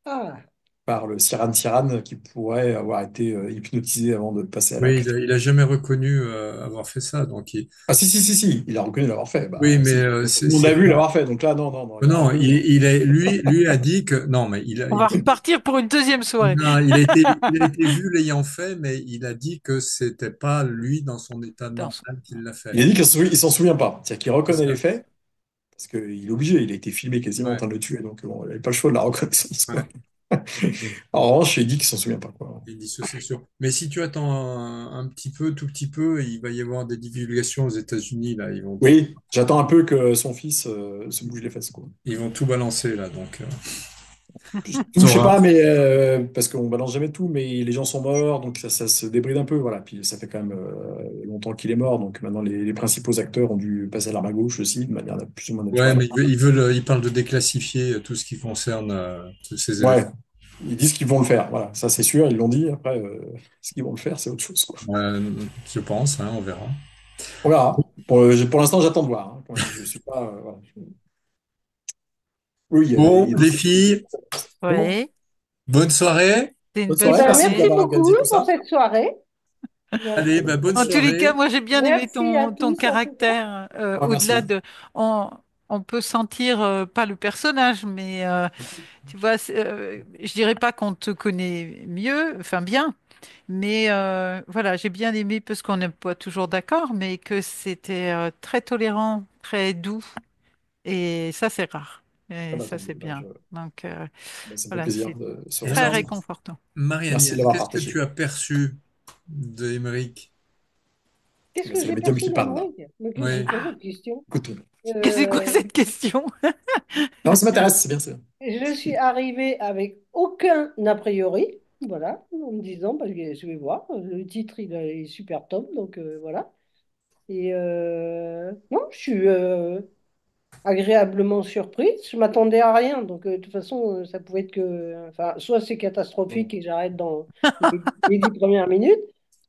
Ah, par le Sirhan Sirhan qui pourrait avoir été hypnotisé avant de passer à Oui, l'acte. il a jamais reconnu avoir fait ça, donc Ah si, si, si, si, il a reconnu l'avoir fait. oui, Bah, mais si. Tout le monde c'est l'a vu pas. l'avoir fait. Donc là, non, non, non, il a Non, reconnu. lui a dit que non, mais On va repartir pour une deuxième soirée. non, il a été vu l'ayant fait, mais il a dit que c'était pas lui dans son état Dans son- normal qui l'a fait. Il a dit qu'il s'en souvient pas. C'est-à-dire qu'il C'est reconnaît les ça. faits, parce qu'il est obligé, il a été filmé quasiment en Ouais. train de le tuer. Donc bon, il n'avait pas le choix de la reconnaissance, quoi. Ouais. En revanche, il dit qu'il s'en souvient pas, quoi. Une dissociation. Mais si tu attends un petit peu, tout petit peu, il va y avoir des divulgations aux États-Unis, là. Oui, j'attends un peu que son fils se bouge les fesses, quoi. Ils vont tout balancer, là. Donc, Tout, je sais Zora. pas, mais parce qu'on balance jamais tout, mais les gens sont morts, donc ça se débride un peu, voilà. Puis ça fait quand même longtemps qu'il est mort, donc maintenant les principaux acteurs ont dû passer à l'arme à gauche aussi, de manière plus ou moins Ouais, naturelle. mais ils parlent de déclassifier tout ce qui concerne tous ces Ouais, événements. ils disent qu'ils vont le faire, voilà, ça c'est sûr, ils l'ont dit. Après, ce qu'ils vont le faire, c'est autre chose, quoi. Je pense, hein, on verra. On verra. Pour l'instant, j'attends de voir, hein, quand même. Je suis pas. Voilà. Oui, il Bon, y a les filles, Bon, Oui, bonne soirée. c'est une bonne eh bonne soirée, ben, merci merci soirée. d'avoir beaucoup organisé tout pour ça. cette soirée. Voilà. Allez, bah, bonne En tous les cas, soirée. moi j'ai bien aimé Merci à ton tous, en tout cas. caractère. Ah, Au-delà merci. de, on, on peut sentir pas le personnage, mais tu vois, je dirais pas qu'on te connaît mieux, enfin bien, mais voilà, j'ai bien aimé parce qu'on n'est pas toujours d'accord, mais que c'était très tolérant, très doux, et ça c'est rare, Ah et bah, ça tant c'est mieux. Bah, bien. Donc ça me fait voilà, plaisir c'est de se Et très alors, ressentir. réconfortant. Merci de Marie-Agnès, l'avoir qu'est-ce que partagé. tu as perçu de Émeric? Qu'est-ce Bah, que c'est le j'ai médium perçu qui parle là. d'Amérique? Mais c'est Oui. quoi Ah, cette question? Écoute. c'est quoi Euh, cette question? Non, ça m'intéresse, c'est bien ça. je suis arrivée avec aucun a priori, voilà, en me disant, parce que je vais voir, le titre il est super top, donc voilà. Et non, je suis agréablement surprise. Je m'attendais à rien. Donc, de toute façon, ça pouvait être que. Enfin, soit c'est Bon. catastrophique et j'arrête dans les 10 premières minutes,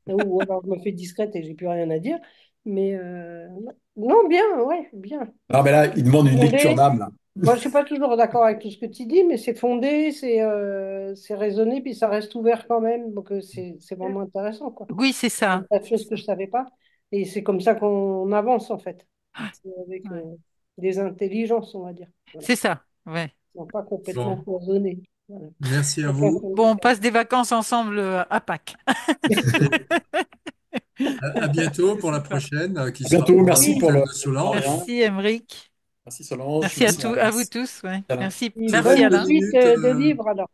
ou alors je me fais discrète et j'ai plus rien à dire. Mais non, bien, ouais, bien. Non, mais là, il demande une lecture Fondé. d'âme là. Moi, je suis pas toujours d'accord avec tout ce que tu dis, mais c'est fondé, c'est raisonné, puis ça reste ouvert quand même. Donc, c'est vraiment intéressant, quoi. Oui, c'est Il y a ça. tas de choses que je savais pas. Et c'est comme ça qu'on avance, en fait. C'est avec Ouais. des intelligences, on va dire. Voilà. C'est ça. Ouais. Non, pas complètement Bon, cloisonnés. Voilà. merci à Chacun vous. son Bon, on histoire. passe des vacances ensemble à Pâques. Et à bientôt pour la Super. prochaine, qui À sera bientôt, pendant merci pour l'antenne le de Solange. rien. Merci, Emeric. Merci Solange, Merci merci à vous Marie. tous. Ouais. Alain. Merci, Et Tu merci restes bonne deux Alain. suite minutes. de livres, alors.